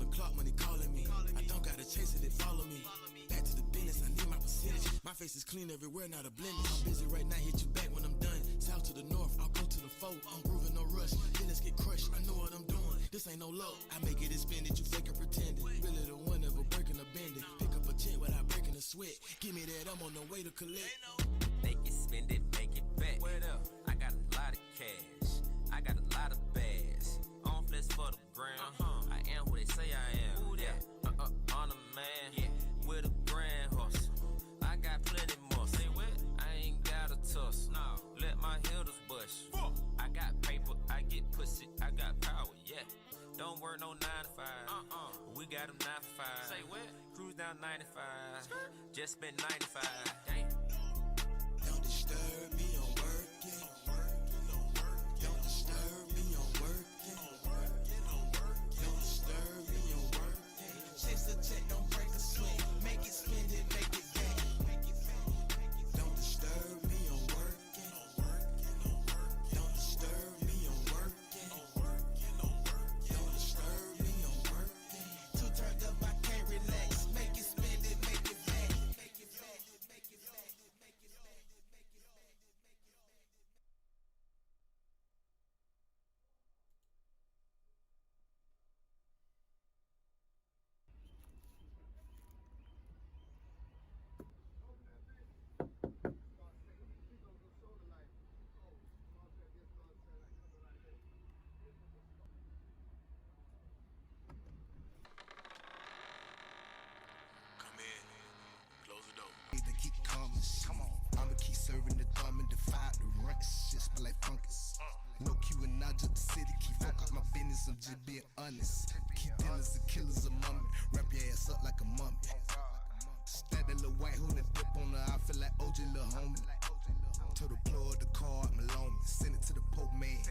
o'clock, money calling me. I don't gotta chase it, it follow me. Back to the business, I need my percentage. My face is clean everywhere, not a blemish. I'm busy right now, hit you back when I'm done. South to the north, I'll go to the foe. I'm grooving, no rush. Feelings get crushed, I know what I'm doing. This ain't no low. I make it and spend it, you fake and pretend it. Really the one never breaking or bending. Pick up a check without breaking a sweat. Give me that, I'm on the way to collect. Make it, spend it, make it back. I got a lot of cash. I got a lot of bags. On flex for the ground. I am who they say I am. Yeah. On a man. With a grand hustle. I got plenty more. Say what? I ain't got a tussle. No. Let my hitters bust. I got paper. I get pussy. I got power. Yeah. Don't work no 9 to 5. We got them 9 to 5. Say what? Cruise down 95. Just spent 95. Damn. Don't disturb me, I'm working. Don't disturb me, I'm working. Don't disturb me, I'm working. Chase a check, don't break a sweat. Make it, spend it, make it back. Don't disturb me, I'm working. Don't disturb me, I'm working. Don't disturb me, I'm working. Too turned up, I can't relax. Make it, spend it, make it back. Make it back, make it back, make it back. Come in, close the door. Need to keep calm and shit. Come on. I'ma keep serving the thumb and defy the ranks. Shit smell like fungus. No Q and I just the city. Keep fuck up my business, I'm just being honest. Keep dealers and killers among me. Wrap your ass up like a mummy. Stack that little white hood and dip on her. I feel like OJ, little homie. Told the plug the car, Malone. Send it to the Pope man.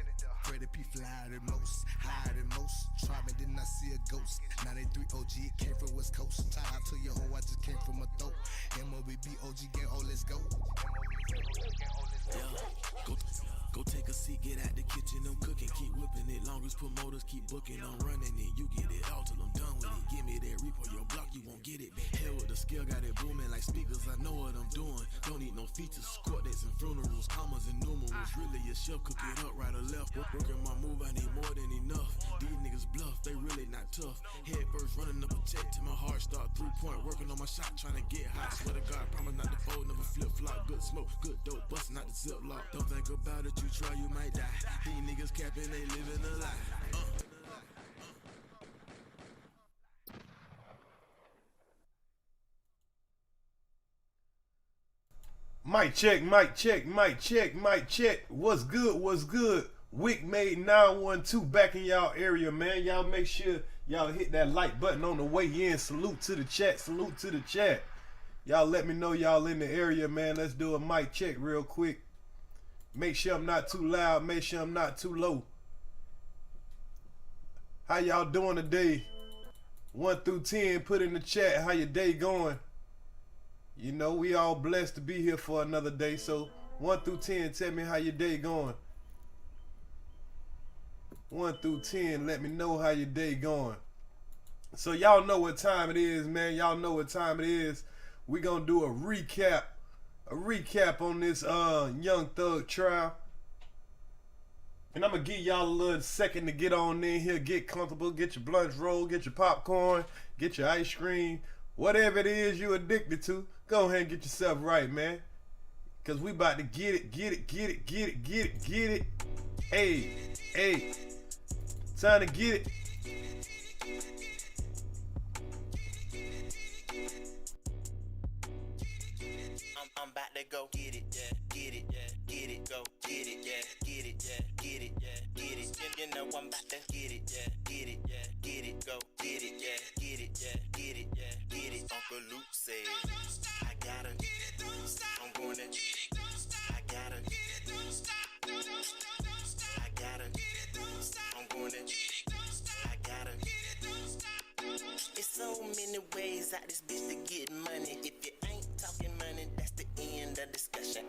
Freddie P fly higher than most. Higher than most. Try me, didn't I see a ghost? 93 OG, it came from West Coast. Tie out to your hoe, I just came from a throat. MOBB OG gang, oh let's go. Yeah, go take a seat, get out the kitchen, I'm cooking, keep whipping it. Longest promoters keep booking, I'm running it. You get it all till I'm done with it. Give me that repo, your block, you won't get it. Hell with the scale, got it booming like speakers. I know what I'm doing. Don't need no features, court dates and funerals, commas and numerals. Really a chef, cook it up right or left. Working my move, I need more than enough. These niggas bluff, they really not tough. Head first, running up a check till my heart start 3 point. Working on my shot, trying to get hot. Swear to God, promise not to fold, never flip flop. Good smoke, good dope, busting out the ziplock. Don't think about it, you try, you might die. These niggas capping, they living a lie. Mic check, mic check, mic check, mic check. What's good, what's good? Wick made 912 back in y'all area, man. Y'all make sure y'all hit that like button on the way in. Salute to the chat, salute to the chat. Y'all let me know y'all in the area, man. Let's do a mic check real quick. Make sure I'm not too loud, make sure I'm not too low. How y'all doing today? 1 through 10, put in the chat how your day going. You know, we all blessed to be here for another day. So 1 through 10, tell me how your day going. 1 through 10, let me know how your day going. So y'all know what time it is, man. Y'all know what time it is. We gonna do a recap on this Young Thug trial. And I'm gonna give y'all a little second to get on in here, get comfortable, get your blunts rolled, get your popcorn, get your ice cream, whatever it is you addicted to. Go ahead and get yourself right, man. Cause we about to get it. Hey, time to get it. I'm about to go get it, yeah, get it, yeah, get it, go get it, yeah, get it, yeah, get it, yeah, get it. You know I'm about to get it, yeah, get it, yeah, get it, go get it, yeah, get it, yeah, get it, yeah, get it. Uncle Luke said, I gotta, I'm going to, I gotta, I gotta, I'm going to, I gotta. It's so many ways out this bitch to get money. If you ain't talking money, that's the end of discussion.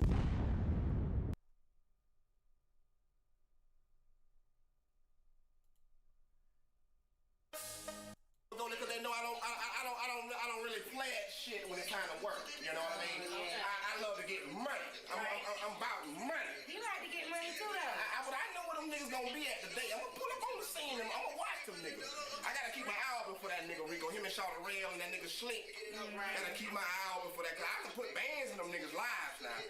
nigga. I gotta keep my eye open for that nigga Rico. Him and Shawty Rail and that nigga Slink. Gotta keep my eye open for that. Cause I can put bands in them niggas' lives now.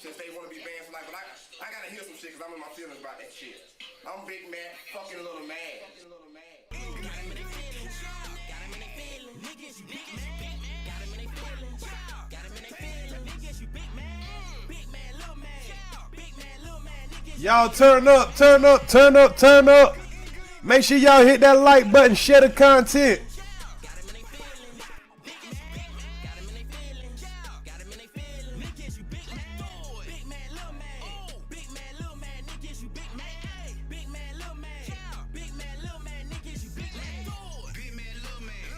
Since they wanna be bands for life. But I gotta hear some shit cause I'm in my feelings about that shit. I'm big man, fucking little man. Got him in their feelings. Got him in their feelings. Niggas, you big man. Got him in their feelings. Got him in their feelings. Niggas, you big man. Big man, little man. Big man, little man. Niggas. Y'all turn up, turn up, turn up, turn up. Make sure y'all hit that like button, share the content. Got him in their feelings. Got him in their feelings. Got him in their feelings. Niggas, you big man. Big man, little man. Big man, little man. Niggas, you big man. Big man, little man. Big man, little man. Niggas, you big man. Big man, little man.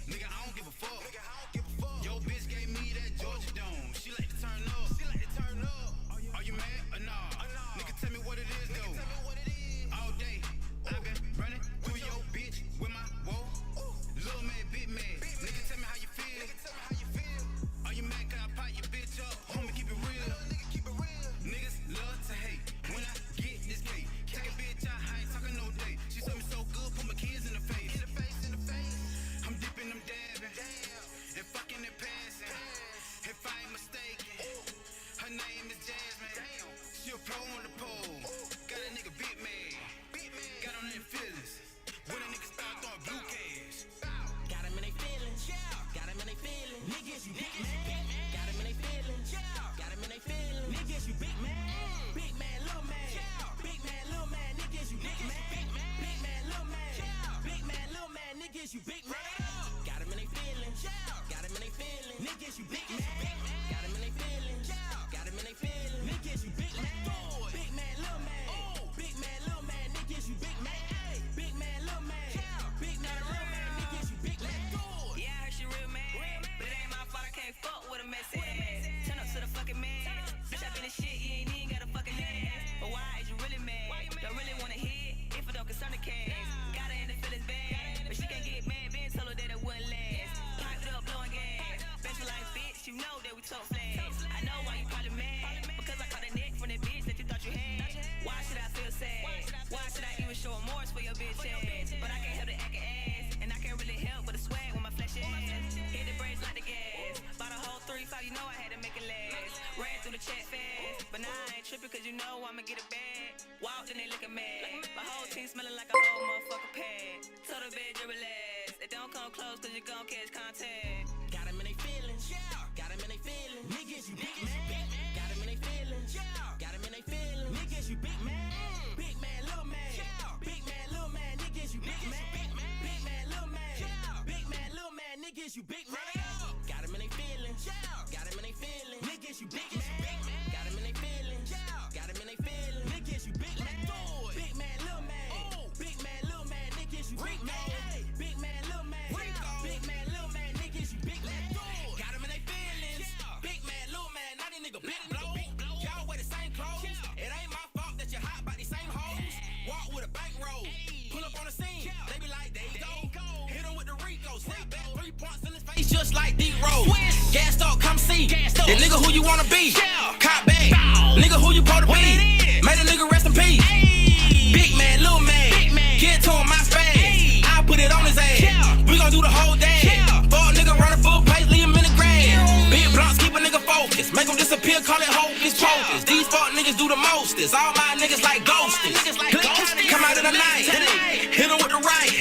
Nigga, I don't give a fuck. Yo, bitch gave me that Georgia Dome. She like to turn up. Are you mad or nah? Nigga, tell me what it is, though. All day, I've been running through your bitch with my whoa. Little man, big man. Nigga, tell me how you feel. Are you mad 'cause I pot your bitch up? Homie, keep it real. Niggas love to hate when I get this cake. Take a bitch out, I ain't talking no date. She told me so good, put my kids in the face. I'm dipping, I'm dabbing, and fucking and passing. If I ain't mistaken, her name is Jasmine. She a pro on the pole. Got a nigga big man. Got on their feelings. When a nigga start throwing blue cash. Got him in their feelings. Got him in their feelings. Niggas, you big man. Got him in their feelings. Got him in their feelings. Niggas, you big man. Big man, little man. Big man, little man. Niggas, you big man. Big man, little man. Big man, little man. Niggas, you big man. Got him in their feelings. Got him in their feelings. Niggas, you big man. Got him in their feelings. Got him in their feelings. Niggas, you big man. Big man, little man. Big man, little man. Niggas, you big man. Big man, little man. Big man, little man. Niggas, you big man. Yeah, I heard she real man, but it ain't my fault. I can't fuck with a mess ass. Turn up to the fucking man. Bitch, I been in shit, you ain't even got a fucking ass. But why is you really mad? Don't really wanna hit if it don't concern the cash. Got her in the feelings bad, but she can't get mad. Been told her that it wouldn't last. Piped it up, blowing gas. Best for life, bitch, you know that we talk flash. I know why you probably mad, because I caught a neck from that bitch that you thought you had. Why should I feel sad? Why should I even show remorse for your bitch ass? But I can't help the acting ass, and I can't really help but the swag with my flesh ass. Hit the brakes like the gas. Bought a whole 3-5, you know I had to make it last. Ran through the chat fast, but now I ain't tripping cause you know I'ma get it back. Walked and they looking mad. My whole team smelling like a whole motherfucker pad. Told the bed, you relax. They don't come close cause you gon' catch contact. Got him in their feelings. Got him in their feelings. Niggas, you big man. Got him in their feelings. Got him in their feelings. Niggas, you big man. Big man, little man. Big man, little man. Niggas, you big man. Big man, little man. Big man, little man. Niggas, you big man. Got him in their feelings. Got him in their feelings. Niggas, you big man. Got him in their feelings. Got him in their feelings. Niggas, you big man. Big man, little man. Big man, little man. Niggas, you big man. Big man, little man. Big man, little man. Niggas, you big man. Got him in their feelings. Big man, little man. Now these niggas big blow. Y'all wear the same clothes. It ain't my fault that you hot by these same hoes. Walk with a bankroll. Pull up on the scene. They be like, there you go. Hit him with the Rico. Step back 3 points in his face just like D-Roll. Gassed up, come see. That nigga who you wanna be. Cop back. Nigga who you supposed to be. Made a nigga rest in peace. Big man, little man. Get to him, my spade. I put it on his ass. We gon' do the whole day. Fuck nigga running full pace, leave him in the grass. Big blunts, keep a nigga focused. Make him disappear, call it hocus pocus. These fuck niggas do the mostest. All my niggas like ghosties. Come out in the night. Hit him with the right.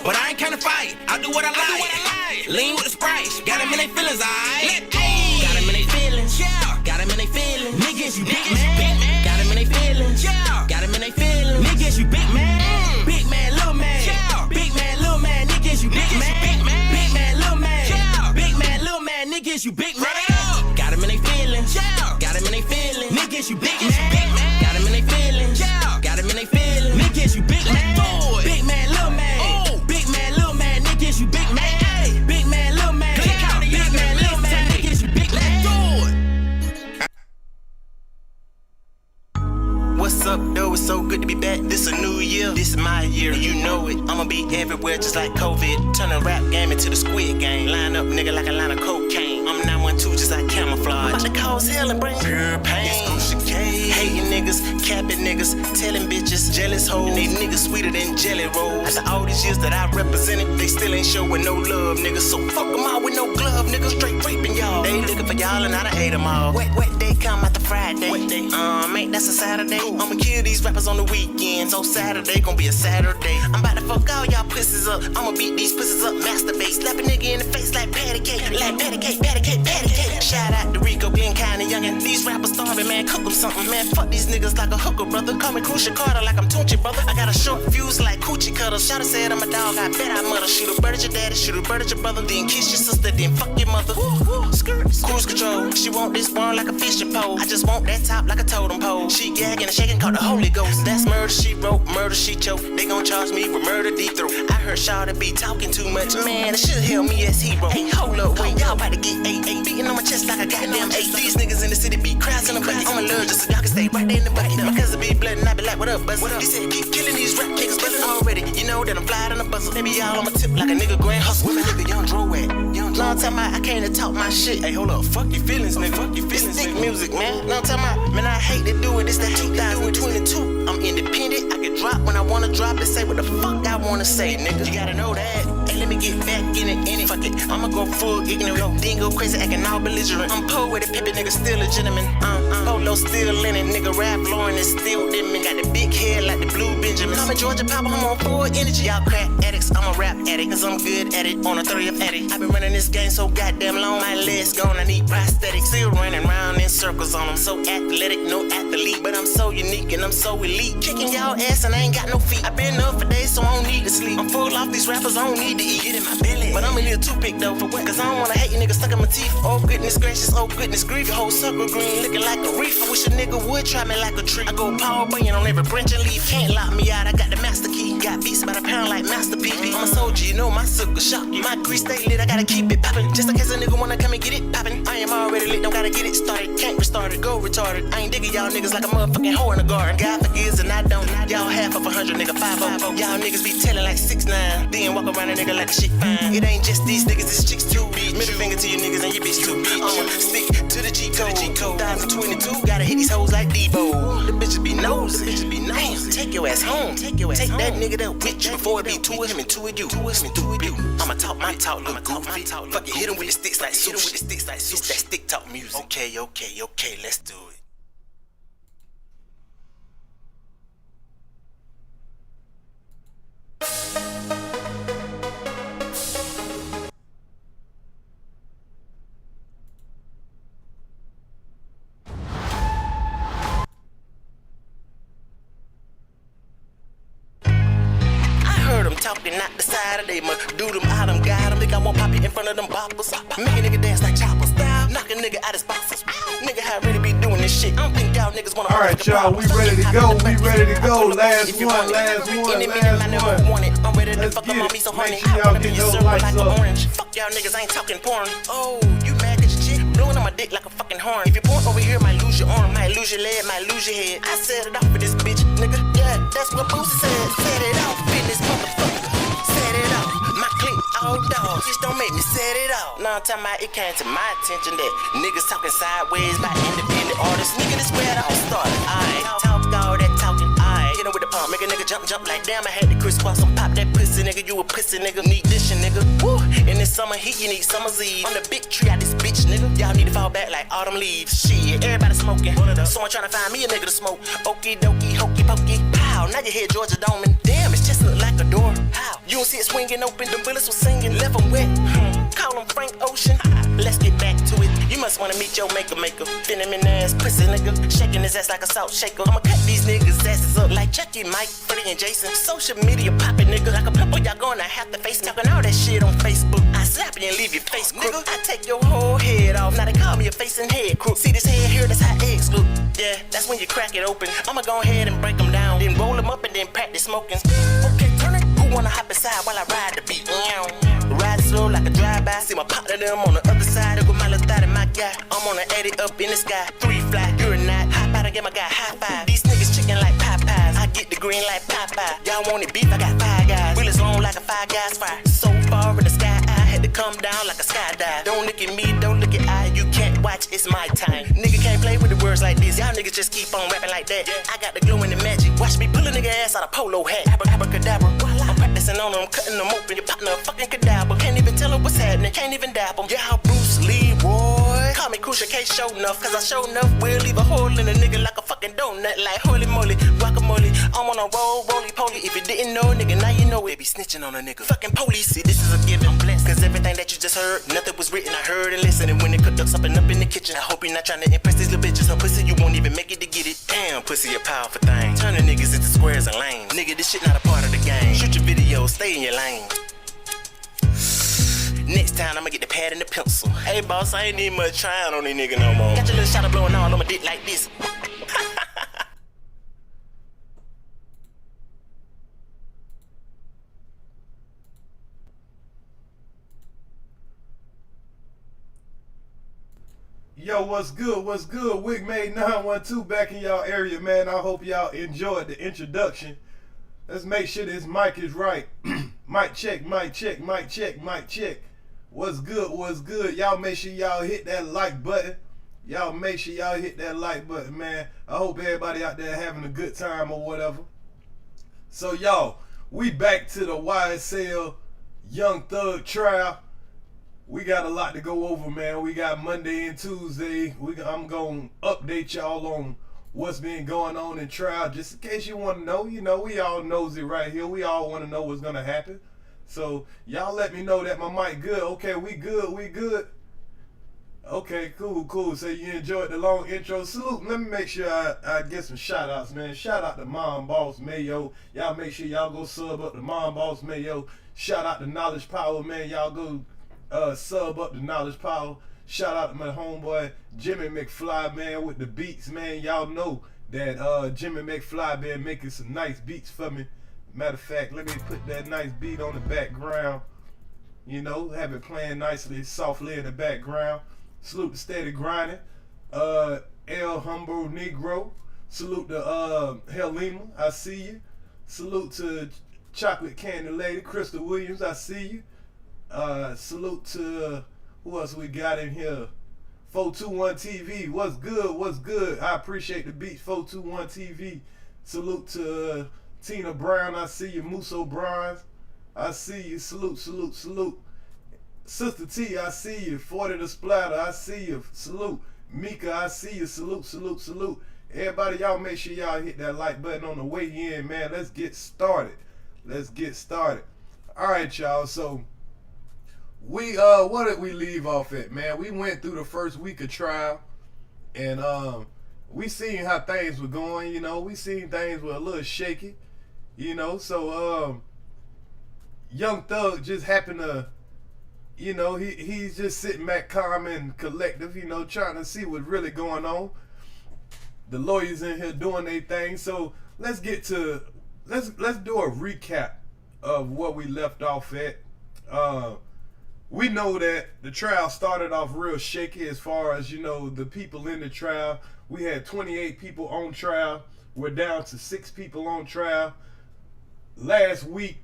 But I ain't kinda fight. I do what I like. Lean with the Sprite. Got him in their feelings, aight. Got him in their feelings. Got him in their feelings. Niggas, you big man. Got him in their feelings. Got him in their feelings. Niggas, you big man. Big man, little man. Big man, little man. Niggas, you big man. Big man, little man. Big man, little man. Niggas, you big man. Got him in their feelings. Got him in their feelings. Niggas, you big man. Got him in their feelings. Got him in their feelings. Niggas, you big man. Big man, little man. Big man, little man. Niggas, you big man. Big man, little man. Big man, little man. Niggas, you big man. What's up, though? It's so good to be back. This a new year. This is my year. You know it. I'ma be everywhere just like COVID. Turn the rap game into the squid game. Line up, nigga, like a line of cocaine. I'm 912. too, just like camouflage. About to cause hell and bring pure pain. Hating niggas, capping niggas, telling bitches, jealous hoes. They niggas sweeter than jelly rolls. After all these years that I represented, they still ain't showing no love, niggas. So fuck them all with no glove, niggas. Straight raping y'all. They looking for y'all and I done ate them all. Wet day come after Friday. Mate, that's a Saturday. I'ma kill these rappers on the weekend. So Saturday gon' be a Saturday. I'm about to fuck all y'all pussies up. I'ma beat these pussies up, masturbate. Slap a nigga in the face like patty cake. Like patty cake. Shout out to Rico, being kinda youngin'. These rappers starving, man, cook them something, man. Fuck these niggas like a hooker, brother. Call me Crucial Carter like I'm Tunchi, brother. I got a short fuse like coochie cutter. Shotta said I'm a dog, I bet I mother. Shoot a bird at your daddy, shoot a bird at your brother. Then kiss your sister, then fuck your mother. Cruise control, she want this one like a fishing pole. I just want that top like a totem pole. She gagging and shaking, called the Holy Ghost. That's murder she wrote, murder she choked. They gon' charge me with murder deep throat. I heard Shawty be talking too much, man. It should help me as hero. Hey, hold up, wait, y'all about to get 8-8. Beating on my chest like a goddamn 8. These niggas in the city be crowds in the bucket. I'm allergic, so y'all can stay right there in the bucket. My cousin be blood and I be like, what up, buzz? He said, keep killing these rap niggas, buzzing already. You know that I'm flying on the buzzer. They be all on my tip like a nigga grand hustle. Where my nigga Young Dro at? Long time I came to talk my shit. Hey, hold up, fuck your feelings, nigga. Fuck your feelings, nigga. Music, man. Long time man, I hate to do it. It's that 2022. I'm independent. I can drop when I wanna drop and say what the fuck I wanna say, nigga. You gotta know that. Hey, let me get back in it. Fuck it. I'ma go full ignorant. Dingo crazy, acting all belligerent. I'm poetic, pimpin' nigga, still a gentleman. Polo still linen, nigga. Rap Lauren is still dimming. Got the big head like the Blue Benjamin. I'm a Georgia Papa, I'm on full energy. Y'all crack addicts, I'm a rap addict, cause I'm good at it. On a 30th addict. I've been running this game so goddamn long, my legs gone, I need prosthetics. Still running around in circles on them. So athletic, no athlete, but I'm so unique and I'm so elite. Kicking y'all ass and I ain't got no feet. I've been up for days, so I don't need to sleep. I'm full off these rappers, I don't need to eat. Get in my belly, but I'm a little toothpick though. For what? Cause I don't wanna hate you niggas stuck in my teeth. Oh goodness gracious, oh goodness grief. Your whole circle green, looking like a reef. I wish a nigga would try me like a tree. I go power banging on every branch and leaf. Can't lock me out, I got the master key. Got beats by the pound like Master P. I'm a soldier, you know my silk will shock you. My grease stay lit, I gotta keep it poppin'. Just in case a nigga wanna come and get it poppin'. I am already lit, don't gotta get it started. Can't restart it, go retarded. I ain't digging y'all niggas like a motherfucking hoe in the garden. God forgives and I don't. Y'all half of 100, nigga, 5-0. Y'all niggas be telling like 6'9". Then walk around a nigga like the shit fine. It ain't just these niggas, it's chicks too, bitch. Middle finger to you niggas and your bitch too, bitch. I'ma stick to the G code. 2022, gotta hit these hoes like Debo. The bitches be nosy. Damn, take your ass home. Take that nigga that with you before it be two of him and two of you. I'ma talk my talk, look goofy. Fuck it, hit him with the sticks like sushi. It's that stick talk music. Okay, let's do it. Talking out the side of they must do them out them, got them. Think I won't pop you in front of them boppers. Make a nigga dance like chopper style. Knock a nigga out his boxes. Nigga, how really be doing this shit? I don't think y'all niggas wanna. Alright, y'all, we ready to go. Last one. I'm ready to fuck on me so honey. I wanna be your server like an orange. Fuck y'all niggas, I ain't talking porn. Oh, you mad cause your chick blowing on my dick like a fucking horn. If you point over here, might lose your arm, might lose your leg, might lose your head. I set it off for this bitch, nigga. Yeah, that's what Boosie said. Set it off in this motherfucker. Set it off, my clique, all dogs. Just don't make me set it off. Now I'm talking about it came to my attention that niggas talking sideways by independent artists. Nigga, this where it all started. I talk all that talking. I hit him with the pump, make a nigga jump like damn. I had to crisscross and pop that pussy, nigga. You a pussy, nigga. Need dishing, nigga. Woo. In this summer heat, you need summer's eve. I'm the big tree out this bitch, nigga. Y'all need to fall back like autumn leaves. Shit, everybody smoking. Someone trying to find me a nigga to smoke. Okie dokie, hokey pokey. Pow, now you hear Georgia Doman. Damn, it's just look like a door. How? You don't see it swinging open. The bullets was singing, left them wet. Call him Frank Ocean. Let's get back to it. You must wanna meet your maker. Fin him in the ass, pussy nigga. Shaking his ass like a salt shaker. I'ma cut these niggas' asses up like Chucky, Mike, Freddie, and Jason. Social media popping, nigga. Like a pimple, y'all gonna have to face talking all that shit on Facebook. I slap you and leave your face crook. I take your whole head off. Now they call me a face and head crook. See this head here, that's how eggs look. Yeah, that's when you crack it open. I'ma go ahead and break them down. Then roll them up and then practice smoking. Okay, turn it. Who wanna hop inside while I ride the beat? Ride slow like a drive-by. See my partner them on the other side. There go my little thought and my guy. I'm on an 80 up in the sky. 3 fly, you're not. Hop out and get my guy high five. These niggas chicken like Popeyes. I get the green like Popeye. Y'all want it beef? I got 5 guys. Wheelers long like a 5 guys fire. So far in the sky, I had to come down like a skydive. Don't look at me, don't look at I. You can't watch, it's my time. Nigga can't play with the words like this. Y'all niggas just keep on rapping like that. I got the glue and the magic. Watch me pull a nigga ass out of polo hat. Abracadabra. I'm practicing on them, cutting them open. Your partner a fucking cadaver. Can't even tell him what's happening. Can't even dap him. Yeah, Bruce Lee, boy. Call me Crucial, can't show enough. Cause I show enough. We'll leave a hole in a nigga like a fucking donut. Like holy moly, guacamole. I'm on a roll, roly-poly. If you didn't know, nigga, now you know it. Be snitching on a nigga. Fucking police. See, this is a given. I'm blessed. Cause everything that you just heard, nothing was written. I heard and listened. And when they cooked up something up in the kitchen, I hope you're not trying to impress these little bitches. Her pussy, you won't even make it to get it. Damn, pussy, a powerful thing. Turning niggas into squares and lanes. Nigga, this shit not a part of the game. Shoot your video, stay in your lane. Next time, I'ma get the pad and the pencil. Hey, boss, I ain't need much trying on these niggas no more. Got your little shot of blowing all on my dick like this. Yo, what's good? What's good? Wigmade 912 back in y'all area, man. I hope y'all enjoyed the introduction. Let's make sure this mic is right. Mic check, mic check, mic check, mic check. What's good? What's good? Y'all make sure y'all hit that like button. Y'all make sure y'all hit that like button, man. I hope everybody out there having a good time or whatever. So, y'all, we back to the YSL Young Thug trial. We got a lot to go over, man. We got Monday and Tuesday. I'm going to update y'all on what's been going on in trial. Just in case you want to know, you know, we all knows it right here. We all want to know what's going to happen. So, y'all let me know that my mic good. Okay, we good, we good. Okay, cool, cool. So, you enjoyed the long intro. Salute. Let me make sure I get some shout-outs, man. Shout out to Mom Boss Mayo. Y'all make sure y'all go sub up to Mom Boss Mayo. Shout out to Knowledge Power, man. Y'all go sub up to Knowledge Power. Shout out to my homeboy Jimmy McFly, man, with the beats, man. Y'all know that Jimmy McFly been making some nice beats for me. Matter of fact, let me put that nice beat on the background. You know, have it playing nicely, softly in the background. Salute to Steady Grinding. El Humble Negro. Salute to Helima, I see you. Salute to Chocolate Candy Lady, Crystal Williams, I see you. Salute to who else we got in here? 421 TV. What's good? What's good? I appreciate the beats, 421 TV. Salute to Tina Brown. I see you. Musso Bronze. I see you. Salute, salute, salute. Sister T, I see you. 40 the Splatter. I see you. Salute. Mika, I see you. Salute, salute, salute. Everybody, y'all make sure y'all hit that like button on the way in, man. Let's get started. Let's get started. All right, y'all. So we what did we leave off at, man? We went through the first week of trial, and we seen how things were going. You know, we seen things were a little shaky. You know, so Young Thug just happened to, you know, he's just sitting back calm and collective, you know, trying to see what's really going on. The lawyers in here doing their thing. So let's get to let's do a recap of what we left off at. We know that the trial started off real shaky as far as, you know, the people in the trial. We had 28 people on trial. We're down to 6 people on trial. Last week,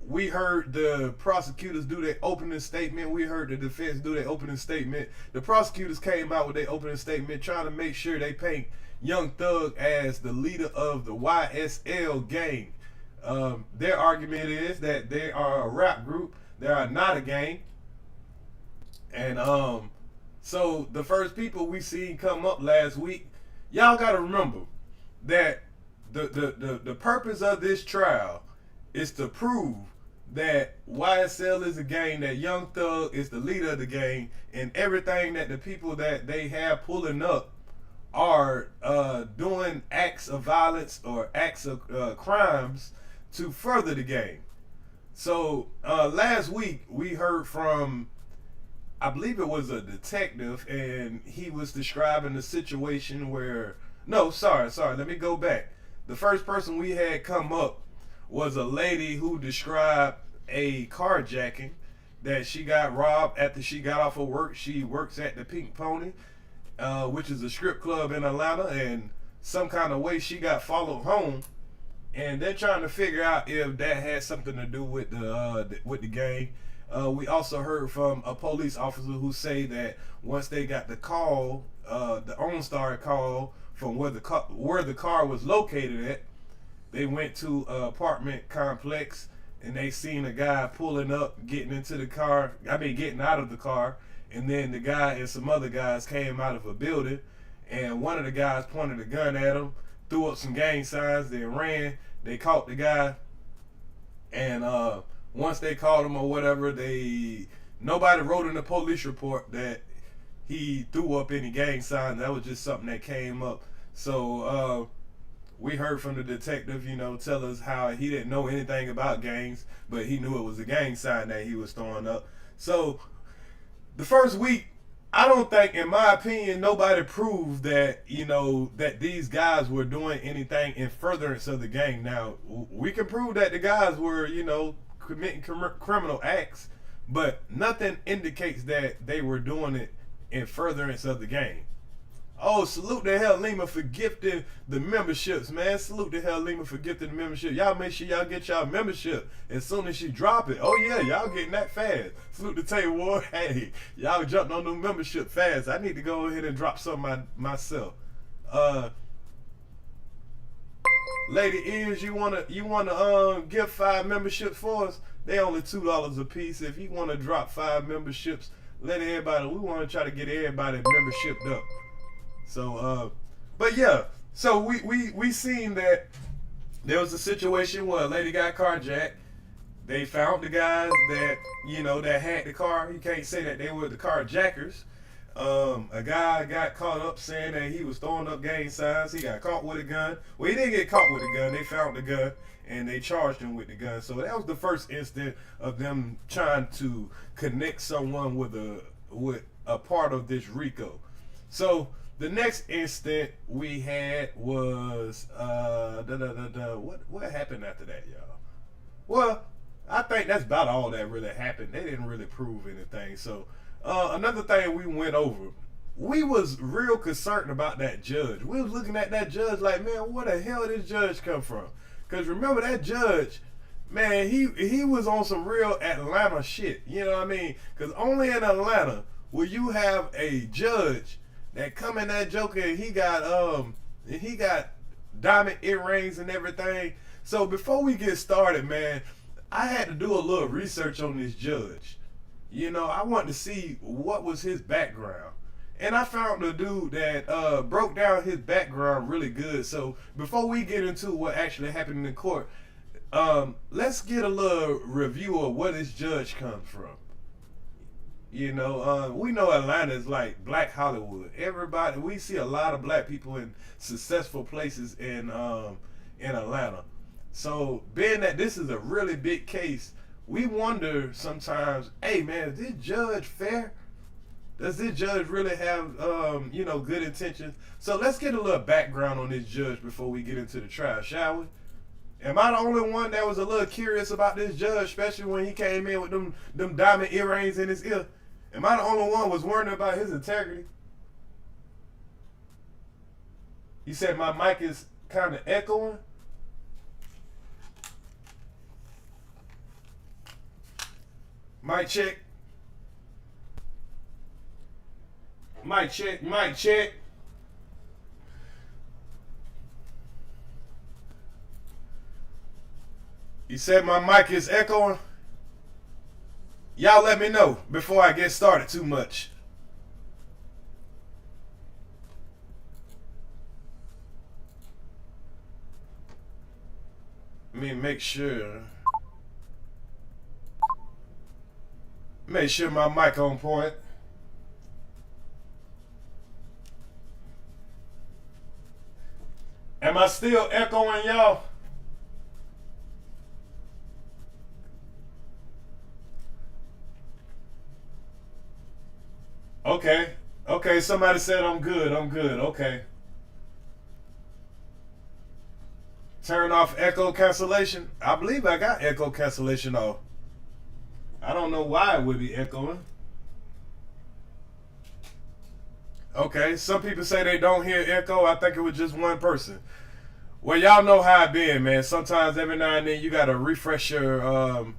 we heard the prosecutors do their opening statement. We heard the defense do their opening statement. The prosecutors came out with their opening statement trying to make sure they paint Young Thug as the leader of the YSL gang. Their argument is that they are a rap group. They are not a gang. And so the first people we seen come up last week, y'all gotta remember that the purpose of this trial is to prove that YSL is a gang, that Young Thug is the leader of the gang, and everything that the people that they have pulling up are doing acts of violence or acts of crimes to further the gang. So last week we heard from, I believe it was a detective, and he was describing the situation where, no, sorry, let me go back. The first person we had come up was a lady who described a carjacking, that she got robbed after she got off of work. She works at the Pink Pony, which is a strip club in Atlanta, and some kind of way she got followed home, and they're trying to figure out if that had something to do with the gang. We also heard from a police officer who say that once they got the call, the OnStar call from where the car was located at, they went to an apartment complex and they seen a guy pulling up, getting into the car. Getting out of the car, and then the guy and some other guys came out of a building, and one of the guys pointed a gun at him, threw up some gang signs, then ran. They caught the guy, and once they caught him or whatever, nobody wrote in the police report that he threw up any gang signs. That was just something that came up. So we heard from the detective, tell us how he didn't know anything about gangs, but he knew it was a gang sign that he was throwing up. So the first week, I don't think, in my opinion, nobody proved that, that these guys were doing anything in furtherance of the gang. Now, we can prove that the guys were, committing criminal acts, but nothing indicates that they were doing it in furtherance of the gang. Oh, salute to Hell Lima for gifting the memberships, man. Salute to Hell Lima for gifting the membership. Y'all make sure y'all get y'all membership as soon as she drop it. Oh yeah, y'all getting that fast. Salute to Tay Ward. Hey, y'all jumped on the membership fast. I need to go ahead and drop some myself. Lady Earz, you wanna give 5 memberships for us? They only $2 a piece. If you wanna drop 5 memberships, let everybody. We wanna try to get everybody membershiped up. So, but yeah, so we seen that there was a situation where a lady got carjacked. They found the guys that, that had the car. You can't say that they were the carjackers. A guy got caught up saying that he was throwing up gang signs. He got caught with a gun. Well, he didn't get caught with a gun. They found the gun and they charged him with the gun. So that was the first instant of them trying to connect someone with a part of this RICO. So the next instant we had was what happened after that, y'all? Well, I think that's about all that really happened. They didn't really prove anything. So another thing we went over, we was real concerned about that judge. We was looking at that judge like, man, where the hell did this judge come from? Because remember that judge, man, he was on some real Atlanta shit. You know what I mean? Because only in Atlanta will you have a judge that come in that joker and he got diamond earrings and everything. So before we get started, man, I had to do a little research on this judge. I wanted to see what was his background. And I found a dude that broke down his background really good. So before we get into what actually happened in court, let's get a little review of where this judge comes from. We know Atlanta is like Black Hollywood. Everybody, we see a lot of black people in successful places in Atlanta. So being that this is a really big case, we wonder sometimes, hey man, is this judge fair? Does this judge really have good intentions? So let's get a little background on this judge before we get into the trial, shall we? Am I the only one that was a little curious about this judge, especially when he came in with them diamond earrings in his ear? Am I the only one was worrying about his integrity? You said my mic is kind of echoing. Mic check. Mic check. Mic check. You said my mic is echoing. Y'all let me know before I get started too much. Let me make sure my mic on point. Am I still echoing, y'all? Okay, somebody said I'm good, okay. Turn off echo cancellation. I believe I got echo cancellation off. I don't know why it would be echoing. Okay, some people say they don't hear echo. I think it was just one person. Well, y'all know how it been, man. Sometimes every now and then you gotta refresh your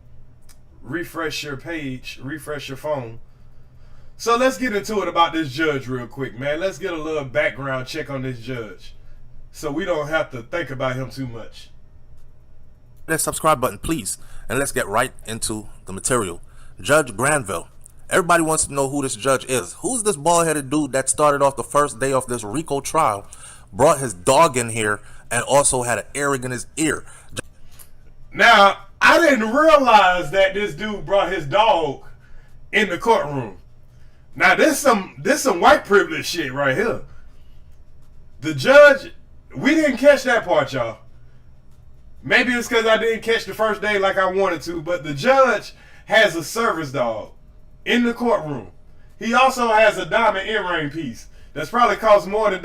refresh your page, refresh your phone. So let's get into it about this judge real quick, man. Let's get a little background check on this judge so we don't have to think about him too much. That subscribe button, please, and let's get right into the material. Judge Granville. Everybody wants to know who this judge is. Who's this bald-headed dude that started off the first day of this RICO trial, brought his dog in here, and also had an earring in his ear? Now, I didn't realize that this dude brought his dog in the courtroom. Now, this some white privilege shit right here. The judge, we didn't catch that part, y'all. Maybe it's because I didn't catch the first day like I wanted to, but the judge has a service dog in the courtroom. He also has a diamond earring piece that's probably cost more than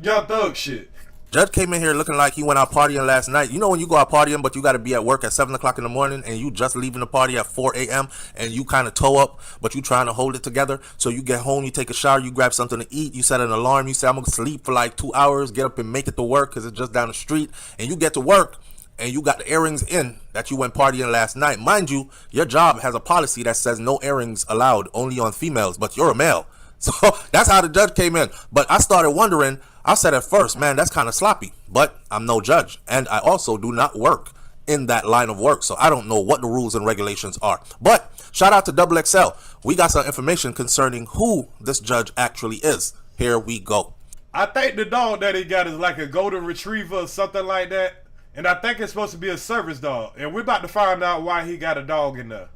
Young Thug shit. Judge came in here looking like he went out partying last night. You know when you go out partying, but you got to be at work at 7 o'clock in the morning, and you just leaving the party at 4 a.m., and you kind of toe up, but you trying to hold it together. So you get home, you take a shower, you grab something to eat, you set an alarm, you say, I'm going to sleep for like 2 hours, get up and make it to work because it's just down the street, and you get to work, and you got the earrings in that you went partying last night. Mind you, your job has a policy that says no earrings allowed, only on females, but you're a male. So that's how the judge came in. But I started wondering, I said at first, man, that's kind of sloppy, but I'm no judge. And I also do not work in that line of work, so I don't know what the rules and regulations are. But shout out to XXL. We got some information concerning who this judge actually is. Here we go. I think the dog that he got is like a golden retriever or something like that. And I think it's supposed to be a service dog. And we're about to find out why he got a dog in there.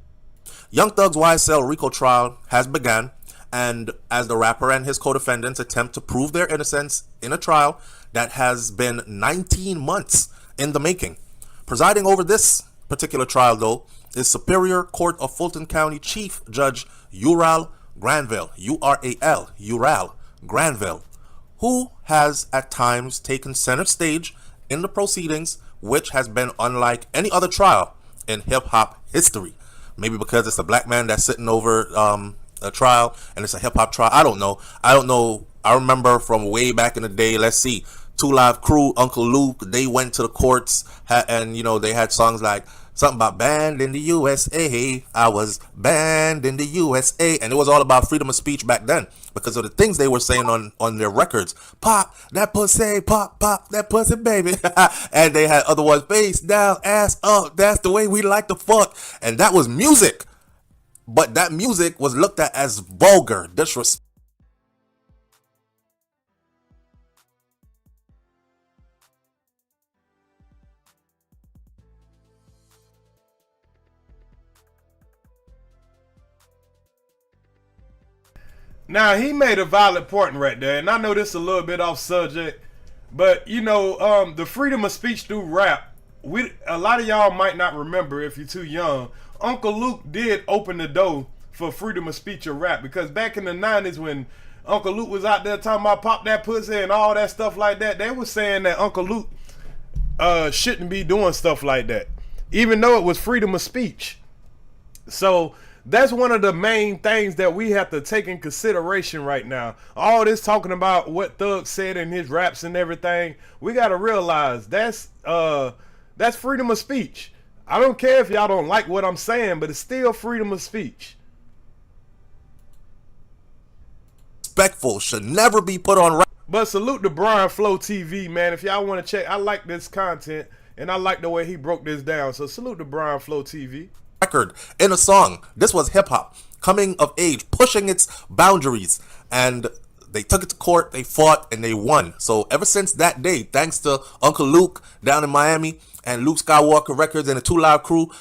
Young Thug's YSL RICO trial has begun. And as the rapper and his co-defendants attempt to prove their innocence in a trial that has been 19 months in the making. Presiding over this particular trial, though, is Superior Court of Fulton County Chief Judge Ural Granville, U-R-A-L, Ural Granville, who has at times taken center stage in the proceedings, which has been unlike any other trial in hip-hop history. Maybe because it's a black man that's sitting over a trial and it's a hip-hop trial. I don't know. I remember from way back in the day, let's see, 2 Live Crew, Uncle Luke, they went to the courts and, you know, they had songs like something about banned in the USA. I was banned in the USA. And it was all about freedom of speech back then because of the things they were saying on their records. Pop that pussy, pop that pussy, baby. And they had other ones, face down, ass up. That's the way we like to fuck. And that was music. But that music was looked at as vulgar, disrespectful. Now, he made a valid point right there, and I know this is a little bit off subject, but, you know, the freedom of speech through rap, a lot of y'all might not remember if you're too young. Uncle Luke did open the door for freedom of speech or rap, because back in the 90s when Uncle Luke was out there talking about pop that pussy and all that stuff like that, they were saying that Uncle Luke shouldn't be doing stuff like that, even though it was freedom of speech. So that's one of the main things that we have to take in consideration right now. All this talking about what Thug said in his raps and everything, we got to realize that's freedom of speech. I don't care if y'all don't like what I'm saying, but it's still freedom of speech. Respectful should never be put on rap. But salute to Brian Flow TV, man. If y'all want to check, I like this content and I like the way he broke this down. So salute to Brian Flow TV. Record in a song. This was hip hop coming of age, pushing its boundaries, and they took it to court, they fought, and they won. So ever since that day, thanks to Uncle Luke down in Miami and Luke Skywalker Records and the 2 Live Crew,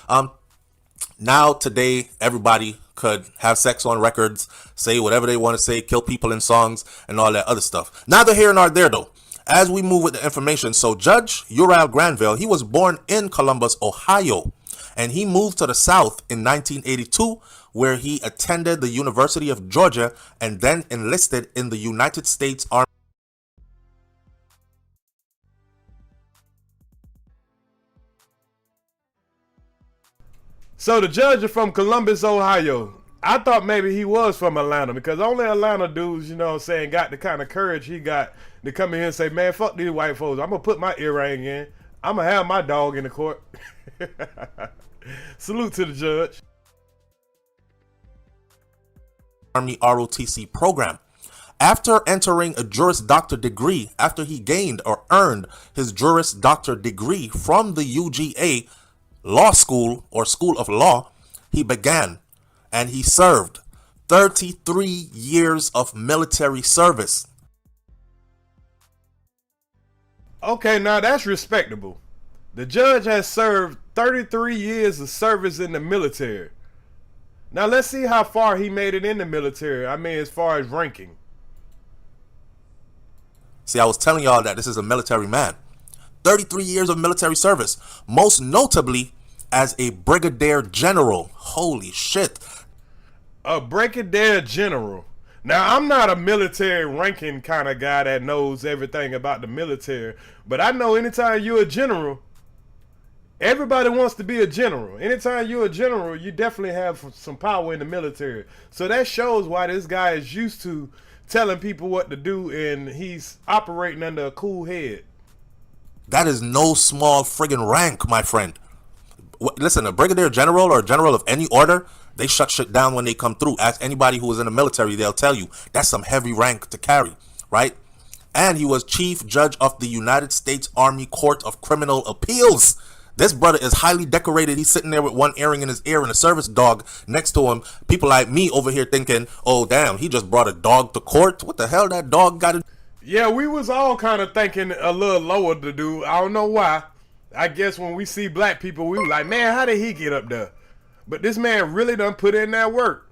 now today everybody could have sex on records, say whatever they want to say, kill people in songs and all that other stuff. Neither here nor there though. As we move with the information, so Judge Ural Granville, he was born in Columbus, Ohio, and he moved to the South in 1982, where he attended the University of Georgia and then enlisted in the United States Army. So the judge is from Columbus, Ohio. I thought maybe he was from Atlanta, because only Atlanta dudes, you know what I'm saying, got the kind of courage he got to come in here and say, man, fuck these white folks. I'm going to put my earring in. I'm going to have my dog in the court. Salute to the judge. Army ROTC program. After entering a Juris Doctor degree, after he gained or earned his Juris Doctor degree from the UGA Law School or School of Law, he began and he served 33 years of military service. Okay, now that's respectable. The judge has served 33 years of service in the military. Now let's see how far he made it in the military. I mean, as far as ranking. See, I was telling y'all that this is a military man. 33 years of military service, most notably as a brigadier general. Holy shit. A brigadier general. Now, I'm not a military ranking kind of guy that knows everything about the military, but I know anytime you're a general, everybody wants to be a general. Anytime you're a general, you definitely have some power in the military. So that shows why this guy is used to telling people what to do, and he's operating under a cool head. That is no small friggin' rank, my friend. Listen, a brigadier general or a general of any order, they shut shit down when they come through. Ask anybody who was in the military, they'll tell you that's some heavy rank to carry, right? And he was chief judge of the United States Army Court of Criminal Appeals. This brother is highly decorated. He's sitting there with one earring in his ear and a service dog next to him. People like me over here thinking, oh, damn, he just brought a dog to court. What the hell that dog got to... Yeah, we was all kind of thinking a little lower to do. I don't know why. I guess when we see black people, we were like, man, how did he get up there? But this man really done put in that work.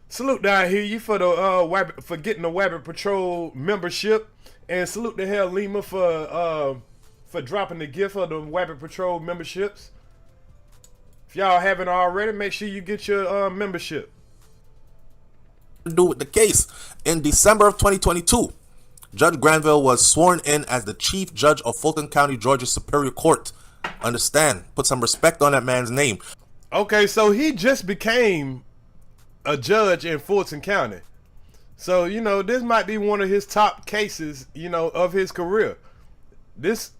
Salute down here you for the for getting the Wabbit Patrol membership, and salute the hell Lima for dropping the gift of the Wabbit Patrol memberships. If y'all haven't already, make sure you get your membership. Do with the case. In December of 2022, Judge Granville was sworn in as the Chief Judge of Fulton County, Georgia Superior Court. Understand, put some respect on that man's name. Okay, so he just became a judge in Fulton County. So, you know, this might be one of his top cases, you know, of his career. This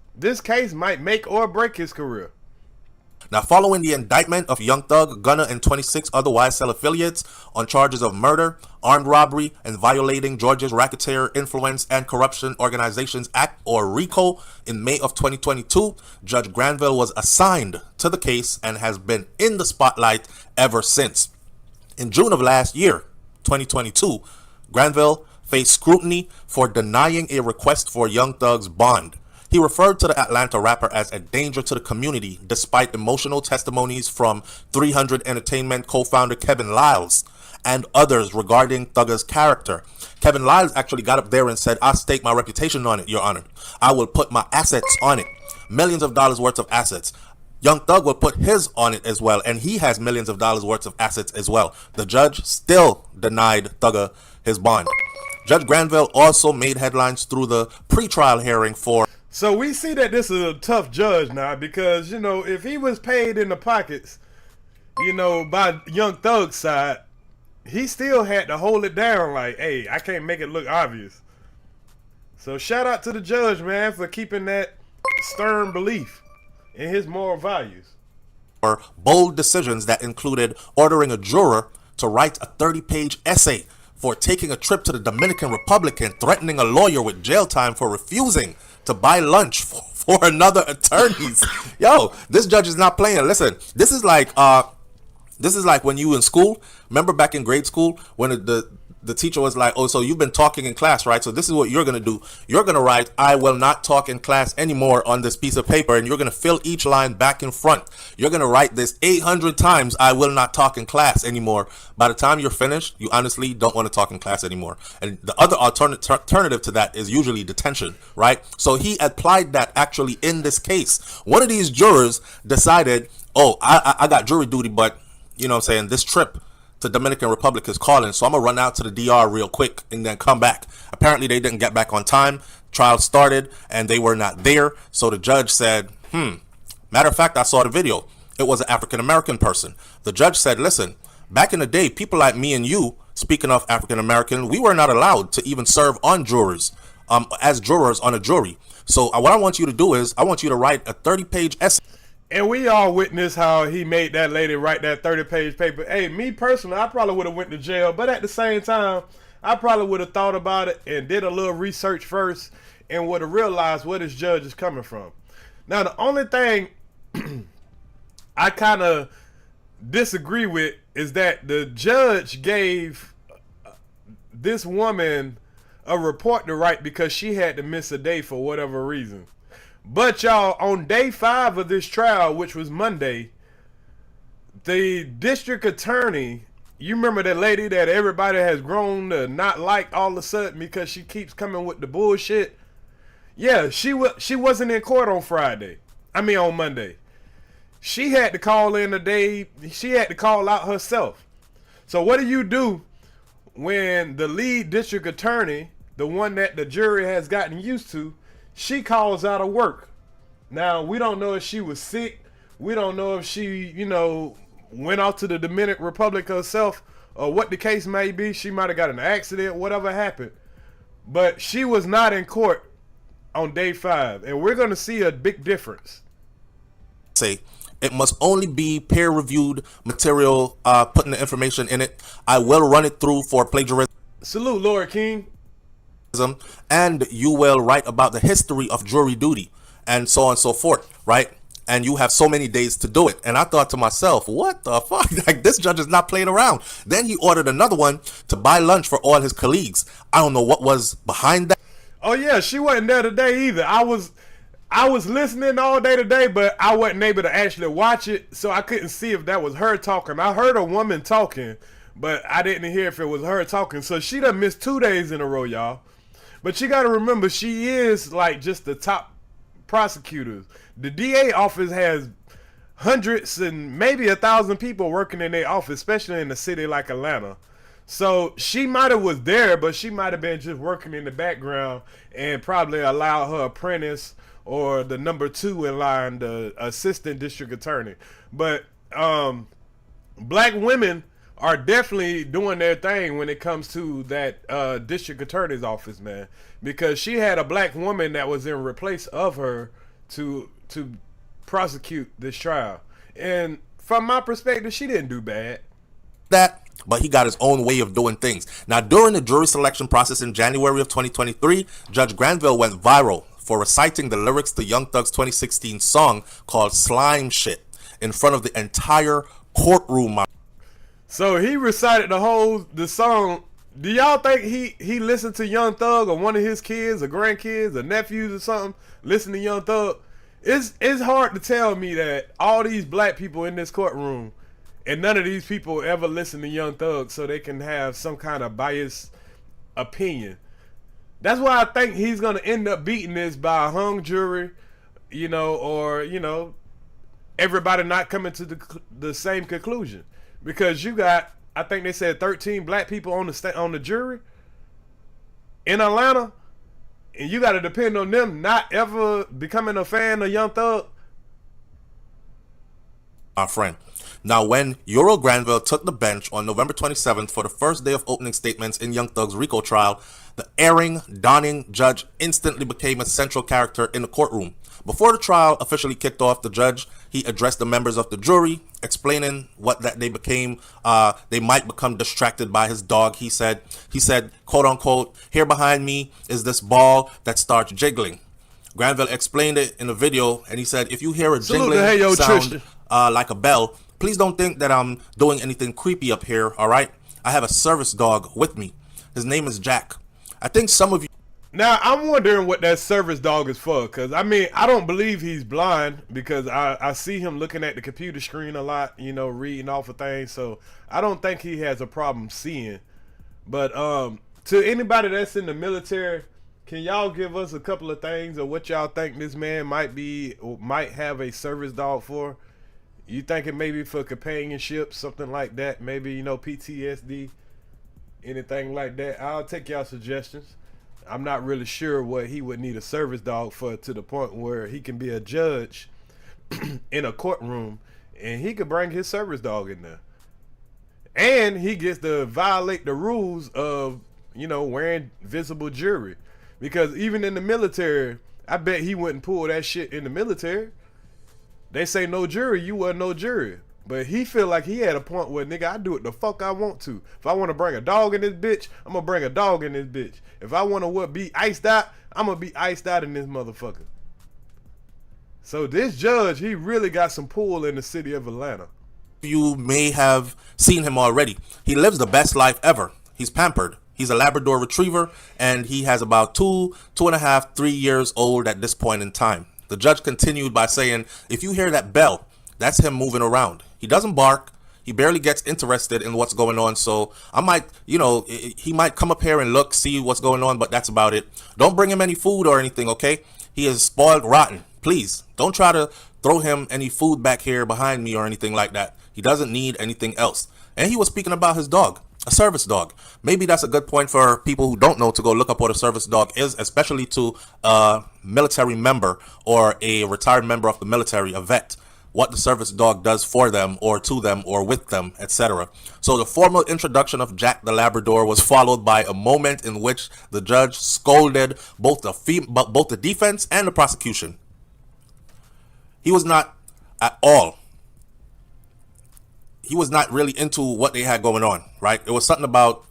case might make or break his career. Now, following the indictment of Young Thug, Gunna, and 26 other YSL affiliates on charges of murder, armed robbery, and violating Georgia's Racketeer Influence and Corruption Organizations Act, or RICO, in May of 2022, Judge Granville was assigned to the case and has been in the spotlight ever since. In June of last year, 2022, Granville faced scrutiny for denying a request for Young Thug's bond. He referred to the Atlanta rapper as a danger to the community, despite emotional testimonies from 300 Entertainment co-founder Kevin Liles and others regarding Thugger's character. Kevin Liles actually got up there and said, I stake my reputation on it, Your Honor. I will put my assets on it. Millions of dollars worth of assets. Young Thug will put his on it as well, and he has millions of dollars worth of assets as well. The judge still denied Thugger his bond. Judge Granville also made headlines through the pretrial hearing for... So we see that this is a tough judge now because, you know, if he was paid in the pockets, you know, by Young Thug's side, he still had to hold it down like, hey, I can't make it look obvious. So shout out to the judge, man, for keeping that stern belief in his moral values. Or bold decisions that included ordering a juror to write a 30-page essay for taking a trip to the Dominican Republic and threatening a lawyer with jail time for refusing to buy lunch for another attorneys. Yo, this judge is not playing. Listen, this is like when you in school. Remember back in grade school when the teacher was like, oh, so you've been talking in class, right? So this is what you're going to do. You're going to write, I will not talk in class anymore on this piece of paper. And you're going to fill each line back in front. You're going to write this 800 times, I will not talk in class anymore. By the time you're finished, you honestly don't want to talk in class anymore. And the other alternative to that is usually detention, right? So he applied that actually in this case. One of these jurors decided, oh, I got jury duty, but, you know what I'm saying, this trip to Dominican Republic is calling, so I'm gonna run out to the DR real quick and then come back. Apparently they didn't get back on time. Trial started and they were not there. So the judge said, matter of fact, I saw the video. It was an African-American person. The judge said, listen, back in the day, people like me and you, speaking of African-American, we were not allowed to even serve on jurors, as jurors on a jury. So what I want you to do is I want you to write a 30-page essay. And we all witnessed how he made that lady write that 30-page paper. Hey, me personally, I probably would have went to jail, but at the same time, I probably would have thought about it and did a little research first and would have realized where this judge is coming from. Now, the only thing I kind of disagree with is that the judge gave this woman a report to write because she had to miss a day for whatever reason. But y'all, on day 5 of this trial, which was Monday, the district attorney, you remember that lady that everybody has grown to not like all of a sudden because she keeps coming with the bullshit? Yeah, she wasn't in court on on Monday. She had to call in a day, she had to call out herself. So what do you do when the lead district attorney, the one that the jury has gotten used to, she calls out of work? Now, we don't know if she was sick. We don't know if she, went off to the Dominican Republic herself or what the case may be. She might have got in an accident, whatever happened. But she was not in court on day 5. And we're going to see a big difference. Say it must only be peer-reviewed material, putting the information in it. I will run it through for plagiarism. Salute, Lord King. And you will write about the history of jury duty and so on and so forth, right? And you have so many days to do it. And I thought to myself, what the fuck? Like, this judge is not playing around. Then he ordered another one to buy lunch for all his colleagues. I don't know what was behind that. Oh yeah, she wasn't there today either. I was listening all day today, but I wasn't able to actually watch it, so I couldn't see if that was her talking. I heard a woman talking, but I didn't hear if it was her talking. So she done missed 2 days in a row, y'all. But you got to remember, she is like just the top prosecutors. The DA office has hundreds and maybe 1,000 people working in their office, especially in a city like Atlanta. So she might have was there, but she might have been just working in the background and probably allowed her apprentice or the number 2 in line, the assistant district attorney. But black women are definitely doing their thing when it comes to that district attorney's office, man. Because she had a black woman that was in replace of her to prosecute this trial. And from my perspective, she didn't do bad. But he got his own way of doing things. Now, during the jury selection process in January of 2023, Judge Granville went viral for reciting the lyrics to Young Thug's 2016 song called Slime Shit in front of the entire courtroom. So he recited the song. Do y'all think he listened to Young Thug, or one of his kids or grandkids or nephews or something listen to Young Thug? It's hard to tell me that all these black people in this courtroom and none of these people ever listen to Young Thug so they can have some kind of biased opinion. That's why I think he's going to end up beating this by a hung jury, or everybody not coming to the same conclusion. Because you got, I think they said 13 black people on the jury in Atlanta, and you got to depend on them not ever becoming a fan of Young Thug. Our friend. Now, when Earl Granville took the bench on November 27th for the first day of opening statements in Young Thug's RICO trial, the erring, donning judge instantly became a central character in the courtroom. Before the trial officially kicked off, the judge, he addressed the members of the jury, explaining that they might become distracted by his dog. He said, quote unquote, "Here behind me is this ball that starts jiggling." Granville explained it in a video, and he said, "If you hear a jingling sound like a bell, please don't think that I'm doing anything creepy up here, all right? I have a service dog with me. His name is Jack. I think some of you..." Now, I'm wondering what that service dog is for, because, I don't believe he's blind, because I see him looking at the computer screen a lot, reading off of things, so I don't think he has a problem seeing. But to anybody that's in the military, can y'all give us a couple of things of what y'all think this man might have a service dog for? You think it may be for companionship, something like that? Maybe, PTSD, anything like that? I'll take y'all suggestions. I'm not really sure what he would need a service dog for, to the point where he can be a judge in a courtroom and he could bring his service dog in there. And he gets to violate the rules of, wearing visible jewelry. Because even in the military, I bet he wouldn't pull that shit in the military. They say no jury, you wasn't no jury. But he feel like he had a point where, nigga, I do it the fuck I want to. If I want to bring a dog in this bitch, I'm going to bring a dog in this bitch. If I want to be iced out, I'm going to be iced out in this motherfucker. So this judge, he really got some pull in the city of Atlanta. You may have seen him already. He lives the best life ever. He's pampered. He's a Labrador Retriever, and he has about 2.5, 3 years old at this point in time. The judge continued by saying, if you hear that bell, that's him moving around. He doesn't bark. He barely gets interested in what's going on. So I might, he might come up here and look, see what's going on, but that's about it. Don't bring him any food or anything, okay? He is spoiled rotten. Please, don't try to throw him any food back here behind me or anything like that. He doesn't need anything else. And he was speaking about his dog, a service dog. Maybe that's a good point for people who don't know to go look up what a service dog is, especially to a military member or a retired member of the military, a vet. What the service dog does for them or to them or with them, etc. So the formal introduction of Jack the Labrador was followed by a moment in which the judge scolded both the defense and the prosecution. He was not at all. He was not really into what they had going on, right? It was something about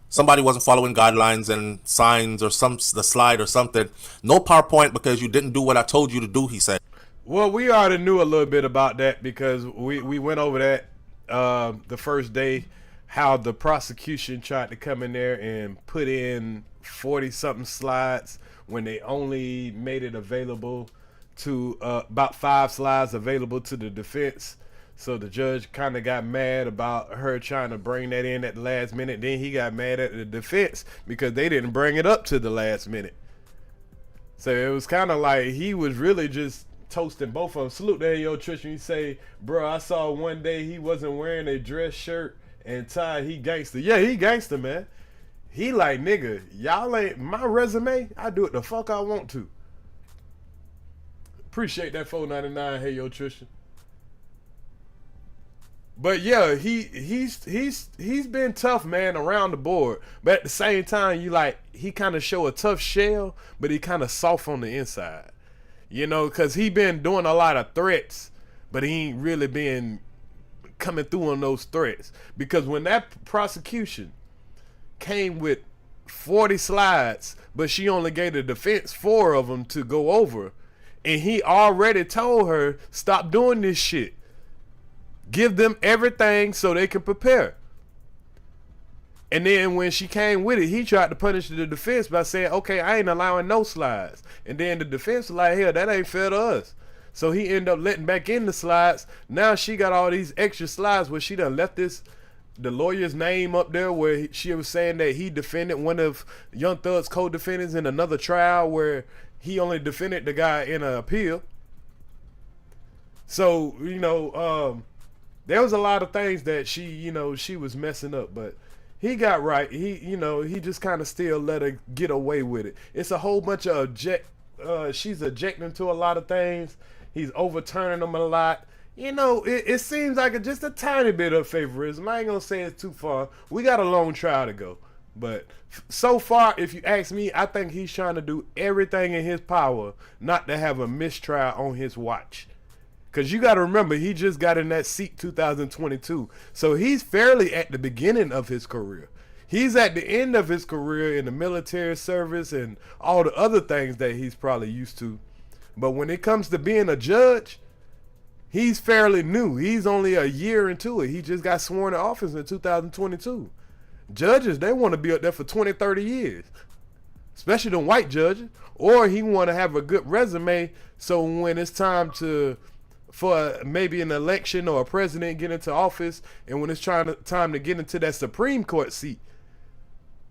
somebody wasn't following guidelines and signs or the slide or something. No PowerPoint because you didn't do what I told you to do, he said. Well, we already knew a little bit about that because we went over that the first day, how the prosecution tried to come in there and put in 40-something slides when they only made it available to about 5 slides available to the defense. So the judge kind of got mad about her trying to bring that in at the last minute. Then he got mad at the defense because they didn't bring it up to the last minute. So it was kind of like he was really just toasting both of them. Salute to yo Tristan. You say, bro, I saw one day he wasn't wearing a dress shirt and tie. He gangster. Yeah, he gangster, man. He like, nigga, y'all ain't my resume. I do it the fuck I want to. Appreciate that $4.99. Hey yo Tristan. But yeah, he's been tough, man, around the board. But at the same time, he kind of show a tough shell, but he kind of soft on the inside. Because he been doing a lot of threats, but he ain't really been coming through on those threats. Because when that prosecution came with 40 slides, but she only gave the defense 4 of them to go over, and he already told her, stop doing this shit. Give them everything so they can prepare. And then when she came with it, he tried to punish the defense by saying, okay, I ain't allowing no slides. And then the defense was like, hell, that ain't fair to us. So he ended up letting back in the slides. Now she got all these extra slides where she done left the lawyer's name up there where she was saying that he defended one of Young Thug's co-defendants in another trial where he only defended the guy in an appeal. So, there was a lot of things that she was messing up, but he got right. He just kind of still let her get away with it. It's a whole bunch of she's objecting to a lot of things. He's overturning them a lot. It seems like just a tiny bit of favorism. I ain't gonna say it's too far. We got a long trial to go. But so far, if you ask me, I think he's trying to do everything in his power not to have a mistrial on his watch. Because you got to remember, he just got in that seat 2022. So he's fairly at the beginning of his career. He's at the end of his career in the military service and all the other things that he's probably used to. But when it comes to being a judge, he's fairly new. He's only a year into it. He just got sworn to office in 2022. Judges, they want to be up there for 20, 30 years. Especially the white judges. Or he want to have a good resume so when it's time for maybe an election or a president get into office, and when it's time to get into that Supreme Court seat.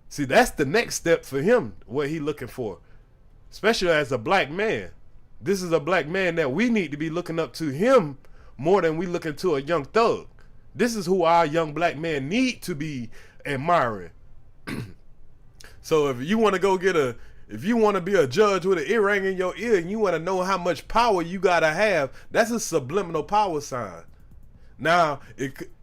See, that's the next step for him, what he looking for. Especially as a black man. This is a black man that we need to be looking up to him more than we looking to a Young Thug. This is who our young black men need to be admiring. So if you want to if you want to be a judge with an earring in your ear and you want to know how much power you got to have, that's a subliminal power sign. Now,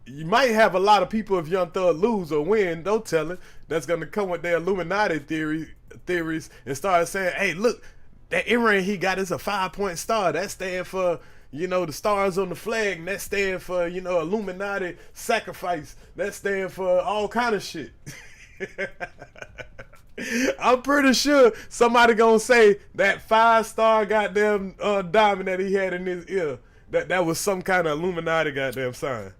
you might have a lot of people, if Young Thug lose or win, don't tell it, that's going to come with their Illuminati theories and start saying, hey, look, that earring he got is a 5-point star. That stand for, you know, the stars on the flag. And that stand for, you know, Illuminati sacrifice. That stand for all kind of shit. I'm pretty sure somebody gonna say that 5-star goddamn diamond that he had in his ear, that was some kind of Illuminati goddamn sign.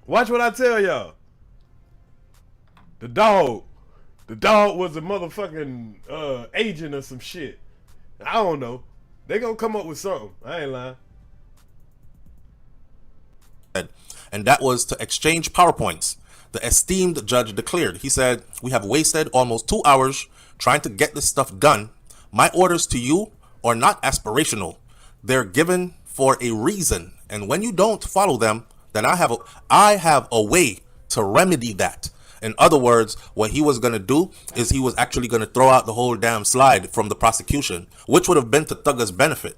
Watch what I tell y'all. The dog was a motherfucking agent or some shit. I don't know. They gonna come up with something. I ain't lying. And that was to exchange PowerPoints. The esteemed judge declared, he said, "We have wasted almost 2 hours trying to get this stuff done. My orders to you are not aspirational. They're given for a reason. And when you don't follow them, then I have a way to remedy that." In other words, what he was going to do is he was actually going to throw out the whole damn slide from the prosecution, which would have been to Thugger's benefit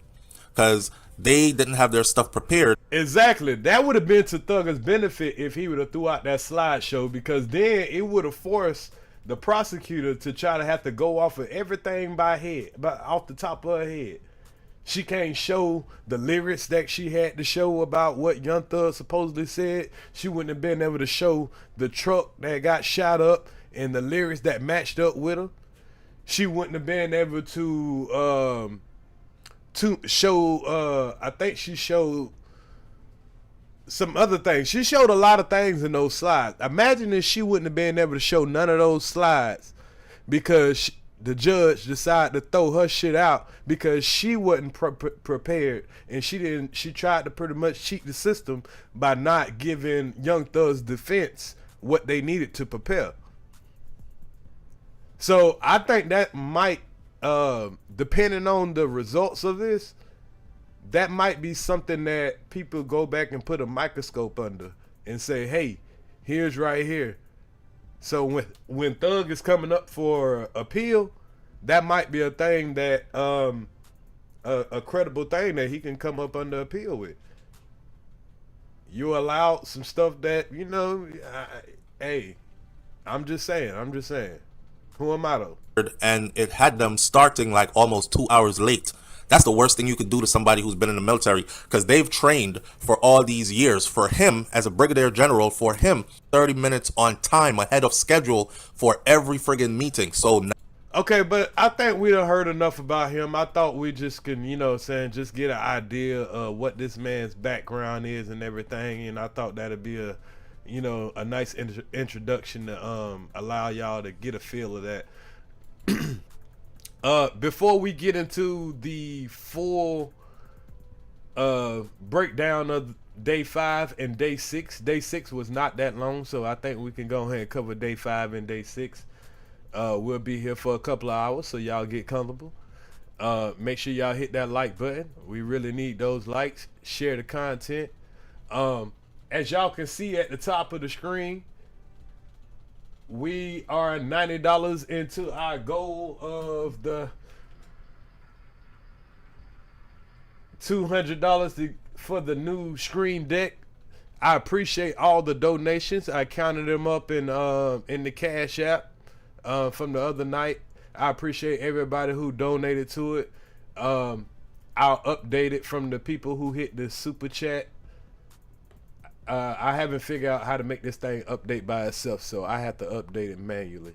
because they didn't have their stuff prepared. Exactly. That would have been to Thugger's benefit if he would have threw out that slideshow, because then it would have forced the prosecutor to try to have to go off of everything off the top of her head. She can't show the lyrics that she had to show about what Young Thug supposedly said. She wouldn't have been able to show the truck that got shot up and the lyrics that matched up with her. She wouldn't have been able to show, I think she showed some other things. She showed a lot of things in those slides. Imagine if she wouldn't have been able to show none of those slides because the judge decided to throw her shit out because she wasn't prepared, and she tried to pretty much cheat the system by not giving Young Thug's defense what they needed to prepare. So I think that might, depending on the results of this, that might be something that people go back and put a microscope under and say, hey, here's right here. So when Thug is coming up for appeal, that might be a thing that a credible thing that he can come up under appeal with. You allowed some stuff that, you know, hey, I'm just saying. Who am I though? And it had them starting like almost 2 hours late. That's the worst thing you could do to somebody who's been in the military, because they've trained for all these years. For him, as a brigadier general, for him, 30 minutes on time ahead of schedule for every friggin' meeting. So okay, but I think we done heard enough about him. I thought we just can, you know what I'm saying, just get an idea of what this man's background is and everything. And I thought that'd be a, you know, a nice introduction to allow y'all to get a feel of that. Before we get into the full breakdown of day 5 and day 6. Day 6 was not that long, so I think we can go ahead and cover day 5 and day 6. We'll be here for a couple of hours, so y'all get comfortable. Make sure y'all hit that like button. We really need those likes. Share the content. As y'all can see at the top of the screen, we are $90 into our goal of the $200 for the new screen deck. I appreciate all the donations. I counted them up in the Cash App from the other night. I appreciate everybody who donated to it. I'll update it from the people who hit the super chat. I haven't figured out how to make this thing update by itself, so I have to update it manually.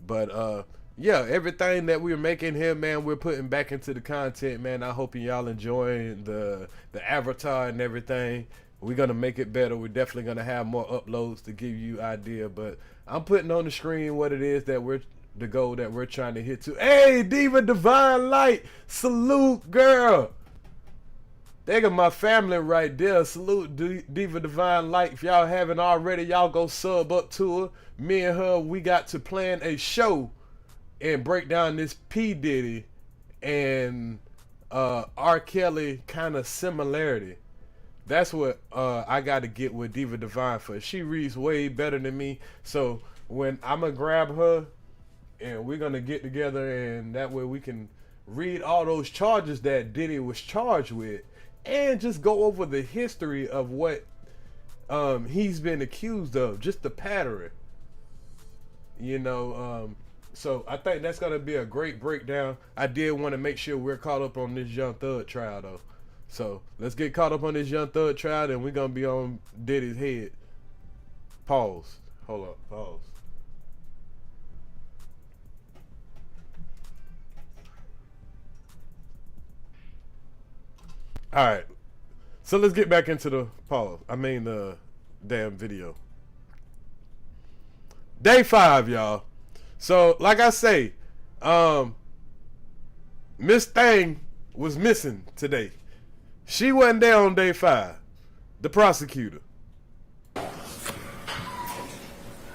But yeah, everything that we're making here, man, we're putting back into the content, man. I hope y'all enjoying the avatar and everything. We're gonna make it better. We're definitely gonna have more uploads to give you idea. But I'm putting on the screen what it is that the goal that we're trying to hit to. Hey, Diva Divine Light, salute, girl. They got my family right there. Salute Diva Divine Light. If y'all haven't already, y'all go sub up to her. Me and her, we got to plan a show and break down this P. Diddy and R. Kelly kind of similarity. That's what I got to get with Diva Divine for. She reads way better than me. So when I'm going to grab her and we're going to get together, and that way we can read all those charges that Diddy was charged with, and just go over the history of what he's been accused of, just the pattern. You know, So I think that's gonna be a great breakdown. I did want to make sure we're caught up on this Young Thug trial though. So let's get caught up on this Young Thug trial, and we're gonna be on Diddy's head. Pause. Hold up. Pause. All right. So let's get back into the damn video. Day 5, y'all. So, like I say, Miss Thing was missing today. She wasn't there on day 5. The prosecutor.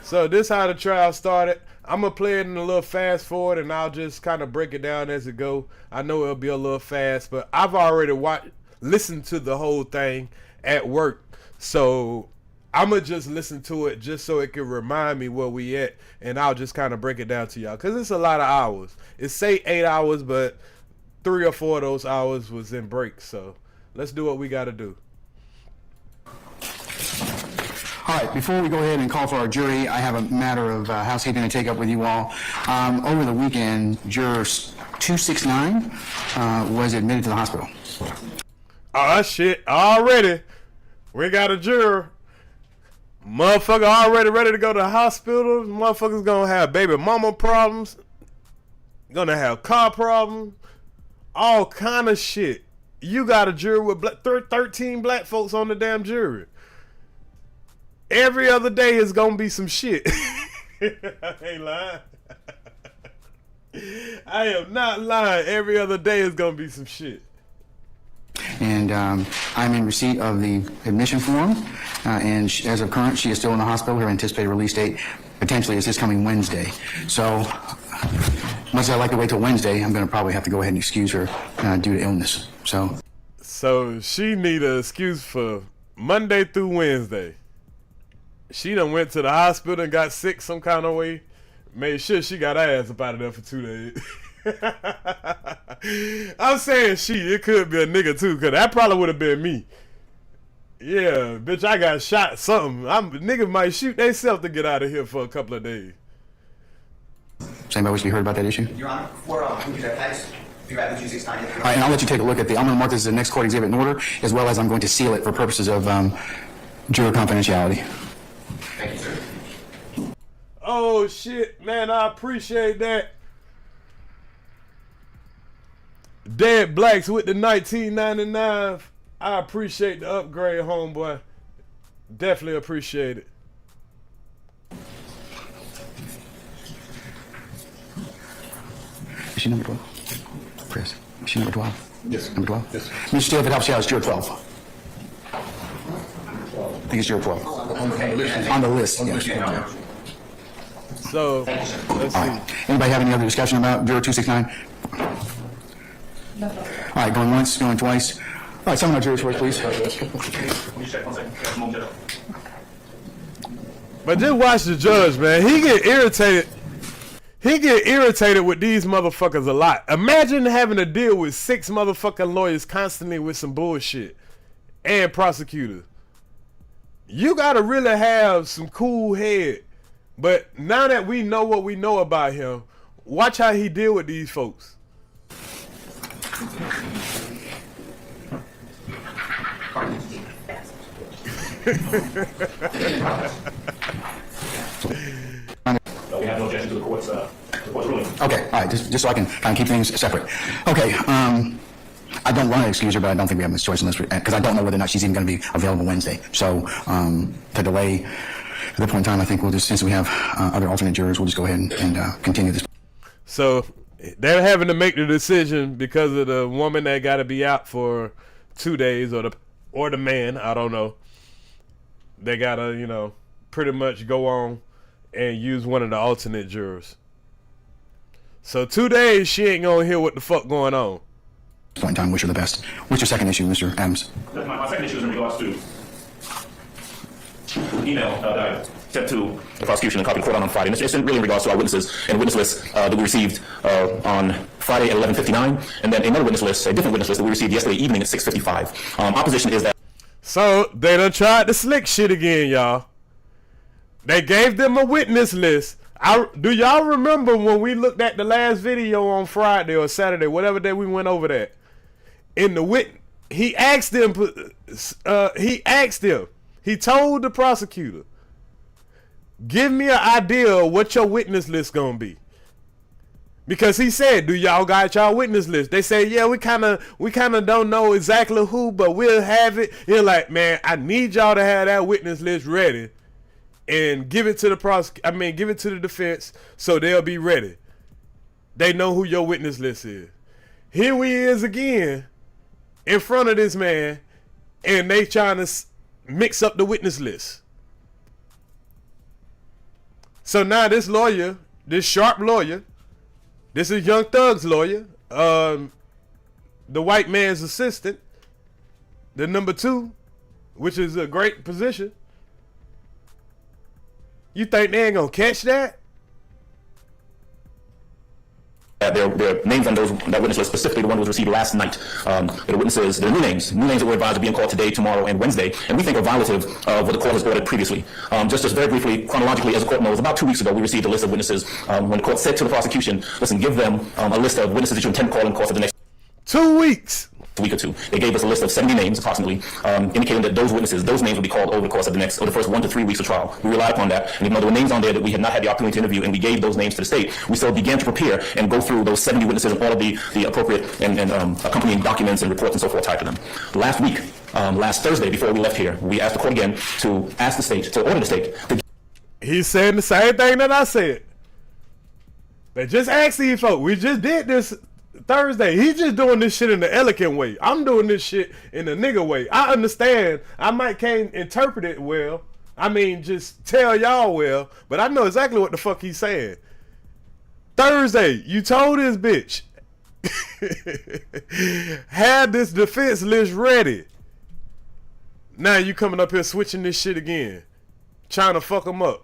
So this how the trial started. I'm gonna play it in a little fast forward, and I'll just kind of break it down as it go. I know it'll be a little fast, but I've already listened to the whole thing at work, so I'm gonna just listen to it just so it can remind me where we at, and I'll just kind of break it down to y'all, because it's a lot of hours. It say 8 hours, but 3 or 4 of those hours was in breaks. So let's do what we gotta do. All right, before we go ahead and call for our jury, I have a matter of housekeeping to take up with you all. Over the weekend, juror 269 was admitted to the hospital. Oh, shit, already. We got a juror. Motherfucker already ready to go to the hospital. Motherfucker's gonna have baby mama problems. Gonna have car problems. All kind of shit. You got a jury with 13 black folks on the damn jury. Every other day is gonna be some shit. I ain't lying. I am not lying. Every other day is gonna be some shit. And I'm in receipt of the admission form, and as of current, she is still in the hospital. Her anticipated release date potentially is this coming Wednesday. So, much as I'd like to wait till Wednesday, I'm going to probably have to go ahead and excuse her due to illness. So she need an excuse for Monday through Wednesday. She done went to the hospital and got sick some kind of way. Made sure she got her ass up out of there for 2 days. I'm saying it could be a nigga too, cause that probably would have been me. Yeah, bitch, I got shot something. Niggas might shoot themselves to get out of here for a couple of days. Does anybody wish to be heard about that issue? Your Honor, for text, you're at the 269. All right, and I'll let you take a look at I'm going to mark this as the next court exhibit in order, as well as I'm going to seal it for purposes of juror confidentiality. Thank you, sir. Oh shit, man, I appreciate that. Dead Blacks with the 1999. I appreciate the upgrade, homeboy. Definitely appreciate it. Is she number 12? Chris, is she number 12? Yes. Number 12? Yes. Mr. Steele, if it helps you out, it's juror 12. I think it's juror 12. On the list. On the list, On the yeah. list, So, let's see. All right. Anybody have any other discussion about juror 269? All right, going once, going twice. All right, someone on jury's work, please. But just watch the judge, man. He get irritated. He get irritated with these motherfuckers a lot. Imagine having to deal with 6 motherfucking lawyers constantly with some bullshit and prosecutors. You gotta really have some cool head. But now that we know what we know about him, watch how he deal with these folks. No, we have no objection to the court's ruling. Okay, all right, just so I can kind of keep things separate. Okay, I don't want to excuse her, but I don't think we have much choice in this, because I don't know whether or not she's even going to be available Wednesday. So, to delay at that point in time, I think we'll just, since we have other alternate jurors, we'll just go ahead and continue this. So, they're having to make the decision because of the woman that got to be out for 2 days, or the man, I don't know. They got to, pretty much go on and use one of the alternate jurors. So 2 days, she ain't going to hear what the fuck going on. Point in time, wish her the best. What's your second issue, Mr. Adams? My second issue is in regards to email that I sent to the prosecution and copied the court on Friday. And it's really in regards to our witnesses and witness list that we received on Friday at 11:59, and then another witness list, a different witness list that we received yesterday evening at 6:55. Opposition is that. So they done tried the slick shit again, y'all. They gave them a witness list. Do y'all remember when we looked at the last video on Friday or Saturday, whatever day we went over that? In the he asked him. He told the prosecutor, "Give me an idea of what your witness list gonna be." Because he said, "Do y'all got y'all witness list?" They say, "Yeah, we kind of don't know exactly who, but we'll have it." You're like, "Man, I need y'all to have that witness list ready and give it to the give it to the defense so they'll be ready. They know who your witness list is." Here we is again in front of this man, and they trying to mix up the witness list. So now this lawyer, this sharp lawyer, this is Young Thug's lawyer, the white man's assistant, the number 2, which is a great position. You think they ain't gonna catch that? There are names on that witness list, specifically the one that was received last night. The witnesses, there are new names that were advised of being called today, tomorrow, and Wednesday, and we think are violative of what the court has ordered previously. Just very briefly, chronologically, as the court knows, about 2 weeks ago, we received a list of witnesses when the court said to the prosecution, "Listen, give them a list of witnesses that you intend to call in the course of the next 2 weeks. Week or two." They gave us a list of 70 names approximately, indicating that those names will be called over the course of the first 1 to 3 weeks of trial. We relied upon that, and even though there were names on there that we had not had the opportunity to interview, and we gave those names to the state, we still began to prepare and go through those 70 witnesses and all of the appropriate and accompanying documents and reports and so forth tied to them. Last week, last Thursday, before we left here, we asked the court again to ask the state, to order the state. He's saying the same thing that I said. They just asked these folks. We just did this Thursday. He's just doing this shit in the elegant way. I'm doing this shit in the nigga way. I understand. I can't interpret it well. Just tell y'all well, but I know exactly what the fuck he's saying. Thursday, you told this bitch, had this defense list ready. Now you coming up here switching this shit again, trying to fuck them up.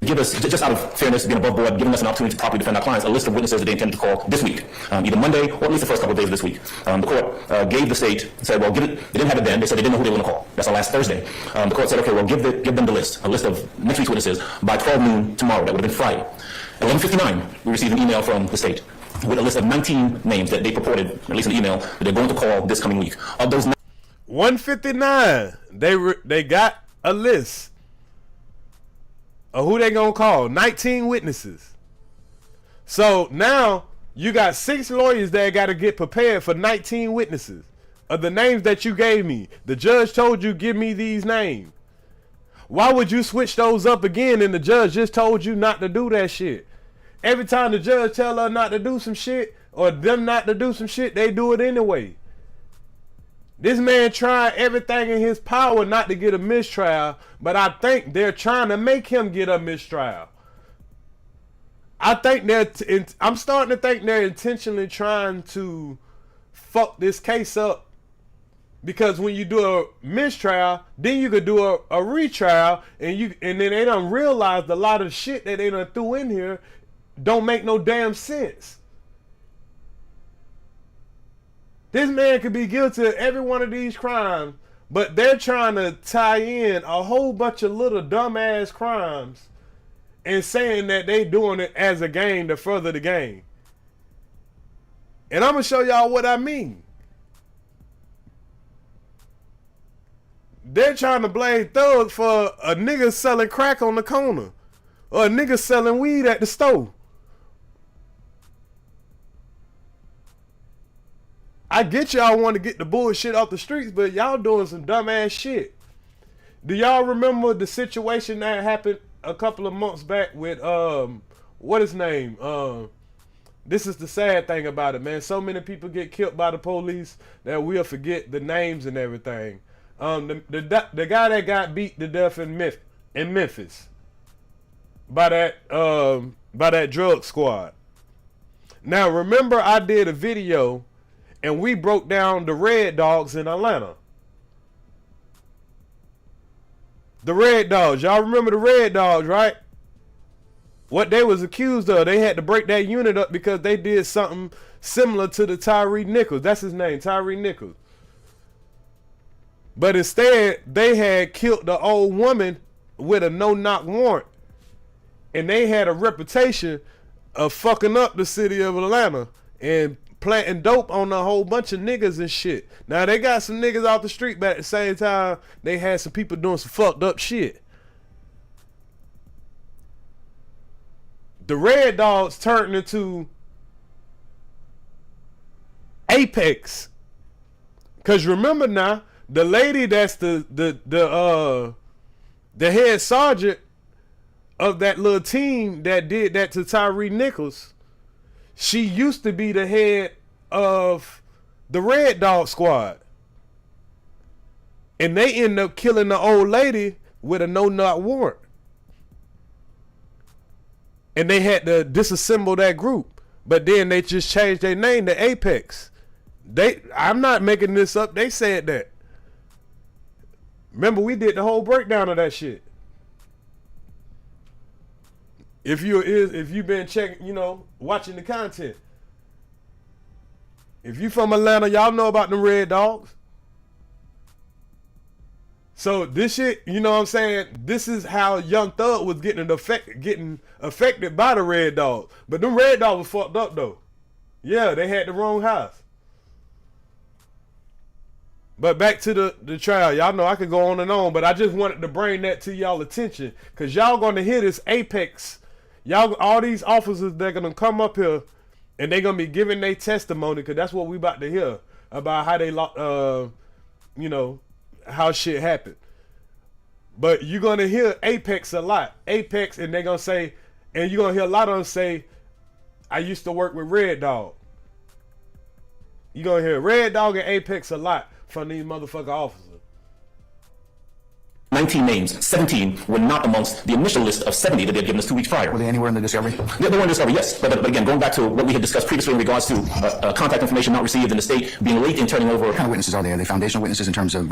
Give us, just out of fairness, being above board, giving us an opportunity to properly defend our clients, a list of witnesses that they intended to call this week, either Monday or at least the first couple of days of this week. The court gave the state, said, well, give it. They didn't have it then. They said they didn't know who they were going to call. That's on last Thursday. The court said, okay, well, give them the list, a list of next week's witnesses by 12 noon tomorrow. That would have been Friday. At 11:59, we received an email from the state with a list of 19 names that they purported, at least in the email, that they're going to call this coming week. Of those 159, they got a list of who they gonna call. 19 witnesses. So now you got 6 lawyers that got to get prepared for 19 witnesses of the names that you gave me. The judge told you, give me these names. Why would you switch those up again and the judge just told you not to do that shit? Every time the judge tell her not to do some shit or them not to do some shit, they do it anyway. This man tried everything in his power not to get a mistrial, but I think they're trying to make him get a mistrial. I'm starting to think they're intentionally trying to fuck this case up, because when you do a mistrial, then you could do a retrial, and then they done realized a lot of shit that they done threw in here don't make no damn sense. This man could be guilty of every one of these crimes, but they're trying to tie in a whole bunch of little dumbass crimes and saying that they doing it as a game to further the game. And I'm going to show y'all what I mean. They're trying to blame Thug for a nigga selling crack on the corner or a nigga selling weed at the store. I get y'all want to get the bullshit off the streets, but y'all doing some dumbass shit. Do y'all remember the situation that happened a couple of months back with what his name? This is the sad thing about it, man. So many people get killed by the police that we'll forget the names and everything. The guy that got beat to death in Memphis by that drug squad. Now remember, I did a video and we broke down the Red Dogs in Atlanta. The Red Dogs. Y'all remember the Red Dogs, right? What they was accused of, they had to break that unit up because they did something similar to the Tyree Nichols. That's his name, Tyree Nichols. But instead, they had killed the old woman with a no-knock warrant. and they had a reputation of fucking up the city of Atlanta and planting dope on a whole bunch of niggas and shit. Now they got some niggas off the street, but at the same time, they had some people doing some fucked up shit. The Red Dogs turned into Apex. Cause remember now, the lady that's the head sergeant of that little team that did that to Tyree Nichols, she used to be the head of the Red Dog Squad. And they ended up killing the old lady with a no-knock warrant. And they had to disassemble that group. But then they just changed their name to Apex. I'm not making this up. They said that. Remember, we did the whole breakdown of that shit. If you've been checking, watching the content. If you from Atlanta, y'all know about the Red Dogs. So this shit, you know what I'm saying? This is how Young Thug was getting affected by the Red Dogs. But them Red Dogs was fucked up though. Yeah, they had the wrong house. But back to the trial. Y'all know I could go on and on, but I just wanted to bring that to y'all attention. Cause y'all gonna hear this Apex. Y'all, all these officers, they're gonna come up here and they're gonna be giving their testimony, cause that's what we about to hear about how they how shit happened. But you're gonna hear Apex a lot. Apex, and they're gonna say, and you're gonna hear a lot of them say, I used to work with Red Dog. You're gonna hear Red Dog and Apex a lot from these motherfucker officers. 19 names, 17 were not amongst the initial list of 70 that they had given us 2 weeks prior. Were they anywhere in the discovery? They were in the discovery, yes. But again, going back to what we had discussed previously in regards to contact information not received in the state, being late in turning over. What kind of witnesses are they? Are they foundational witnesses in terms of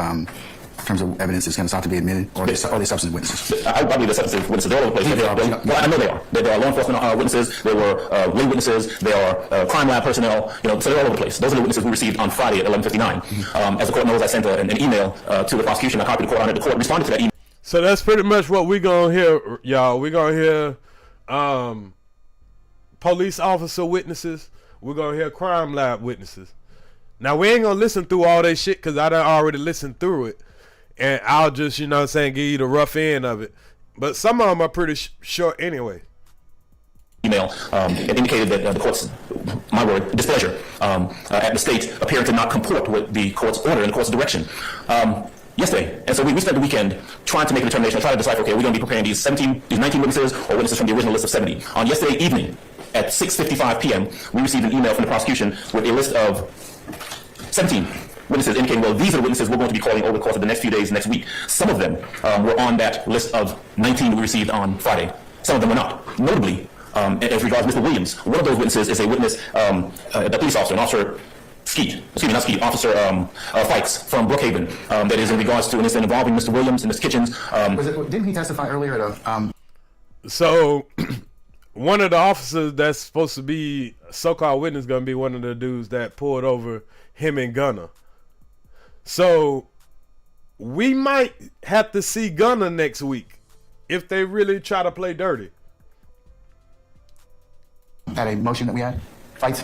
evidence that's going to sought to be admitted, or are they substantive witnesses? I believe they're substantive witnesses. They're all over the place. I know they are. There are law enforcement witnesses. There were lay witnesses. There are crime lab personnel. So they're all over the place. Those are the witnesses we received on Friday at 11:59. As the court knows, I sent an email to the prosecution. I copied the court on it. The court responded to that email. So that's pretty much what we're going to hear, y'all. We're going to hear police officer witnesses. We're going to hear crime lab witnesses. Now, we ain't going to listen through all that shit because I done already listened through it. And I'll just, give you the rough end of it. But some of them are pretty short anyway. Email, it indicated that the court's, my word, displeasure at the state appeared to not comport with the court's order and the court's direction. Yesterday, and so we spent the weekend trying to make a determination, trying to decipher, okay, we're going to be preparing these 19 witnesses or witnesses from the original list of 70. On yesterday evening, at 6:55 p.m., we received an email from the prosecution with a list of 17 witnesses indicating, well, these are the witnesses we're going to be calling over the course of the next few days, next week. Some of them were on that list of 19 we received on Friday. Some of them were not. Notably, as regards Mr. Williams, one of those witnesses is a witness, a police officer, an officer, Officer Fikes from Brookhaven, that is in regards to an incident involving Mr. Williams and Mr. Kitchens. Didn't he testify earlier at So, one of the officers that's supposed to be a so-called witness going to be one of the dudes that pulled over him and Gunner. So, we might have to see Gunner next week if they really try to play dirty. At a motion that we had? Fights?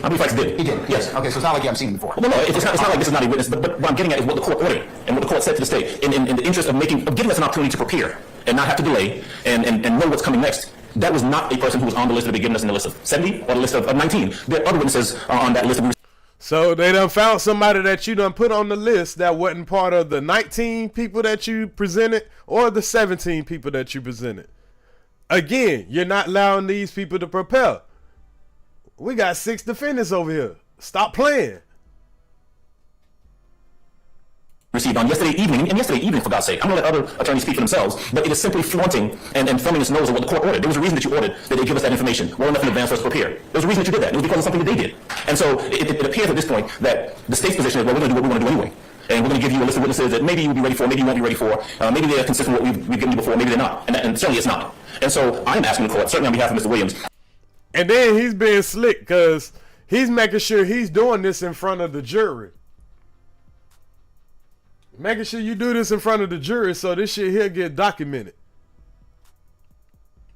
I believe Fikes did. He did? Yes. Okay, so it's not like you haven't seen him before. No, it's not like this is not a witness, but what I'm getting at is what the court ordered and what the court said to the state in the interest of giving us an opportunity to prepare and not have to delay and know what's coming next. That was not a person who was on the list that they given us in the list of 70 or the list of 19. There are other witnesses on that list. So they done found somebody that you done put on the list that wasn't part of the 19 people that you presented or the 17 people that you presented. Again, you're not allowing these people to prepare. We got 6 defendants over here. Stop playing. Received on yesterday evening, and yesterday evening, for God's sake, I'm going to let other attorneys speak for themselves, but it is simply flaunting and thumbing its nose at what the court ordered. There was a reason that you ordered that they give us that information well enough in advance for us to prepare. There was a reason that you did that. It was because of something that they did. And so it appears at this point that the state's position is, well, we're going to do what we want to do anyway. And we're going to give you a list of witnesses that maybe you'll be ready for, maybe you won't be ready for. Maybe they're consistent with what we've given you before, maybe they're not. And certainly it's not. And so I'm asking the court, certainly on behalf of Mr. Williams. And then he's being slick because he's making sure he's doing this in front of the jury. Making sure you do this in front of the jury so this shit here get documented.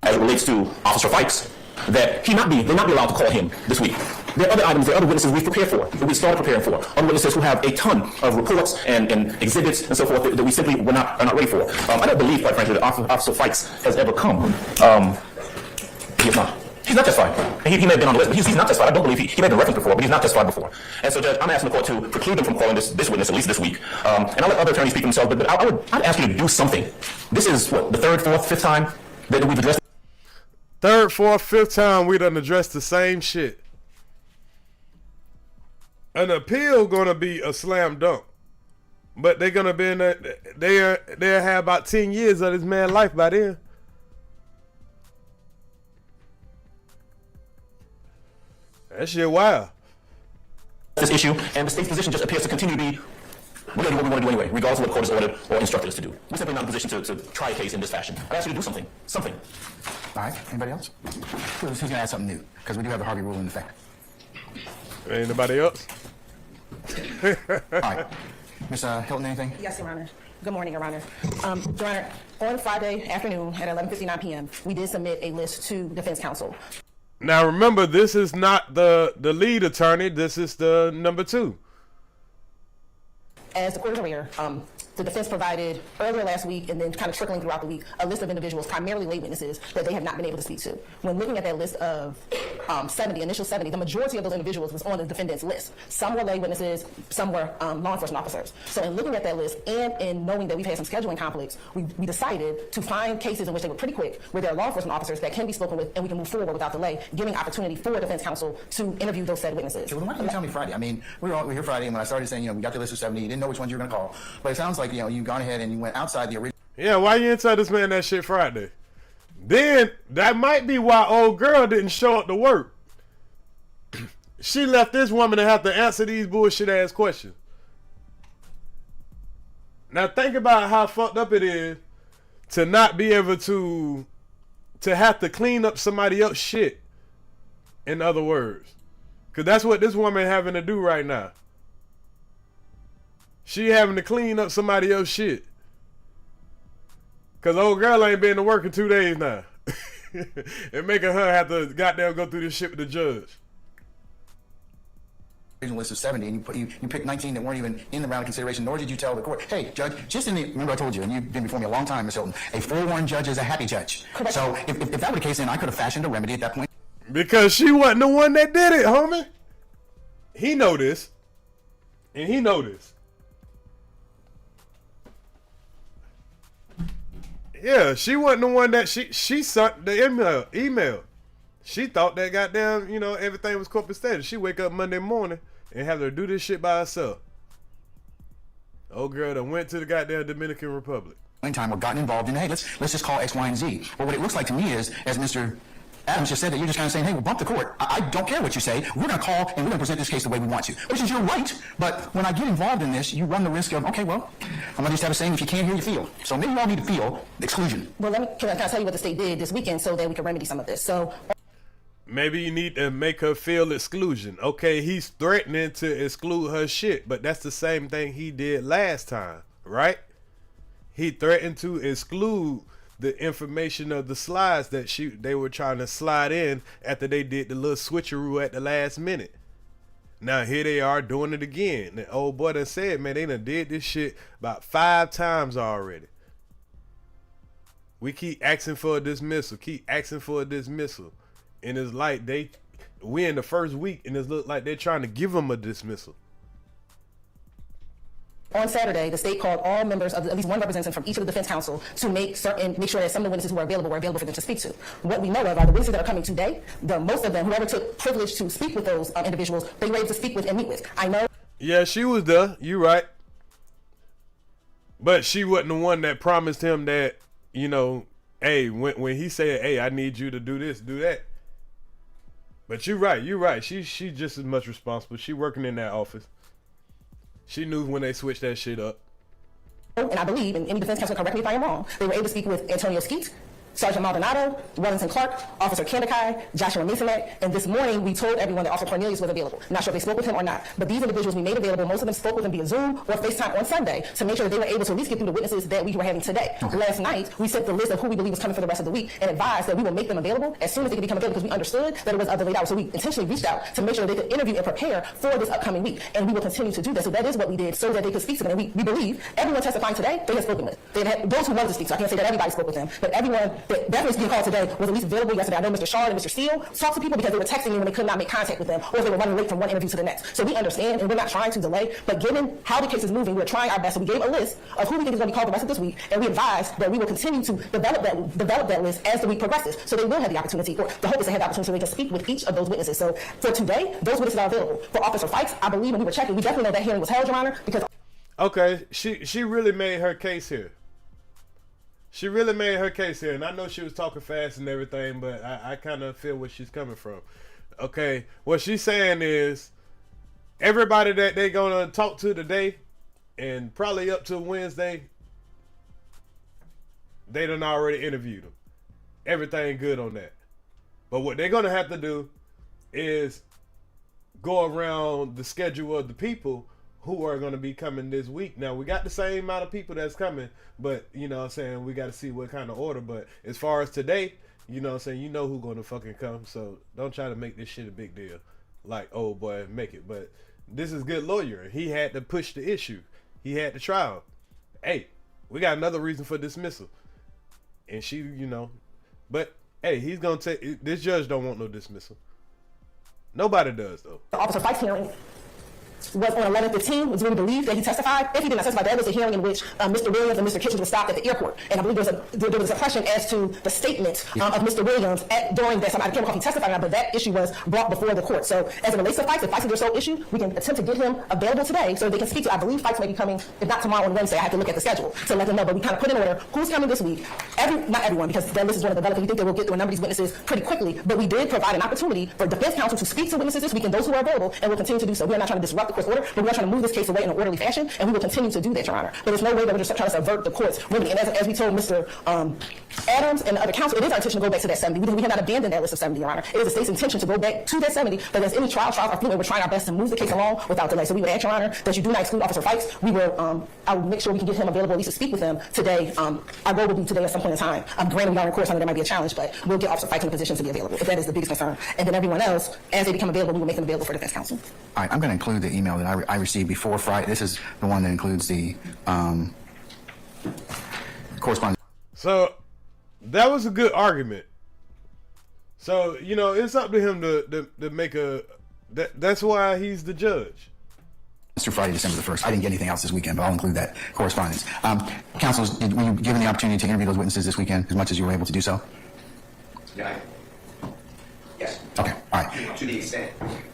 As it relates to Officer Fikes, that they not be allowed to call him this week. There are other items, there are other witnesses we've prepared for, that we started preparing for. Other witnesses who have a ton of reports and exhibits and so forth that we simply are not ready for. I don't believe, quite frankly, that Officer Fikes has ever come. He is not. He's not testified. He may have been on the list, but he's not testified. I don't believe he made a reference before, but he's not testified before. And so, Judge, I'm asking the court to preclude them from calling this witness at least this week. And I'll let other attorneys speak for themselves, but I'd ask you to do something. This is, what, the third, fourth, fifth time that we've addressed? Third, fourth, fifth time we done addressed the same shit. An appeal gonna be a slam dunk. But they're gonna be in they'll have about 10 years of this man's life by then. That shit wild. This issue, and the state's position just appears to continue to be, we're going to do what we want to do anyway, regardless of what the court has ordered or instructed us to do. We're simply not in a position to try a case in this fashion. I ask you to do something. Something. All right, anybody else? Who's going to add something new? Because we do have the Harvey rule in effect. Anybody else? All right. Ms. Hilton, anything? Yes, Your Honor. Good morning, Your Honor. Your Honor, on Friday afternoon at 11:59 p.m., we did submit a list to defense counsel. Now remember, this is not the lead attorney. This is the number 2. As the court is aware, the defense provided earlier last week and then kind of trickling throughout the week a list of individuals, primarily lay witnesses, that they have not been able to speak to. When looking at that list of 70, the majority of those individuals was on the defendant's list. Some were lay witnesses, some were law enforcement officers. So in looking at that list and in knowing that we've had some scheduling conflicts, we decided to find cases in which they were pretty quick, where there are law enforcement officers that can be spoken with and we can move forward without delay, giving opportunity for defense counsel to interview those said witnesses. Okay, well, why didn't you tell me Friday? I mean, we were here Friday, and when I started saying, we got the list of 70, you didn't know which ones you were going to call. But it sounds like, you've gone ahead and you went outside the original. Yeah, why you didn't tell this man that shit Friday? Then, that might be why old girl didn't show up to work. She left this woman to have to answer these bullshit ass questions. Now think about how fucked up it is to not be able to have to clean up somebody else's shit, in other words. Because that's what this woman having to do right now. She having to clean up somebody else's shit. Because old girl ain't been to work in 2 days now. And making her have to goddamn go through this shit with the judge. List of 70, and you picked 19 that weren't even in the round of consideration, nor did you tell the court, hey, Judge, remember I told you, and you've been before me a long time, Ms. Hilton, a forewarned judge is a happy judge. Correct. So if that were the case, then I could have fashioned a remedy at that point. Because she wasn't the one that did it, homie. He know this. And he know this. Yeah, she wasn't the one that she sent the email. She thought that goddamn, everything was corporate status. She wake up Monday morning and have her do this shit by herself. Old girl that went to the goddamn Dominican Republic. Time we've gotten involved in, hey, let's just call X, Y, and Z. Well, what it looks like to me is, as Mr. Adams just said, that you're just kind of saying, hey, we'll bump the court. I don't care what you say. We're going to call and we're going to present this case the way we want to, which is your right. But when I get involved in this, you run the risk of, okay, well, I'm going to just have a saying, if you can't hear, you feel. So maybe you all need to feel exclusion. Well, can I tell you what the state did this weekend so that we can remedy some of this? So maybe you need to make her feel exclusion. Okay, he's threatening to exclude her shit, but that's the same thing he did last time, right? He threatened to exclude the information of the slides that they were trying to slide in after they did the little switcheroo at the last minute. Now here they are doing it again. The old boy done said, man, they done did this shit about 5 times already. We keep asking for a dismissal, and it's like we're in the first week, and it looks like they're trying to give them a dismissal. on Saturday, the state called all members of at least one representative from each of the defense counsel to make sure that some of the witnesses who were available for them to speak to. What we know of are the witnesses that are coming today. Most of them, whoever took privilege to speak with those individuals, they were able to speak with and meet with. I know. Yeah, she was there. You right. But she wasn't the one that promised him that, you know, hey, when he said, hey, I need you to do this, do that. But you're right. She's just as much responsible. She working in that office. She knew when they switched that shit up. And I believe, and any defense counsel correct me if I am wrong, they were able to speak with Antonio Skeet, Sergeant Maldonado, Wellington Clark, Officer Kandakai, Joshua Masonek, and this morning we told everyone that Officer Cornelius was available. Not sure if they spoke with him or not, but these individuals we made available, most of them spoke with him via Zoom or FaceTime on Sunday to make sure that they were able to at least get through the witnesses that we were having today. Okay. Last night, we sent the list of who we believe was coming for the rest of the week and advised that we will make them available as soon as they can become available because we understood that it was delayed hours. So we intentionally reached out to make sure that they could interview and prepare for this upcoming week, and we will continue to do that. So that is what we did so that they could speak to them. And we believe everyone testifying today, they have spoken with. They had those who wanted to speak, so I can't say that everybody spoke with them, but everyone that definitely being called today was at least available yesterday. I know Mr. Shard and Mr. Steele talked to people because they were texting me when they could not make contact with them or if they were running late from one interview to the next. So we understand, and we're not trying to delay, but given how the case is moving, we're trying our best. So we gave a list of who we think is going to be called the rest of this week, and we advised that we will continue to develop that list as the week progresses. So they will have the opportunity, or the hope is to have the opportunity so they can speak with each of those witnesses. So for today, those witnesses are available. For Officer Fikes, I believe when we were checking, we definitely know that hearing was held, Your Honor, because... Okay, she really made her case here. She really made her case here, and I know she was talking fast and everything, but I kind of feel where she's coming from. Okay, what she's saying is everybody that they're going to talk to today and probably up to Wednesday, they done already interviewed them. Everything good on that. But what they're going to have to do is go around the schedule of the people who are going to be coming this week. Now, we got the same amount of people that's coming, but, you know what I'm saying, we got to see what kind of order. But as far as today, you know what I'm saying, you know who's going to fucking come. So don't try to make this shit a big deal. Like, oh, boy, make it. But this is good lawyering. He had to push the issue. He had the trial. Hey, we got another reason for dismissal. And she, you know, but, hey, he's going to take, this judge don't want no dismissal. Nobody does, though. The Officer Fikes hearing was on 11/15, was when we believe that he testified. If he did not testify, that was a hearing in which Mr. Williams and Mr. Kitchens were stopped at the airport. And I believe there was a question as to the statement of Mr. Williams during that time. I can't recall if he testified or not, but that issue was brought before the court. So as it relates to Fikes, if Fikes is their sole issue, we can attempt to get him available today so they can speak to. I believe Fikes may be coming, if not tomorrow, on Wednesday. I have to look at the schedule to let them know. But we kind of put in order who's coming this week. Not everyone, because that list is one of the developers. We think that we'll get through a number of these witnesses pretty quickly. But we did provide an opportunity for defense counsel to speak to witnesses this week and those who are available, and we'll continue to do so. We are not trying to disrupt the court's order, but we are trying to move this case away in an orderly fashion, and we will continue to do that, Your Honor. But there's no way that we're just trying to subvert the court's remedy. And as we told Mr. Adams and the other counsel, it is our intention to go back to that 70. We have not abandoned that list of 70, Your Honor. It is the state's intention to go back to that 70, but as any trials are fluid, we're trying our best to move the case along without delay. So we would ask, Your Honor, that you do not exclude Officer Fikes. We will, I will make sure we can get him available at least to speak with him today. Our goal will be today at some point in time. Granted, we are in course, I know there might be a challenge, but we'll get Officer Fikes in a position to be available, if that is the biggest concern. And then everyone else, as they become available, we will make them available for defense counsel. All right, I'm going to include the email that I received before Friday. This is the one that includes the correspondence. So that was a good argument. So, you know, it's up to him to make a... That's why he's the judge. It's through Friday, December the 1st. I didn't get anything else this weekend, but I'll include that correspondence. Counsel, were you given the opportunity to interview those witnesses this weekend as much as you were able to do so? Yeah. Yes. Okay, all right. To the extent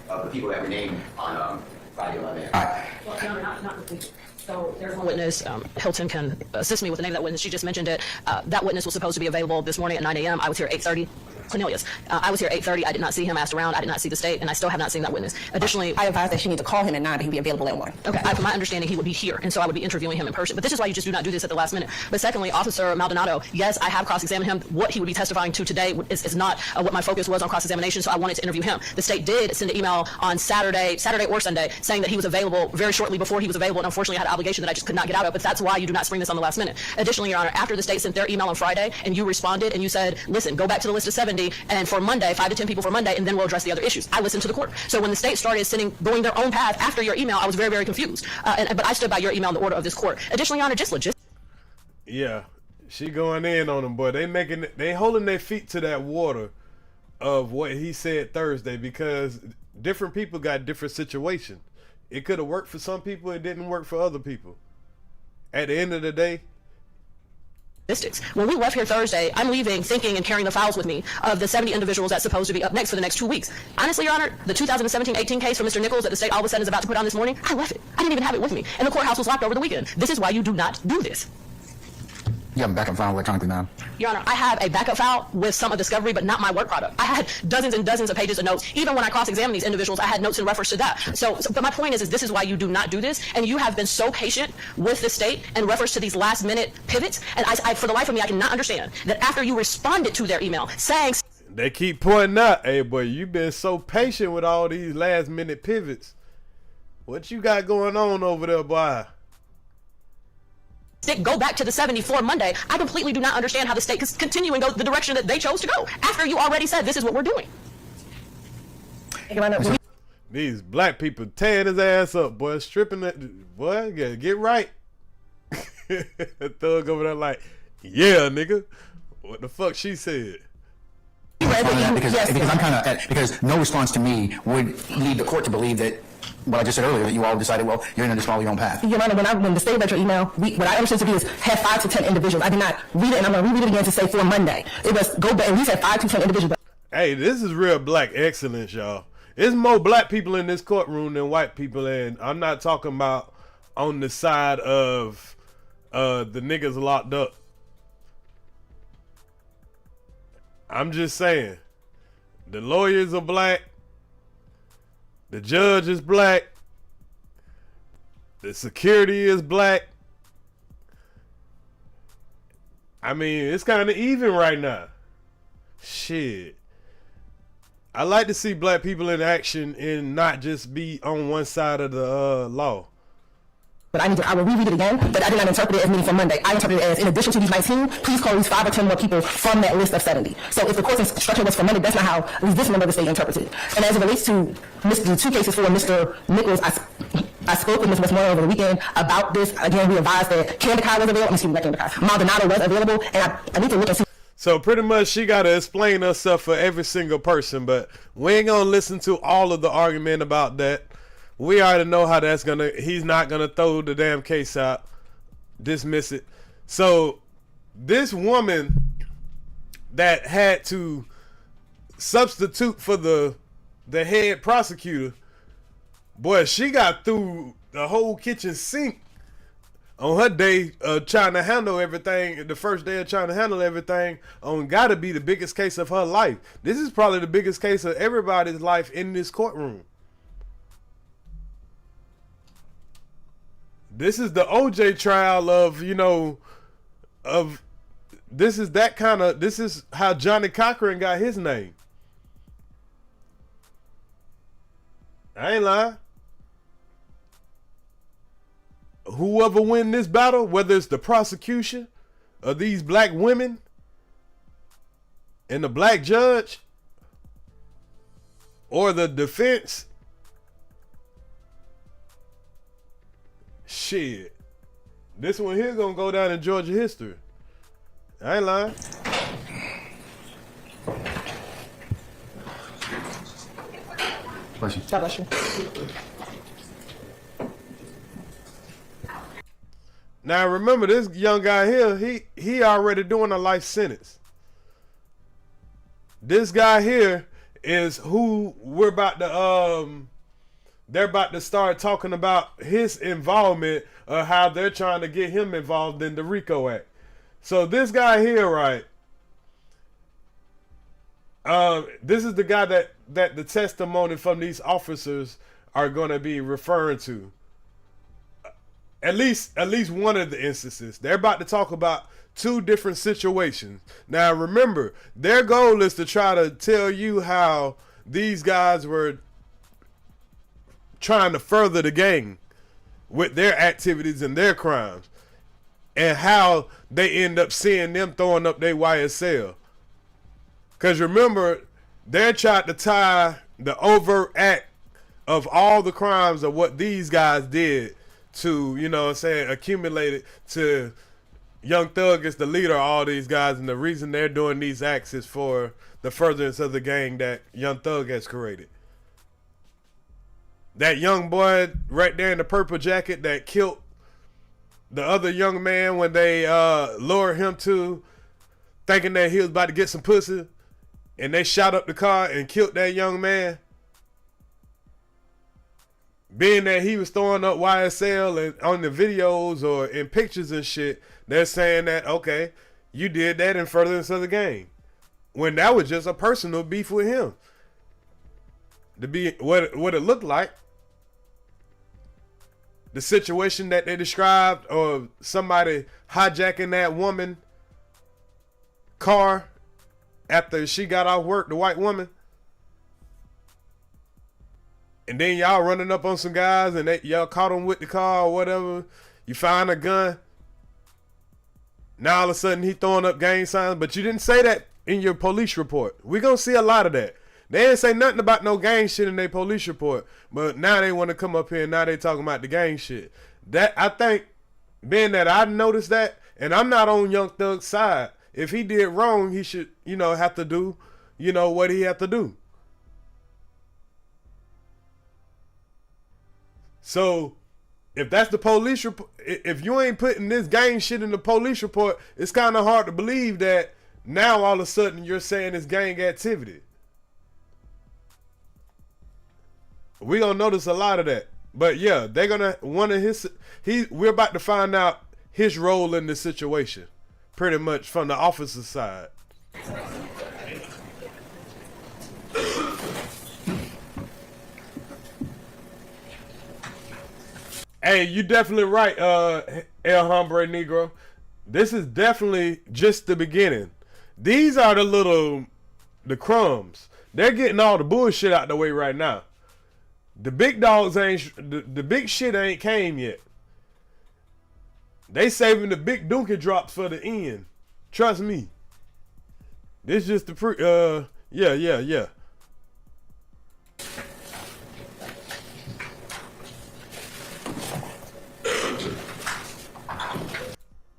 of the people that were named on Friday 11. All right. Well, no, not completely. So there's one witness, Hilton can assist me with the name of that witness. She just mentioned it. That witness was supposed to be available this morning at 9 a.m. I was here at 8:30. Cornelius. I was here at 8:30. I did not see him, asked around. I did not see the state, and I still have not seen that witness. Additionally, I advised that she need to call him at 9, but he'd be available at 1. Okay. From my understanding, he would be here, and so I would be interviewing him in person. But this is why you just do not do this at the last minute. But secondly, Officer Maldonado, yes, I have cross-examined him. What he would be testifying to today is not what my focus was on cross-examination, so I wanted to interview him. The state did send an email on Saturday or Sunday, saying that he was available very shortly before he was available, and unfortunately I had an obligation that I just could not get out of, but that's why you do not spring this on the last minute. Additionally, Your Honor, after the state sent their email on Friday, and you responded, and you said, listen, go back to the list of 70, and for Monday, 5 to 10 people for Monday, and then we'll address the other issues. I listened to the court. So when the state started going their own path after your email, I was very, very confused. But I stood by your email in the order of this court. Additionally, Your Honor, just legit. Yeah, she going in on them, boy. They holding their feet to that water of what he said Thursday, because different people got different situations. It could have worked for some people. It didn't work for other people. At the end of the day, when we left here Thursday, I'm leaving thinking and carrying the files with me of the 70 individuals that's supposed to be up next for the next 2 weeks. Honestly, Your Honor, the 2017-18 case for Mr. Nichols that the state all of a sudden is about to put on this morning, I left it. I didn't even have it with me. And the courthouse was locked over the weekend. This is why you do not do this. You have a backup file electronically now. Your Honor, I have a backup file with some of discovery, but not my work product. I had dozens and dozens of pages of notes. Even when I cross-examined these individuals, I had notes in reference to that. But my point is this is why you do not do this, and you have been so patient with the state in reference to these last-minute pivots, and I, for the life of me, I cannot understand that after you responded to their email saying... They keep pointing out, hey, boy, you've been so patient with all these last-minute pivots. What you got going on over there, boy? Go back to the 74 Monday. I completely do not understand how the state can continue and go the direction that they chose to go after you already said this is what we're doing. These black people tearing his ass up, boy, stripping that, boy, get right. Thug over there like, yeah, nigga. What the fuck she said? Because no response to me would lead the court to believe that what I just said earlier, that you all decided, well, you're going to just follow your own path. Your Honor, when the state read your email, what I understood to be is have 5 to 10 individuals. I did not read it, and I'm going to reread it again to say for Monday. It was go back, and we said 5 to 10 individuals. Hey, this is real black excellence, y'all. There's more black people in this courtroom than white people, and I'm not talking about on the side of the niggas locked up. I'm just saying, the lawyers are black, the judge is black, the security is black. I mean, it's kind of even right now. Shit. I like to see black people in action and not just be on one side of the law. But I will reread it again, but I did not interpret it as meaning for Monday. I interpreted it as, in addition to these 19, please call these 5 or 10 more people from that list of 70. So if the court's instruction was for Monday, that's not how at least this member of the state interpreted it. And as it relates to the 2 cases for Mr. Nichols, I spoke with Ms. Westmoreland over the weekend about this. Again, we advised that Candakai was available. Excuse me, not Candakai. Maldonado was available, and I need to look and see. So pretty much she got to explain herself for every single person, but we ain't going to listen to all of the argument about that. We already know how that's going to, he's not going to throw the damn case out, dismiss it. So this woman that had to substitute for the head prosecutor, boy, she got through the whole kitchen sink on her day trying to handle everything, the first day of trying to handle everything on gotta be the biggest case of her life. This is probably the biggest case of everybody's life in this courtroom. This is the OJ trial of, you know, of, this is how Johnny Cochran got his name. I ain't lying. Whoever win this battle, whether it's the prosecution of these black women and the black judge or the defense, shit, this one here gonna go down in Georgia history. I ain't lying. Bless you. God bless you. Now remember, this young guy here, he already doing a life sentence. This guy here is who we're about to they're about to start talking about his involvement, how they're trying to get him involved in the RICO Act. So this guy here, right? This is the guy that the testimony from these officers are going to be referring to. At least one of the instances. They're about to talk about 2 different situations. Now remember, their goal is to try to tell you how these guys were trying to further the gang with their activities and their crimes, and how they end up seeing them throwing up their YSL. Because remember, they're trying to tie the overt act of all the crimes of what these guys did to, you know what I'm saying, accumulated to Young Thug is the leader of all these guys, and the reason they're doing these acts is for the furtherance of the gang that Young Thug has created. That young boy right there in the purple jacket that killed the other young man when they lured him to thinking that he was about to get some pussy, and they shot up the car and killed that young man. being that he was throwing up YSL and on the videos or in pictures and shit, they're saying that, okay, you did that in furtherance of the gang. When that was just a personal beef with him. To be what it looked like. The situation that they described, or somebody hijacking that woman car after she got off work, the white woman. And then y'all running up on some guys and y'all caught them with the car or whatever. You find a gun. Now all of a sudden he throwing up gang signs, but you didn't say that in your police report. We're going to see a lot of that. They didn't say nothing about no gang shit in their police report, but now they want to come up here and now they talking about the gang shit. That, I think, being that I noticed that, and I'm not on Young Thug's side. If he did wrong, he should, have to do, what he had to do. So, if that's the police report, if you ain't putting this gang shit in the police report, it's kind of hard to believe that now all of a sudden you're saying it's gang activity. We gonna notice a lot of that. But yeah, they're gonna we're about to find out his role in this situation. Pretty much from the officer's side. Hey, you definitely right, El Hombre Negro. This is definitely just the beginning. These are the crumbs. They're getting all the bullshit out the way right now. The big dogs the big shit ain't came yet. They saving the big donkey drops for the end. Trust me. This just the yeah.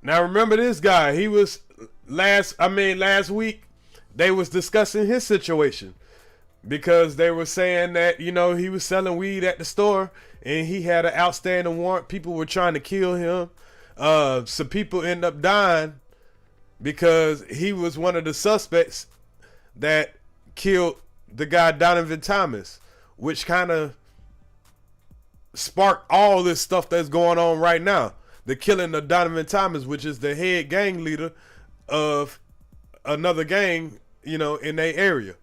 Now remember this guy. He was last week they was discussing his situation. Because they were saying that, he was selling weed at the store and he had an outstanding warrant. People were trying to kill him. Some people end up dying because he was one of the suspects that killed the guy Donovan Thomas, which kind of sparked all this stuff that's going on right now. The killing of Donovan Thomas, which is the head gang leader of another gang, in their area.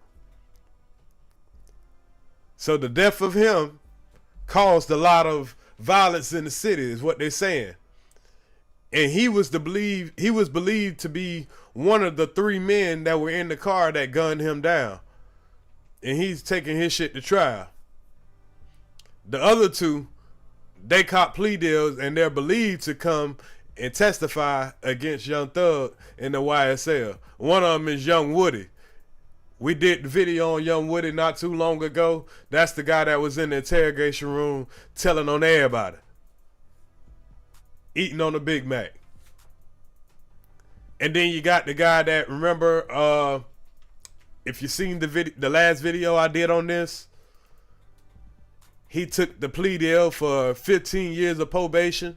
So the death of him caused a lot of violence in the city, is what they're saying. And he was believed to be one of the 3 men that were in the car that gunned him down. And he's taking his shit to trial. The other 2, they caught plea deals and they're believed to come and testify against Young Thug in the YSL. One of them is Young Woody. We did the video on Young Woody not too long ago. That's the guy that was in the interrogation room telling on everybody. Eating on a Big Mac. And then you got the guy that, remember, if you seen the last video I did on this, he took the plea deal for 15 years of probation,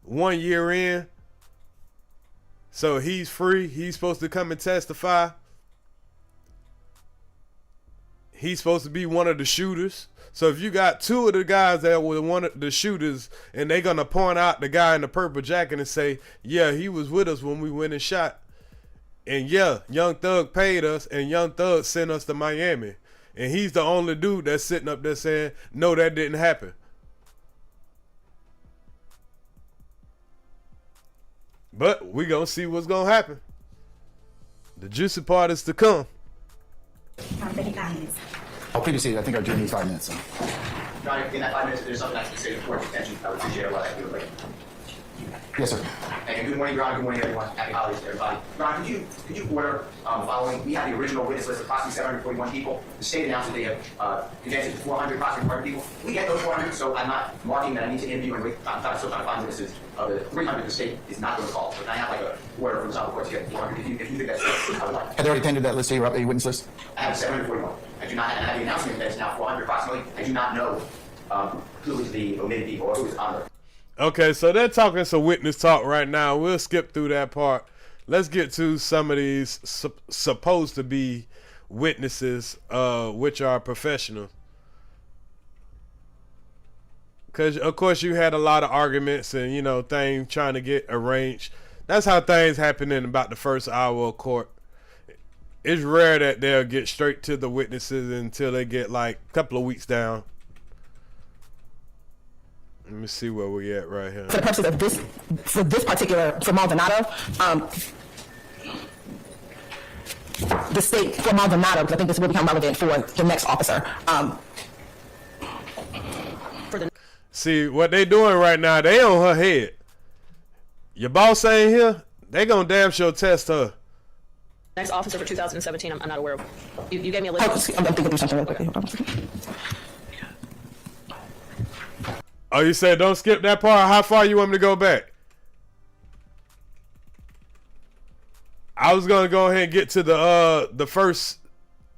1 year in. So he's free. He's supposed to come and testify. He's supposed to be one of the shooters. So if you got 2 of the guys that were one of the shooters and they're going to point out the guy in the purple jacket and say, yeah, he was with us when we went and shot. And yeah, Young Thug paid us and Young Thug sent us to Miami. And he's the only dude that's sitting up there saying, no, that didn't happen. But we going to see what's going to happen. The juicy part is to come. I'll previously, I think our jury needs 5 minutes. So. John, in that 5 minutes, if there's something I can say for attention, I would appreciate it while I do it later. Yes, sir. And good morning, Your Honor. Good morning, everyone. Happy holidays to everybody. Your Honor, could you order following? We have the original witness list of approximately 741 people. The state announced that they have condensed it to 400 approximately 400 people. We get those 400, so I'm not marking that I need to interview and wait. I'm still trying to find witnesses. Of the 300, the state is not going to call. But I have like a order from the South Court to get 400. If you think that's good, I would like. Have they already tendered that list to your witness list? I have 741. I do not have the announcement that it's now 400 approximately. I do not know who is the omitted people or who is on there. Okay, so they're talking some witness talk right now. We'll skip through that part. Let's get to some of these supposed to be witnesses, which are professionals. Because, of course, you had a lot of arguments and, you know, things trying to get arranged. That's how things happen in about the first hour of court. It's rare that they'll get straight to the witnesses until they get, like, a couple of weeks down. Let me see where we at right here. For the purposes of this, for particular, for Maldonado, the state, for Maldonado, because I think this will become relevant for the next officer. See, what they doing right now, they on her head. Your boss ain't here, they gonna damn sure test her. Next officer for 2017, I'm not aware of. You gave me a list. I'm thinking through something real quick. Oh, you said don't skip that part? How far you want me to go back? I was gonna go ahead and get to the first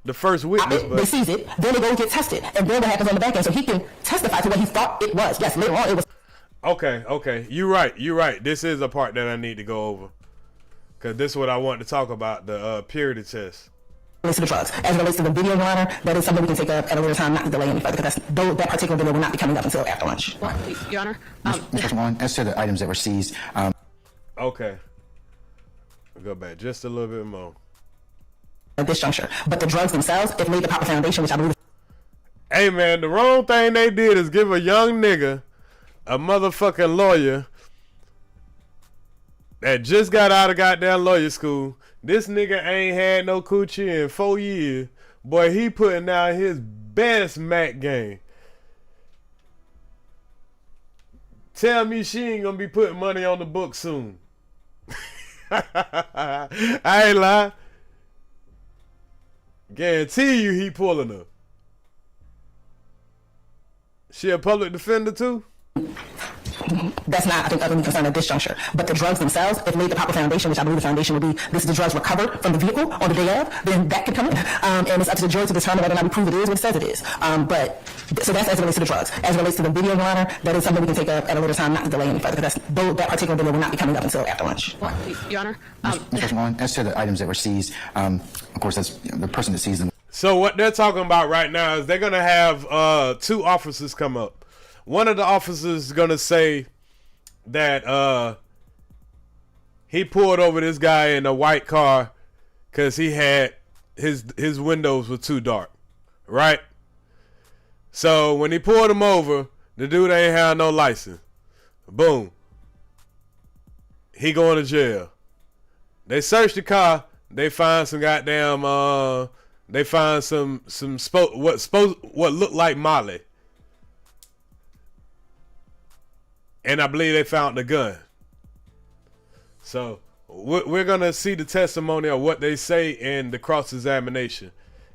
witness. They seize it, then they go and get tested, and then what happens on the back end, so he can testify to what he thought it was. Yes, later on it was. Okay, you're right. This is a part that I need to go over, because this is what I want to talk about, the purity test. To the drugs. As it relates to the video, Your Honor, that is something we can take up at a later time, not to delay any further, because that particular video will not be coming up until after lunch. Your Honor? Mr. Warren, as to the items that were seized. Okay. We'll go back just a little bit more. At this juncture. But the drugs themselves, if laid the proper foundation, which I believe. Hey, man, the wrong thing they did is give a young nigga a motherfucking lawyer that just got out of goddamn lawyer school. This nigga ain't had no coochie in 4 years. Boy, he putting out his best Mac game. Tell me she ain't gonna be putting money on the book soon. I ain't lying. Guarantee you he pulling her. She a public defender too? That's not, I think, utterly concerned at this juncture. But the drugs themselves, if laid the proper foundation, which I believe the foundation would be, this is the drugs recovered from the vehicle on the day of, then that could come in. And it's up to the jury to determine whether or not we prove it is what it says it is. So that's as it relates to the drugs. As it relates to the video, Your Honor, that is something we can take up at a later time, not to delay any further, because that particular video will not be coming up until after lunch. Your Honor? Mr. Warren, as to the items that were seized, of course, that's the person that seized them. So what they're talking about right now is they're going to have 2 officers come up. One of the officers is going to say that he pulled over this guy in a white car because he had his windows were too dark, right? So when he pulled him over, the dude ain't have no license. Boom. He going to jail. They searched the car. They find some goddamn they find some what looked like Molly. And I believe they found the gun. So we're going to see the testimony of what they say in the cross-examination.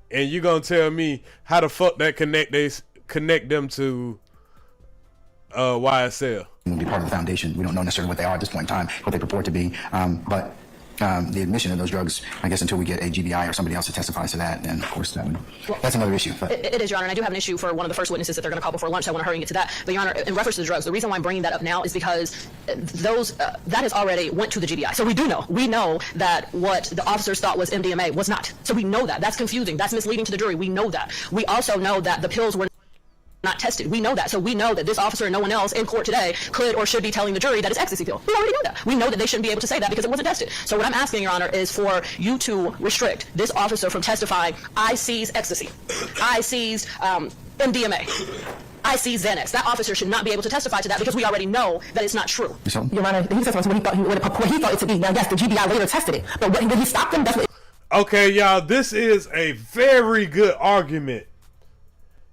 And you're going to tell me how the fuck that connect them to YSL. Will be part of the foundation. We don't know necessarily what they are at this point in time, what they purport to be. But the admission of those drugs, I guess until we get a GBI or somebody else that testifies to that, then of course that's another issue. But it is, Your Honor, and I do have an issue for one of the first witnesses that they're going to call before lunch. I want to hurry and get to that. But Your Honor, in reference to the drugs, the reason why I'm bringing that up now is because that has already went to the GBI. So we know that what the officers thought was MDMA was not. So we know that. That's confusing. That's misleading to the jury. We know that. We also know that the pills were not tested. We know that. So we know that this officer and no one else in court today could or should be telling the jury that it's ecstasy pill. We already know that. We know that they shouldn't be able to say that because it wasn't tested. So what I'm asking, Your Honor, is for you to restrict this officer from testifying, I seized ecstasy. I seized MDMA. I seized Xanax. That officer should not be able to testify to that because we already know that it's not true. Your Honor, he testified to what he thought it to be. Now, yes, the GBI later tested it. But when he stopped them, that's what... Okay, y'all, this is a very good argument.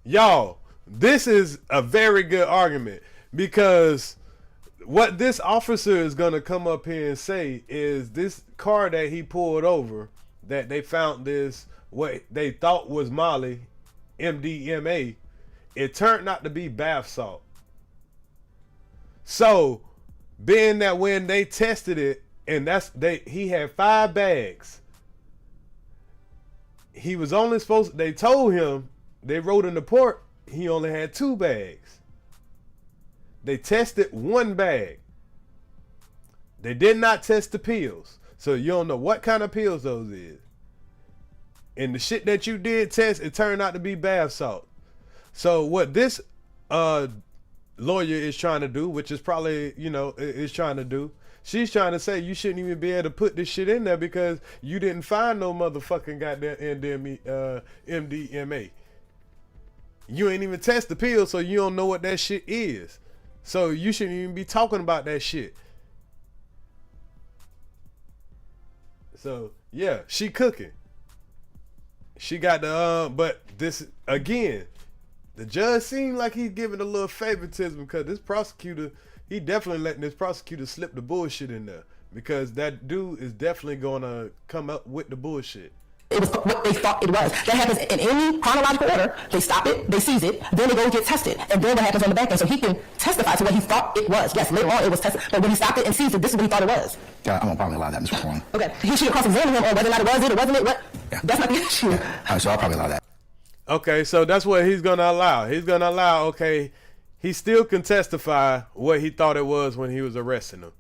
Y'all, this is a very good argument because what this officer is going to come up here and say is this car that he pulled over, that they found this, what they thought was Molly, MDMA, it turned out to be bath salt. So, being that when they tested it, and he had 5 bags, he was only supposed, they told him, they wrote in the report, he only had 2 bags. They tested 1 bag. They did not test the pills. So you don't know what kind of pills those is. And the shit that you did test, it turned out to be bath salt. So what this lawyer is trying to do, which is probably, is trying to do. She's trying to say you shouldn't even be able to put this shit in there because you didn't find no motherfucking goddamn MDMA. You ain't even test the pill, so you don't know what that shit is. So you shouldn't even be talking about that shit. So yeah, she cooking. She got the but this again, the judge seemed like he's giving a little favoritism because this prosecutor, he definitely letting this prosecutor slip the bullshit in there because that dude is definitely gonna come up with the bullshit. It was what they thought it was. That happens in any chronological order. They stop it, they seize it, then they go get tested, and then what happens on the back end. So he can testify to what he thought it was. Yes, later on it was tested, but when he stopped it and seized it, this is what he thought it was. I'm gonna probably allow that, Mr. Foreman. Okay, he should cross-examine him on whether or not it was it or wasn't it. What? Yeah. That's not the issue. All right, so I'll probably allow that. Okay, so that's what he's gonna allow. He's gonna allow. Okay, he still can testify what he thought it was when he was arresting him,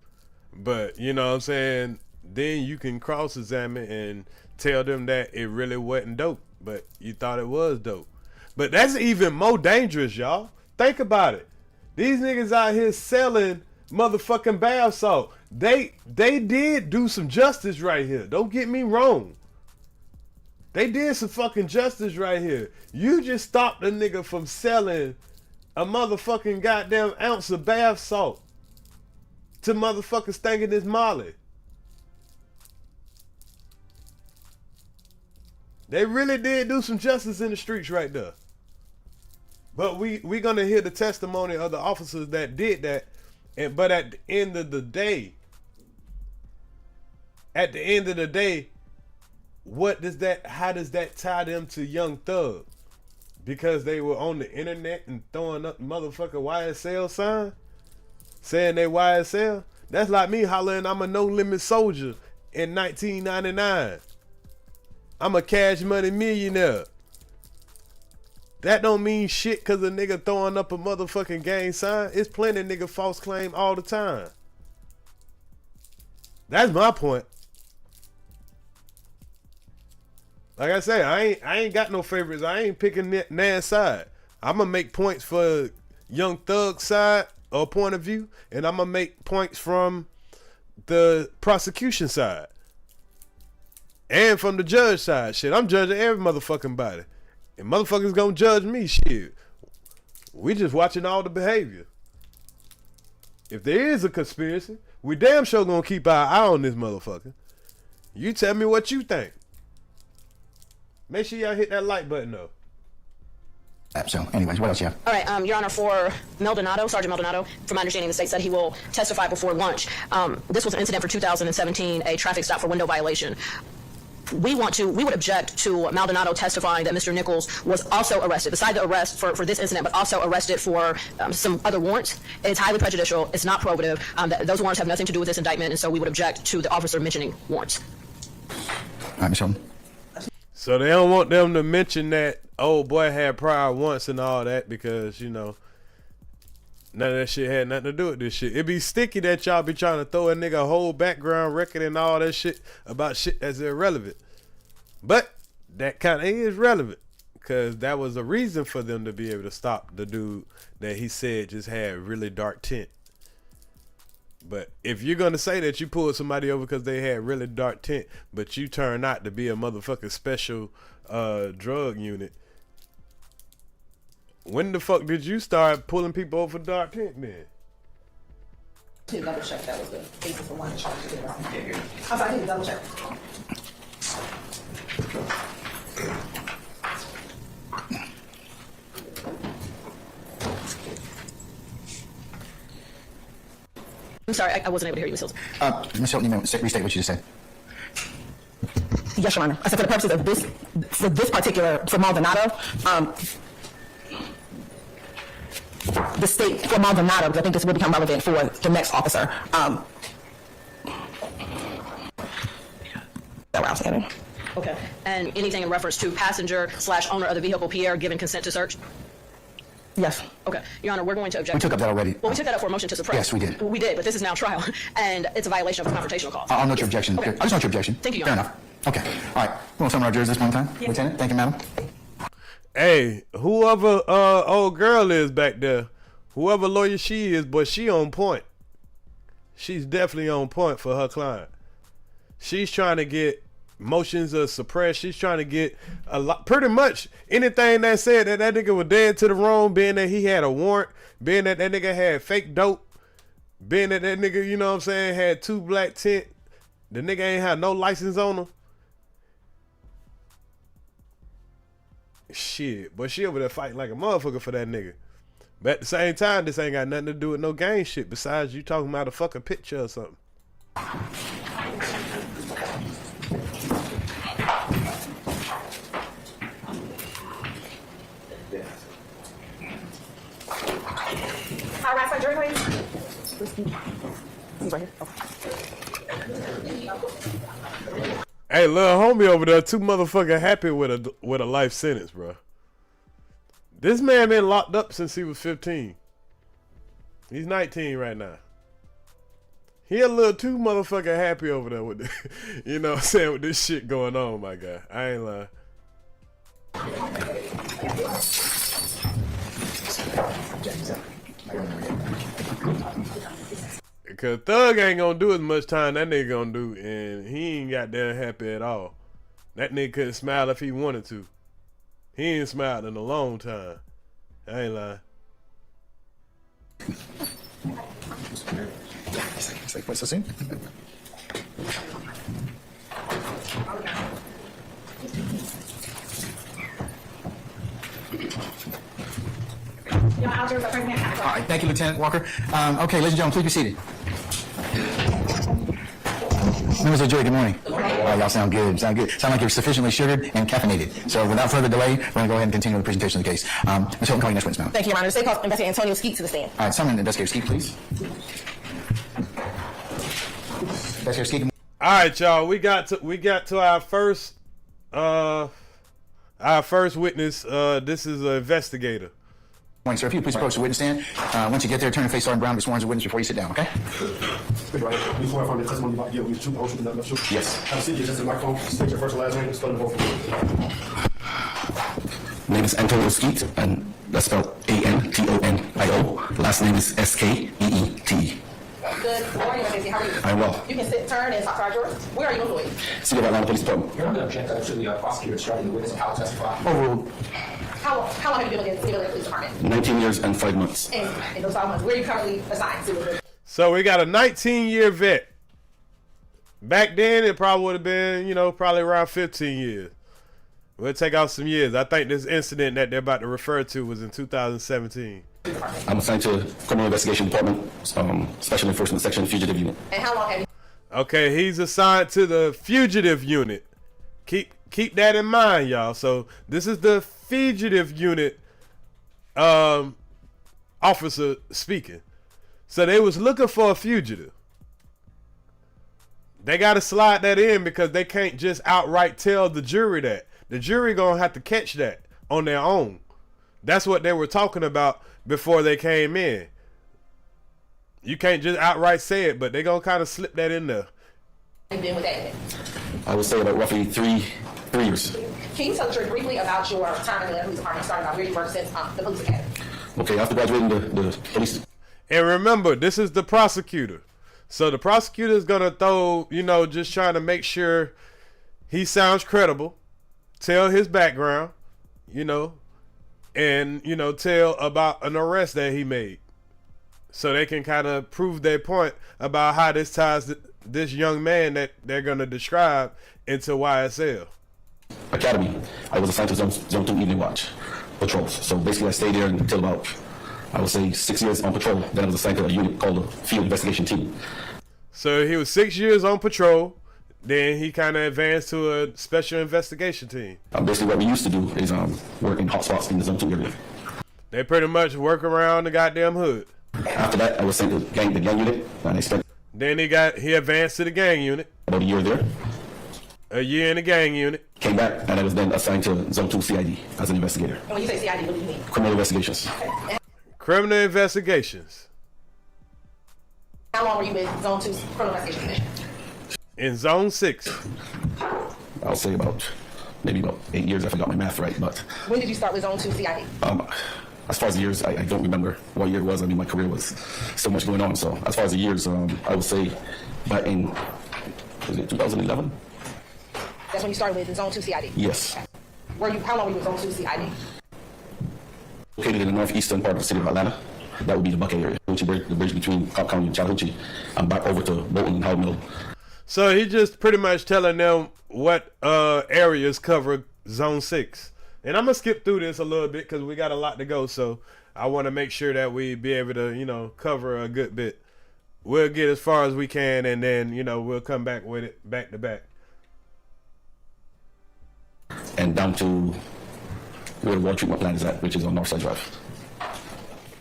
but you know what I'm saying. Then you can cross-examine and tell them that it really wasn't dope, but you thought it was dope. But that's even more dangerous, y'all. Think about it. These niggas out here selling motherfucking bath salt. They did do some justice right here. Don't get me wrong. They did some fucking justice right here. You just stopped a nigga from selling a motherfucking goddamn ounce of bath salt to motherfuckers thinking it's Molly. They really did do some justice in the streets right there. But we gonna hear the testimony of the officers that did that. But at the end of the day, how does that tie them to Young Thug? Because they were on the internet and throwing up motherfucking YSL sign? Saying they YSL? That's like me hollering I'm a no limit soldier in 1999. I'm a cash money millionaire. That don't mean shit cause a nigga throwing up a motherfucking gang sign. It's plenty of nigga false claim all the time. That's my point. Like I say, I ain't got no favorites. I ain't picking Nan's side. I'm gonna make points for Young Thug's side or point of view, and I'm gonna make points from the prosecution side. And from the judge side, shit, I'm judging every motherfucking body. And motherfuckers gonna judge me, shit. We just watching all the behavior. If there is a conspiracy, we damn sure gonna keep our eye on this motherfucker. You tell me what you think. Make sure y'all hit that like button though. So, anyways, what else you have? All right, Your Honor, for Maldonado, Sergeant Maldonado, from my understanding, the state said he will testify before lunch. This was an incident for 2017, a traffic stop for window violation. We would object to Maldonado testifying that Mr. Nichols was also arrested, beside the arrest for this incident, but also arrested for some other warrants. It's highly prejudicial. It's not probative. Those warrants have nothing to do with this indictment, and so we would object to the officer mentioning warrants. All right, Ms. Hilton. So they don't want them to mention that old boy had prior warrants and all that because, you know, none of that shit had nothing to do with this shit. It be sticky that y'all be trying to throw a nigga a whole background record and all that shit about shit that's irrelevant. But that kind of is relevant because that was a reason for them to be able to stop the dude that he said just had really dark tint. But if you're going to say that you pulled somebody over because they had really dark tint, but you turn out to be a motherfucking special drug unit, when the fuck did you start pulling people over for dark tint then? To double check that was the basis for one charge. I'm sorry, I need to double check. I'm sorry, I wasn't able to hear you, Ms. Hilton. Ms. Hilton, you may restate what you just said. Yes, Your Honor. I said for the purposes of this, for particular, for Maldonado, the state for Maldonado, because I think this will become relevant for the next officer. That what I was saying. Okay. And anything in reference to passenger / owner of the vehicle, Pierre, given consent to search? Yes. Okay. Your Honor, we're going to object. We took up that already. Well, we took that up for a motion to suppress. Yes, we did. We did, but this is now trial, and it's a violation of a confrontational clause. I'll note your objection. Okay. I just note your objection. Thank you, Your Fair Honor. enough. Okay. All right. We want some of our jurors this one time. Yes. Lieutenant, thank you, madam. Hey, whoever old girl is back there, Whoever lawyer she is, but she on point. She's definitely on point for her client. She's trying to get motions of suppressed. She's trying to get a lot, pretty much anything that said that that nigga was dead to the wrong, being that he had a warrant, being that that nigga had fake dope, being that that nigga, you know what I'm saying, had 2 black tint. The nigga ain't had no license on him. Shit, but she over there fighting like a motherfucker for that nigga. But at the same time, this ain't got nothing to do with no gang shit besides you talking about a fucking picture or something. All right, so jury, please. He's right here. Hey, little homie over there too motherfucking happy with a life sentence, bro. This man been locked up since he was 15. He's 19 right now. He a little too motherfucking happy over there with the, you know what I'm saying, with this shit going on, my guy. I ain't lying. Cause Thug ain't gonna do as much time that nigga gonna do, and he ain't got that happy at all. That nigga couldn't smile if he wanted to. He ain't smiled in a long time. I ain't lying. What's this in? All right, thank you, Lieutenant Walker. Okay, ladies and gentlemen, please be seated. Members of the jury, good morning. All right, y'all sound good. Sound like you're sufficiently sugared and caffeinated. So without further delay, we're going to go ahead and continue with the presentation of the case. Ms. Hilton, call your next witness, ma'am. Thank you, Your Honor. The state calls investigator Antonio Skeet to the stand. All right, summon investigator Skeet, please. Investigator Skeet. All right, y'all. We got to our first witness. This is an investigator. Morning, sir. If you please approach the witness stand. Once you get there, turn and face Sergeant Brown to be sworn as a witness before you sit down, okay? Before I find the testimony about you, we truth, ocean, nothing but truth. Yes. Have a seat, just in the microphone. State your first and last name, spell the both. Name is Antonio Skeet, and that's spelled Antonio. Last name is Skeet. Good morning, Mackenzie. How are you? I'm well. You can sit, turn, and talk to our jurors. Where are you employed? City of Atlanta Police Department. You're under objection to the prosecutor instructing the witness how to testify. Overruled. How long have you been with the City Police Department? 19 years and 5 months. And in those 5 months, where are you currently assigned to? So we got a 19-year vet. Back then, it probably would have been, you know, probably around 15 years. We'll take out some years. I think this incident that they're about to refer to was in 2017. I'm assigned to Criminal Investigation Department, Special Enforcement Section, Fugitive Unit. And how long have you? Okay, he's assigned to the Fugitive Unit. Keep that in mind, y'all. So this is the Fugitive Unit officer speaking. So they was looking for a fugitive. They got to slide that in because they can't just outright tell the jury that. The jury gonna have to catch that on their own. That's what they were talking about before they came in. You can't just outright say it, but they gonna kind of slip that in there. You've been with that? I would say about roughly three years. Can you tell the jury briefly about your time in the police department, starting about where you worked since the police academy? Okay, after graduating the police. And remember, this is the prosecutor. So the prosecutor is going to throw, you know, just trying to make sure he sounds credible, tell his background, you know, and, you know, tell about an arrest that he made. So they can kind of prove their point about how this ties this young man that they're going to describe into YSL. Academy. I was assigned to Zone 2 Evening Watch patrols. So basically I stayed there until about, I would say, 6 years on patrol. Then I was assigned to a unit called the Field Investigation Team. So he was 6 years on patrol. Then he kind of advanced to a Special Investigation Team. Basically what we used to do is work in hotspots in the Zone 2 area. They pretty much work around the goddamn hood. After that, I was sent to the gang unit, and I spent. Then he advanced to the gang unit. About a year there. A year in the gang unit. Came back, and I was then assigned to Zone 2 CID as an investigator. And when you say CID, what do you mean? Criminal investigations. Criminal investigations. How long were you with Zone 2 Criminal Investigation? In Zone 6. I'll say maybe about 8 years. I forgot my math right, but. When did you start with Zone 2 CID? As far as the years, I don't remember what year it was. I mean, my career was so much going on. So as far as the years, I would say back in, was it 2011? That's when you started with Zone 2 CID? Yes. How long were you with Zone 2 CID? Located in the northeastern part of the city of Atlanta. That would be the Buckhead area. The bridge between Cobb County and Chattahoochee. I'm back over to Bolton and Howard Mill. So he just pretty much telling them what areas cover Zone 6. And I'm going to skip through this a little bit because we got a lot to go. So I want to make sure that we be able to, you know, cover a good bit. We'll get as far as we can, and then, you know, we'll come back with it back to back. And down to where the water treatment plant is at, which is on Northside Drive.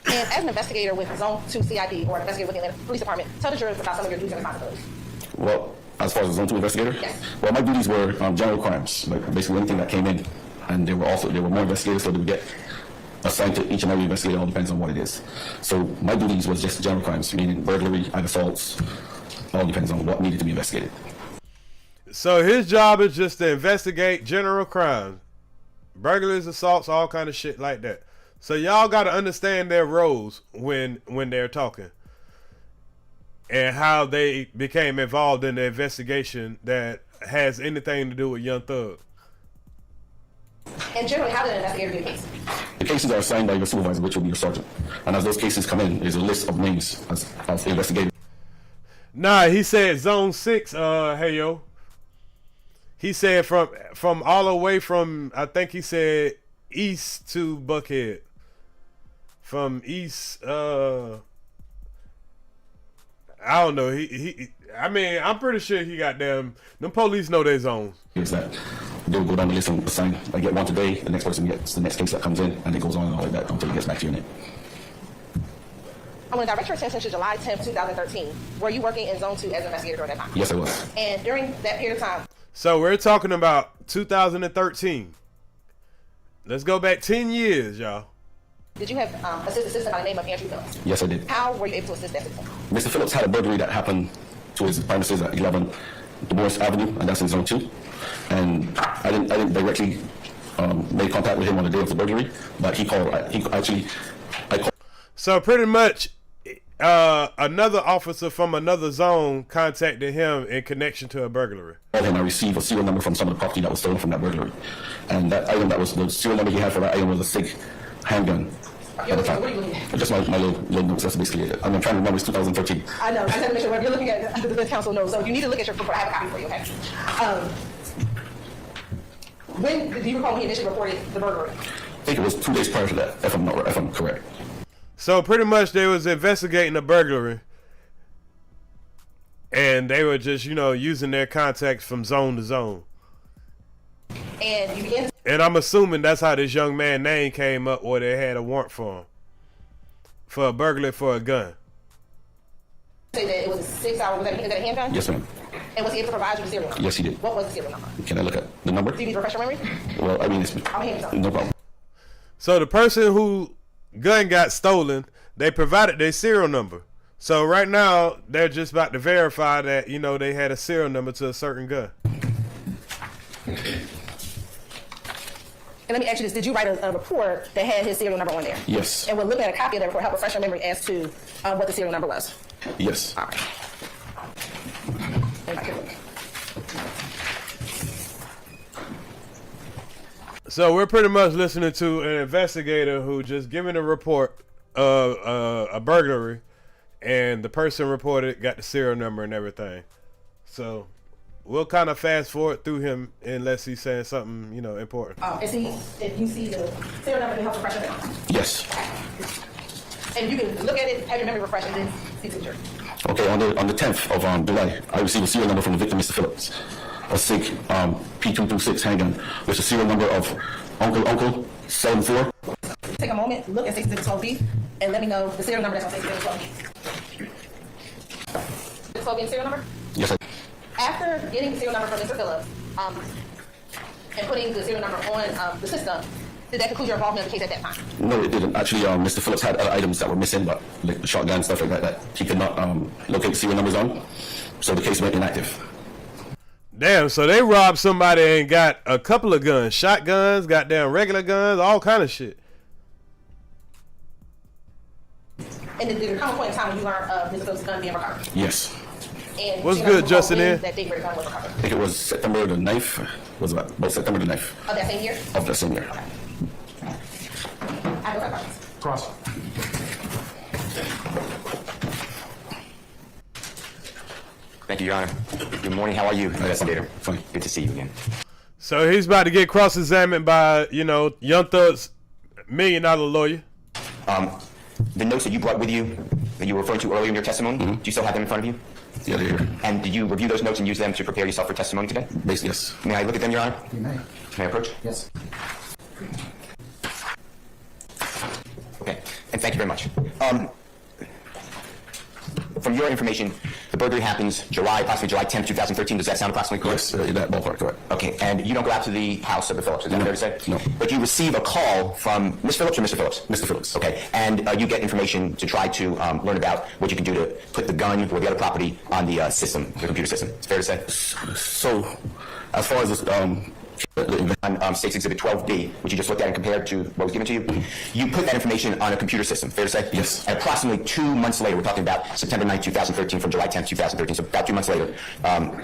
And as an investigator with Zone 2 CID, or an investigator within the police department, tell the jurors about some of your duties and responsibilities. Well, as far as the Zone 2 investigator? Yes. Well, my duties were general crimes, like basically anything that came in. And there were more investigators, so they would get assigned to each and every investigator. All depends on what it is. So my duties was just general crimes, meaning burglary, ag assaults. All depends on what needed to be investigated. So his job is just to investigate general crimes, burglaries, assaults, all kind of shit like that. So y'all got to understand their roles when they're talking, and how they became involved in the investigation that has anything to do with Young Thug. And generally, how did an investigator do a case? The cases are assigned by your supervisor, which will be your sergeant. And as those cases come in, there's a list of names of investigators. Nah, he said Zone 6, hey yo. He said from all the way from, I think he said east to Buckhead. From east, I don't know. I mean, I'm pretty sure he got them police know their zones. Is that they'll go down the list and assign. I get one today, the next person gets the next case that comes in, and it goes on and all like that until it gets back to your name. I'm going to direct your attention to July 10th, 2013. Were you working in Zone 2 as an investigator during that time? Yes, I was. And during that period of time. So we're talking about 2013. Let's go back 10 years, y'all. Did you have assistant by the name of Andrew Phillips? Yes, I did. How were you able to assist that citizen? Mr. Phillips had a burglary that happened to his premises at 11 DuBois Avenue, and that's in Zone 2. And I didn't directly make contact with him on the day of the burglary, but I called. So pretty much, another officer from another zone contacted him in connection to a burglary. And I received a serial number from some of the property that was stolen from that burglary, and that item that was the serial number he had for that item was a SIG handgun. What are you looking at? Just my little notes. That's basically it. I'm trying to remember. It's 2013. I know. I just have to make sure whatever you're looking at, the council knows. So you need to look at your report. I have a copy for you. Okay. When do you recall when he initially reported the burglary? I think it was 2 days prior to that, if I'm correct. So pretty much they was investigating a burglary, and they were just, you know, using their contacts from zone to zone. And you begin. And I'm assuming that's how this young man's name came up, or they had a warrant for him for a burglary for a gun. Say that it was 6 hours. Was that a handgun? Yes, ma'am. And was he able to provide you the serial number? Yes, he did. What was the serial number? Can I look at the number? Do you need to refresh your memory? Well, I mean, it's no problem. So the person who gun got stolen, they provided their serial number. So right now they're just about to verify that, you know, they had a serial number to a certain gun. And let me ask you this: did you write a report that had his serial number on there? Yes. And we'll look at a copy of that report, help refresh your memory as to what the serial number was. Yes. All right. So we're pretty much listening to an investigator who just giving a report of a burglary, and the person reported got the serial number and everything. So we'll kind of fast forward through him unless he's saying something, you know, important. If you see the serial number, it helps refresh your memory. Yes. And you can look at it, have your memory refreshed, and then see the jury. Okay, on the 10th of July, I received a serial number from the victim, Mr. Phillips, a SIG P226 handgun with the serial number of Uncle 74. Take a moment, look at 6612B, and let me know the serial number that's on 6612B. 6612B serial number? Yes, sir. After getting the serial number from Mr. Phillips and putting the serial number on the system, did that conclude your involvement in the case at that time? No, it didn't. Actually, Mr. Phillips had other items that were missing, but like the shotgun, stuff like that he could not locate serial numbers on, so the case went inactive. Damn, so they robbed somebody and got a couple of guns, shotguns, goddamn regular guns, all kind of shit. And did there come a point in time when you learned of Mr. Phillips' gun being recovered? Yes. And what's good, Justin? That date where the gun was recovered? I think it was September the 9th. Was about September the 9th. Of that same year? Of that same year. Okay. I have no questions. Cross. Thank you, Your Honor. Good morning. How are you, investigator? Fine. Good to see you again. So he's about to get cross-examined by, Young Thug's $1 million lawyer. The notes that you brought with you, that you were referring to earlier in your testimony, do you still have them in front of you? Yeah, they're here. And did you review those notes and use them to prepare yourself for testimony today? Basically, yes. May I look at them, Your Honor? You may. May I approach? Yes. Okay, and thank you very much. From your information, the burglary happens possibly July 10th, 2013. Does that sound approximately correct? Yes, that ballpark, correct. Okay, and you don't go out to the house of the Phillips, is that fair to say? No. But you receive a call from Ms. Phillips or Mr. Phillips? Mr. Phillips. Okay, and you get information to try to learn about what you can do to put the gun or the other property on the system, the computer system. It's fair to say? So, as far as this, on State's Exhibit 12B, which you just looked at and compared to what was given to you, you put that information on a computer system, fair to say? Yes. And approximately 2 months later, we're talking about September 9th, 2013 from July 10th, 2013, so about 2 months later,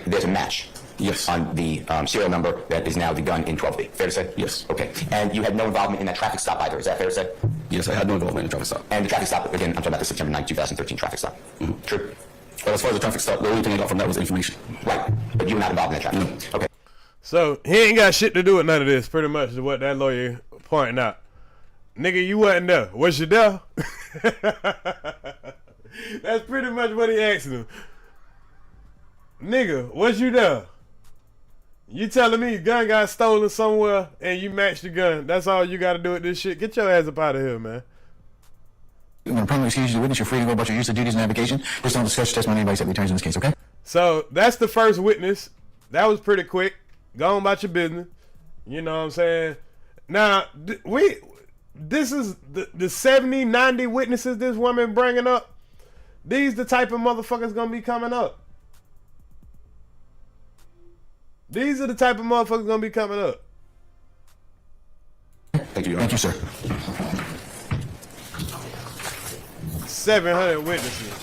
there's a match. Yes. On the serial number that is now the gun in 12B, fair to say? Yes. Okay, and you had no involvement in that traffic stop either, is that fair to say? Yes, I had no involvement in the traffic stop. And the traffic stop, again, I'm talking about the September 9th, 2013 traffic stop. True? But as far as the traffic stop, the only thing I got from that was information. Right, but you were not involved in that traffic. No. Okay. So he ain't got shit to do with none of this, pretty much is what that lawyer pointing out. Nigga, you wasn't there. Was you there? That's pretty much what he asked him. Nigga, was you there? You telling me your gun got stolen somewhere and you matched the gun. That's all you got to do with this shit. Get your ass up out of here, man. When a permanent excuse you the witness, you're free to go about your use of duties and navigation. Just don't discuss your testimony with anybody except the attorneys in this case, okay? So that's the first witness. That was pretty quick. Go on about your business. You know what I'm saying? Now, this is the 70, 90 witnesses this woman bringing up. These the type of motherfuckers gonna be coming up. These are the type of motherfuckers gonna be coming up. Thank you. Thank you, sir. 700 witnesses.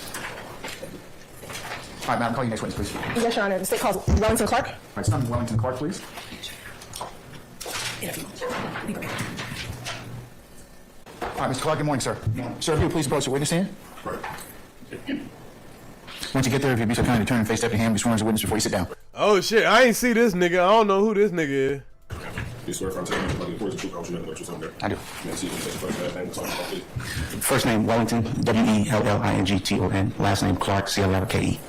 All right, ma'am, call you next witness, please. Yes, Your Honor. The state calls Wellington Clark. All right, son, Wellington Clark, please. All right, Mr. Clark, good morning, sir. Sir, if you would please approach the witness stand. Once you get there, if you'd be so kind to turn and face Deputy Ham, be sworn as a witness before you sit down. Oh shit, I ain't see this nigga. I don't know who this nigga is. You swear from telling me about the reports of true culture and what you're saying there? I do. May I see you take the first name and talk about it? First name, Wellington, Wellington, last name, Clark, C-L-R-K-E.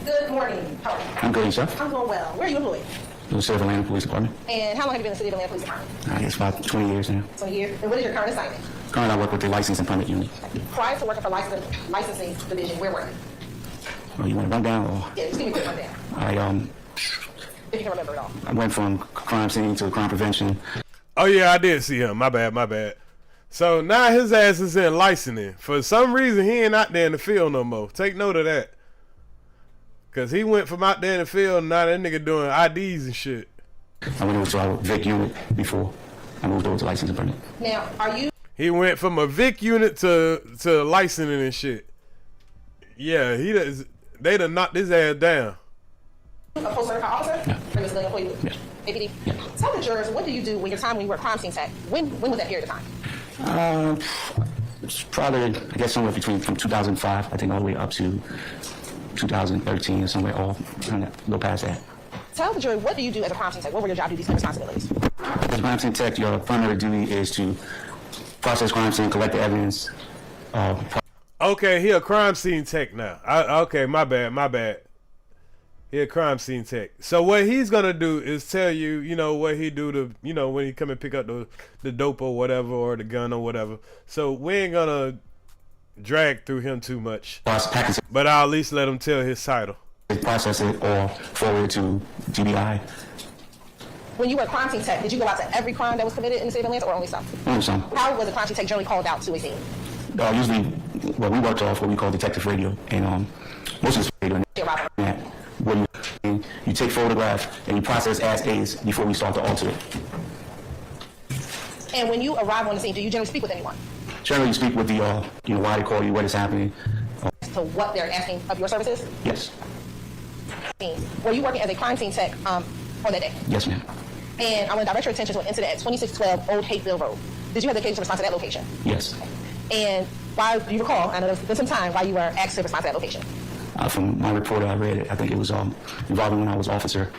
Good morning. How are you? I'm good, sir. I'm doing well. Where are you employed? The City of Atlanta Police Department. And how long have you been in the City of Atlanta Police Department? I guess about 20 years now. 20 years. And what is your current assignment? Currently, I work with the License and Permit Unit. Prior to working for licensing division, where were you? Oh, you want to run down? Or? Yeah, just give me a quick rundown. If you can remember it all. I went from crime scene to crime prevention. Oh yeah, I did see him. My bad. So now his ass is in licensing. For some reason, he ain't out there in the field no more. Take note of that. Cause he went from out there in the field, and now that nigga doing IDs and shit. I went over to our VIC unit before I moved over to License and Permit. Now, are you? He went from a VIC unit to licensing and shit. Yeah, they done knocked his ass down. A post-certified officer? Yeah. Previously employed with APD? Yeah. Tell the jurors, what do you do when you were a crime scene tech? When was that period of time? It's probably, I guess, somewhere between from 2005, I think, all the way up to 2013 or somewhere, all trying to go past that. Tell the jury, what do you do as a crime scene tech? What were your job duties and responsibilities? As a crime scene tech, your primary duty is to process crime scene, collect the evidence. Okay, he a crime scene tech now. Okay, my bad. He a crime scene tech. So what he's gonna do is tell you, what he do to, when he come and pick up the dope or whatever, or the gun or whatever. So we ain't gonna drag through him too much. But I'll at least let him tell his title. Process it or forward to GBI. When you were a crime scene tech, did you go out to every crime that was committed in the state of Atlanta, or only some? Only some. How was a crime scene tech generally called out to a scene? Usually, we worked off what we call detective radio, and most of it's radio. Where you take photographs and you process as is before we start to alter it. And when you arrive on the scene, do you generally speak with anyone? generally speak with the, why they call you, what is happening. To what they're asking of your services? Yes. Were you working as a crime scene tech on that day? Yes, ma'am. And I want to direct your attention to an incident at 2612 Old Hateville Road. Did you have the occasion to respond to that location? Yes. And why do you recall? I know there's been some time why you were asked to respond to that location. From my report, I read it. I think it was involving when I was officer.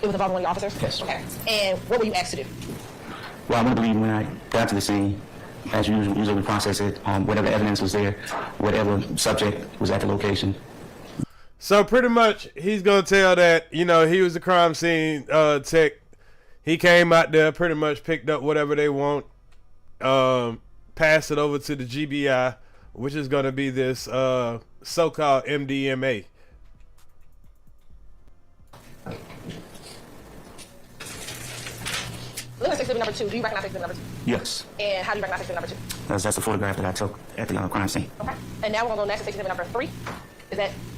It was involving one of your officers? Yes. Okay. And what were you asked to do? Well, I want to believe when I got to the scene, as usually we process it, whatever evidence was there, whatever subject was at the location. So pretty much, he's gonna tell that he was a crime scene tech. He came out there, pretty much picked up whatever they want, passed it over to the GBI, which is gonna be this so-called MDMA. Look at exhibit number 2. Do you recognize exhibit number 2? Yes. And how do you recognize exhibit number 2? That's the photograph that I took at the crime scene. Okay. And now we're gonna go next to exhibit number 3.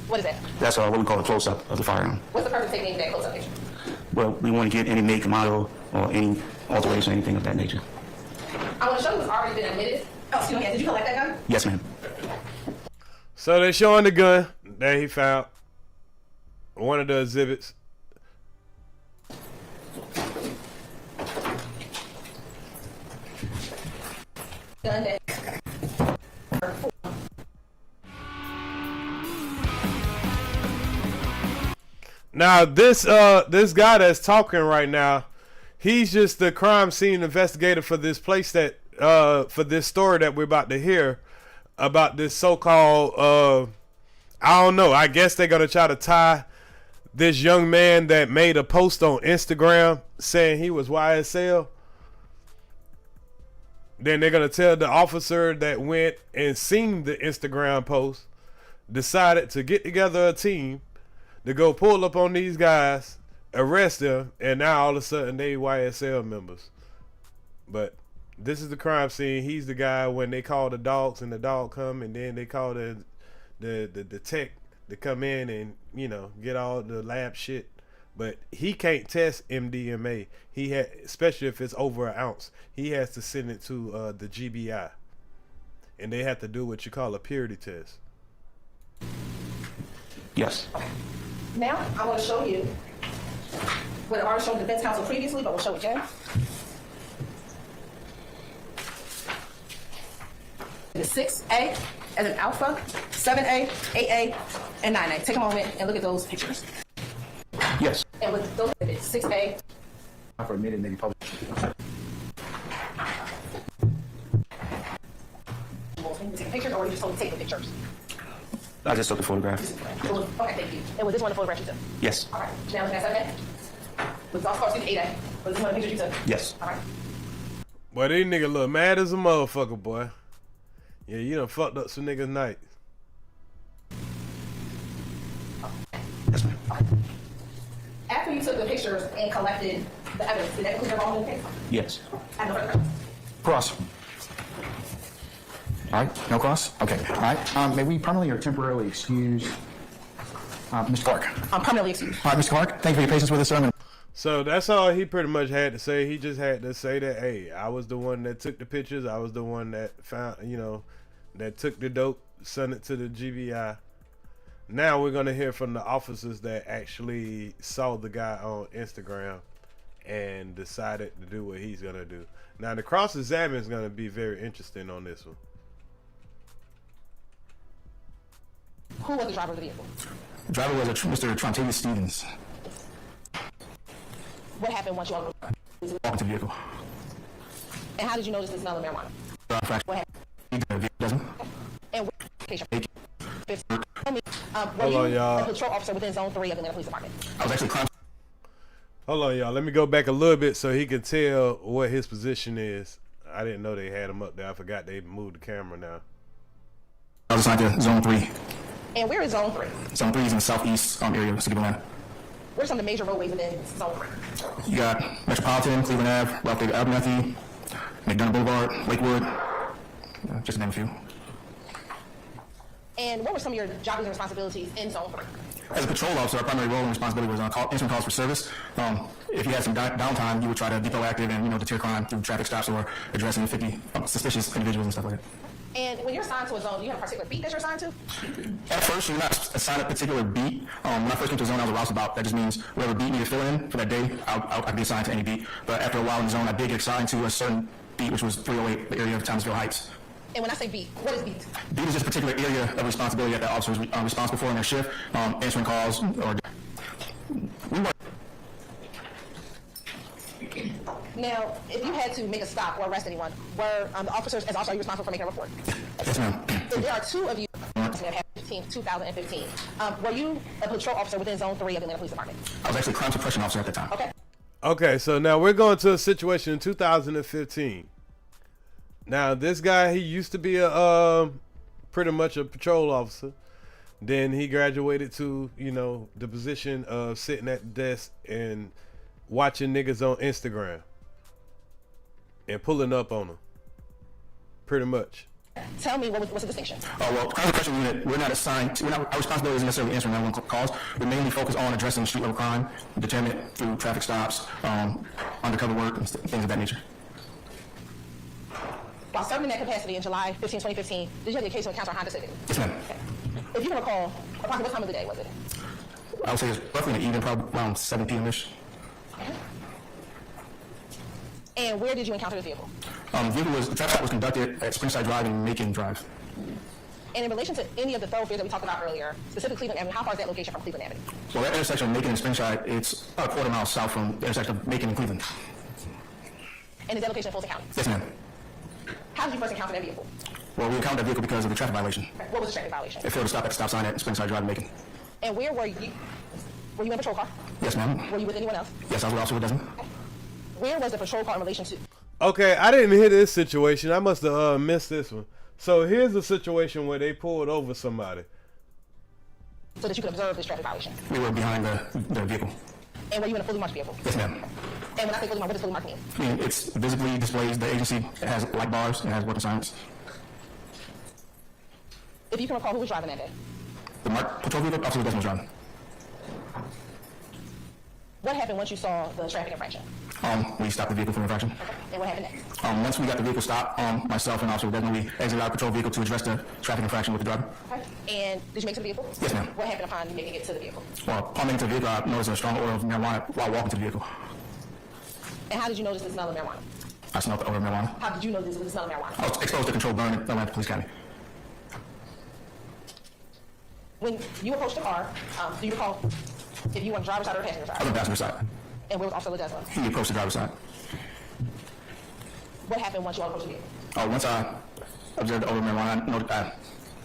What is that? That's what we call a close-up of the firearm. What's the purpose of taking that close-up picture? Well, we want to get any make, model, or any alteration, anything of that nature. I want to show you what's already been admitted. Oh, excuse me. Did you collect that gun? Yes, ma'am. So they're showing the gun that he found. One of the exhibits. Gun that. Now this guy that's talking right now, he's just the crime scene investigator for this place that for this story that we're about to hear about this so-called I don't know, I guess they're gonna try to tie this young man that made a post on Instagram saying he was YSL. Then they're gonna tell the officer that went and seen the Instagram post, decided to get together a team to go pull up on these guys, arrest them, and now all of a sudden they YSL members. But this is the crime scene. He's the guy when they call the dogs and the dog come, and then they call the tech to come in and get all the lab shit. But he can't test MDMA. He had, especially if it's over an ounce, he has to send it to the GBI, and they have to do what you call a purity test. Yes. Now, I want to show you what I already showed the defense counsel previously, but we'll show it again. The 6A as an alpha, 7A, 8A, and 9A. Take a moment and look at those pictures. Yes. And with those, 6A. For a minute, maybe publish. Take pictures, or you just told me to take the pictures? I just took the photograph. Okay, thank you. And was this one the photograph you took? Yes. All right. Now looking at 7A. Was also 8A. Was this one the pictures you took? Yes. All right. Boy, these niggas look mad as a motherfucker, boy. Yeah, you done fucked up some niggas' night. Yes, ma'am. After you took the pictures and collected the evidence, did that include your involvement in the case? Yes. I know that. Cross. All right, no cross? Okay, all right. May we permanently or temporarily excuse Mr. Clark? I'm permanently excused. All right, Mr. Clark, thank you for your patience with us, sir. So that's all he pretty much had to say. He just had to say that, hey, I was the one that took the pictures. I was the one that found, that took the dope, sent it to the GBI. Now we're going to hear from the officers that actually saw the guy on Instagram and decided to do what he's going to do. Now the cross-examine is going to be very interesting on this one. Who was the driver of the vehicle? The driver was Mr. Trontavious Stevens. What happened once you walked Walked to the vehicle. And how did you notice the smell of marijuana? What happened? And what location? Hold on, y'all. A patrol officer within Zone 3 of the Atlanta Police Department. I was actually Hold on, y'all. Let me go back a little bit so he can tell what his position is. I didn't know they had him up there. I forgot they moved the camera now. I was assigned to Zone 3. And where is Zone 3? Zone 3 is in the southeast area of the city of Atlanta. Where's some of the major roadways within Zone 3? You got Metropolitan, Cleveland Ave, Ralph David Abernathy, McDonough Boulevard, Lakewood, just to name a few. And what were some of your jobs and responsibilities in Zone 3? As a patrol officer, our primary role and responsibility was answering calls for service. If you had some downtime, you would try to be proactive and deter crime through traffic stops or addressing 50 suspicious individuals and stuff like that. And when you're assigned to a zone, do you have a particular beat that you're assigned to? At first, you're not assigned a particular beat. When I first came to the zone, I was a roustabout. That just means whatever beat needed filling in for that day, I'd be assigned to any beat. But after a while in the zone, I did get assigned to a certain beat, which was 308, the area of Thomasville Heights. And when I say beat, what is beat? Beat is just a particular area of responsibility that the officer is responsible for in their shift, answering calls or... Now, if you had to make a stop or arrest anyone, were the officers, as officer, are you responsible for making a report? Yes, ma'am. So there are two of you that have 2015. Were you a patrol officer within Zone 3 of the Atlanta Police Department? I was actually a crime suppression officer at the time. Okay, so now we're going to a situation in 2015. Now, this guy, he used to be a pretty much a patrol officer. Then he graduated to, the position of sitting at the desk and watching niggas on Instagram and pulling up on them. Pretty much. Tell me what's the distinction? Well, crime suppression unit, we're not assigned to, our responsibility isn't necessarily answering 911 calls. We mainly focus on addressing street level crime, deterring it through traffic stops, undercover work, and things of that nature. While serving in that capacity in July 15, 2015, did you have the occasion to encounter a Honda Civic? Yes, ma'am. Okay. If you can recall, approximately what time of the day was it? I would say it's roughly in the evening, probably around 7 p.m.-ish. Okay. And where did you encounter the vehicle? The traffic stop was conducted at Springside Drive and Macon Drive. And in relation to any of the thoroughfares that we talked about earlier, specifically Cleveland Avenue, how far is that location from Cleveland Avenue? Well, that intersection of Macon and Springside, it's about a quarter mile south from the intersection of Macon and Cleveland. And is that location in Fulton County? Yes, ma'am. How did you first encounter that vehicle? Well, we encountered that vehicle because of the traffic violation. Okay. What was the traffic violation? It failed to stop at the stop sign at Springside Drive and Macon. And where were you? Were you in a patrol car? Yes, ma'am. Were you with anyone else? Yes, I was also with Desmond. Okay. Where was the patrol car in relation to? Okay, I didn't hear this situation. I must have missed this one. So here's a situation where they pulled over somebody. So that you could observe this traffic violation? We were behind the vehicle. And were you in a fully marked vehicle? Yes, ma'am. And when I say fully marked, what does fully marked mean? I mean, it's visibly displays the agency. It has light bars. It has weapon signs. If you can recall, who was driving that day? The marked patrol vehicle, Officer Desmond was driving. What happened once you saw the traffic infraction? We stopped the vehicle for infraction. Okay. And what happened next? Once we got the vehicle stopped, myself and Officer Desmond, we exited our patrol vehicle to address the traffic infraction with the driver. Okay. And did you make it to the vehicle? Yes, ma'am. What happened upon making it to the vehicle? Well, upon making it to the vehicle, I noticed a strong odor of marijuana while walking to the vehicle. And how did you notice the smell of marijuana? I smelled the odor of marijuana. How did you know this was the smell of marijuana? I was exposed to controlled burn in Atlanta Police Academy. When you approached the car, do you recall if you were on the driver's side or the passenger side? On the passenger side. And where was Officer Ledesma? He approached the driver's side. What happened once you all approached the vehicle? Once I observed the odor of marijuana, I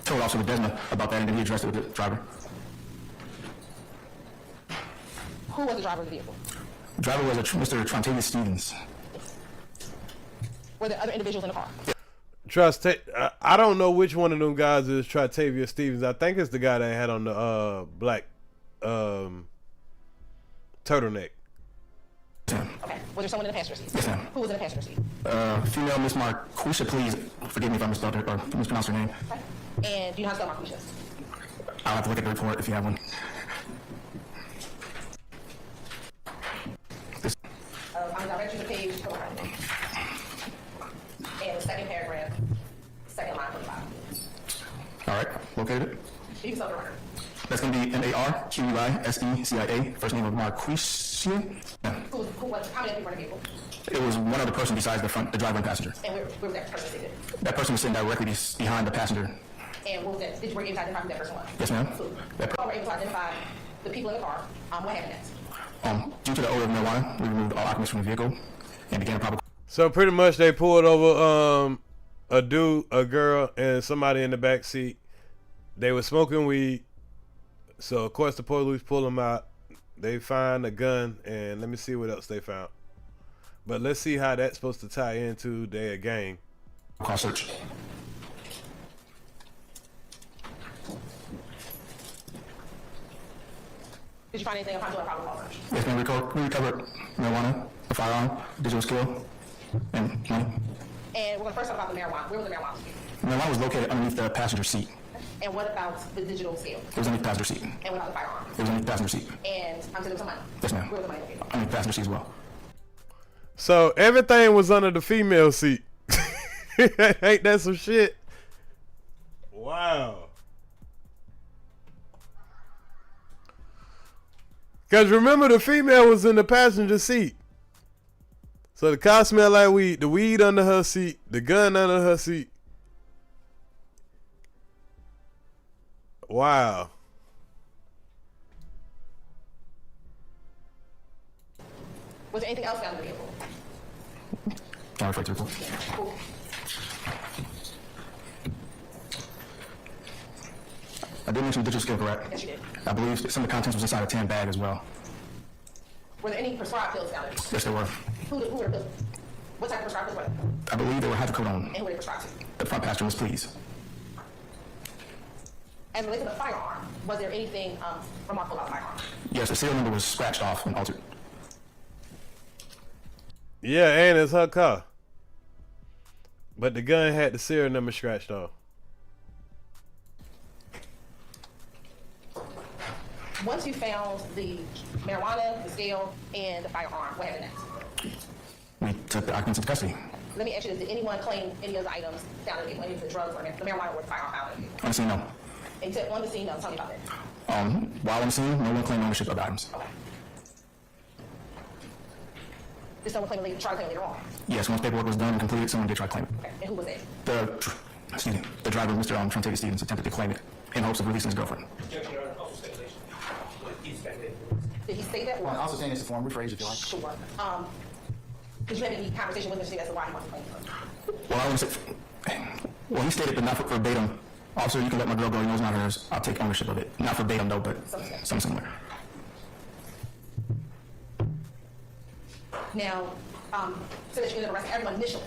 told Officer Ledesma about that, and then he addressed it with the driver. Who was the driver of the vehicle? The driver was Mr. Trontavious Stevens. Were there other individuals in the car? I don't know which one of them guys is Trontavious Stevens. I think it's the guy that had on the black turtleneck. Okay. Was there someone in the passenger seat? Yes, ma'am. Who was in the passenger seat? Female Miss Marquisha, please forgive me if I misspelled her or mispronounced her name. Okay. And do you know how to spell Marquisha? I'll have to look at the report if you have one. I'm going to direct you to page 4. And the second paragraph, second line from the bottom. All right, located it. You can spell the record. That's going to be Marquiscia, first name of Marquisha. Yeah. Who was, how many people were in the vehicle? It was one other person besides the driver and passenger. And where was that person seated? That person was sitting directly behind the passenger. And what was that? Were you able to identify who that person was? Yes, ma'am. That person were able to identify the people in the car. What happened next? Due to the odor of marijuana, we removed all occupants from the vehicle and began a probable. So pretty much they pulled over a dude, a girl, and somebody in the back seat. They were smoking weed. So of course the police pull them out. They find a gun, and let me see what else they found. But let's see how that's supposed to tie into their gang. Car search. Did you find anything upon doing a probable cause search? Yes, ma'am. We recovered marijuana, a firearm, digital skill, and money. And we're going to first talk about the marijuana. Where was the marijuana? Marijuana was located underneath the passenger seat. And what about the digital scale? It was underneath the passenger seat. And what about the firearm? It was underneath the passenger seat. And so there was some money? Yes, ma'am. Where was the money located? Underneath the passenger seat as well. So everything was under the female seat. Ain't that some shit? Wow. Because remember, the female was in the passenger seat. So the car smelled like weed. The weed under her seat. The gun under her seat. Wow. Was there anything else found in the vehicle? Can I refer to the report? Cool. I did mention the digital scale, correct? Yes, you did. I believe some of the contents was inside a tan bag as well. Were there any prescribed pills found in the vehicle? Yes, there were. Who were the pills? What type of prescribed pills were they? I believe they were hydrocodone. And who were they prescribed to? The front passenger was pleas. As related to the firearm, was there anything remarkable about the firearm? Yes, the serial number was scratched off and altered. Yeah, and it's her car. But the gun had the serial number scratched off. Once you found the marijuana, the scale, and the firearm, what happened next? We took the occupants into custody. Let me ask you this. Did anyone claim any of the items found in the vehicle, any of the drugs or the marijuana or the firearm found in the vehicle? On the scene, no. And you said on the scene, no. Tell me about that. While on the scene, no one claimed ownership of the items. Okay. Did someone claim to try to claim later on? Yes, once paperwork was done and completed, someone did try to claim it. Okay. And who was that? The driver, Mr. Trentavia Stevens, attempted to claim it in hopes of releasing his girlfriend. Did he say that? Well, also saying it's a form, rephrase if you like. Sure. Did you have any conversation with Mr. Stevens as to why he wants to claim it? Well, I would say, well, he stated, but not verbatim. Officer, you can let my girl go. You know it's not hers. I'll take ownership of it. Not verbatim, though, but something similar. Now, so that you ended up arresting everyone initially.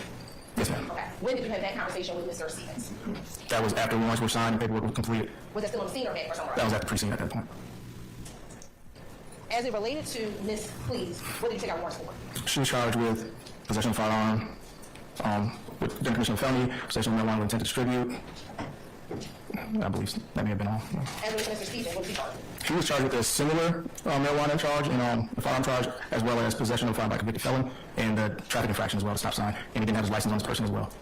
Yes, ma'am. Okay. When did you have that conversation with Mr. Stevens? That was after warrants were signed and paperwork was completed. Was that still on the scene or back or somewhere That was else? at the precinct at that point. As it related to Ms. Pleas, what did you take out warrants for? She was charged with possession of a firearm, with general commission of felony, possession of marijuana with intent to distribute. I believe that may have been all. As it relates to Mr. Stevens, what was he charged with? He was charged with a similar marijuana charge and a firearm charge, as well as possession of a firearm by a convicted felon, and the traffic infraction as well, the stop sign. And he didn't have his license on his person as well.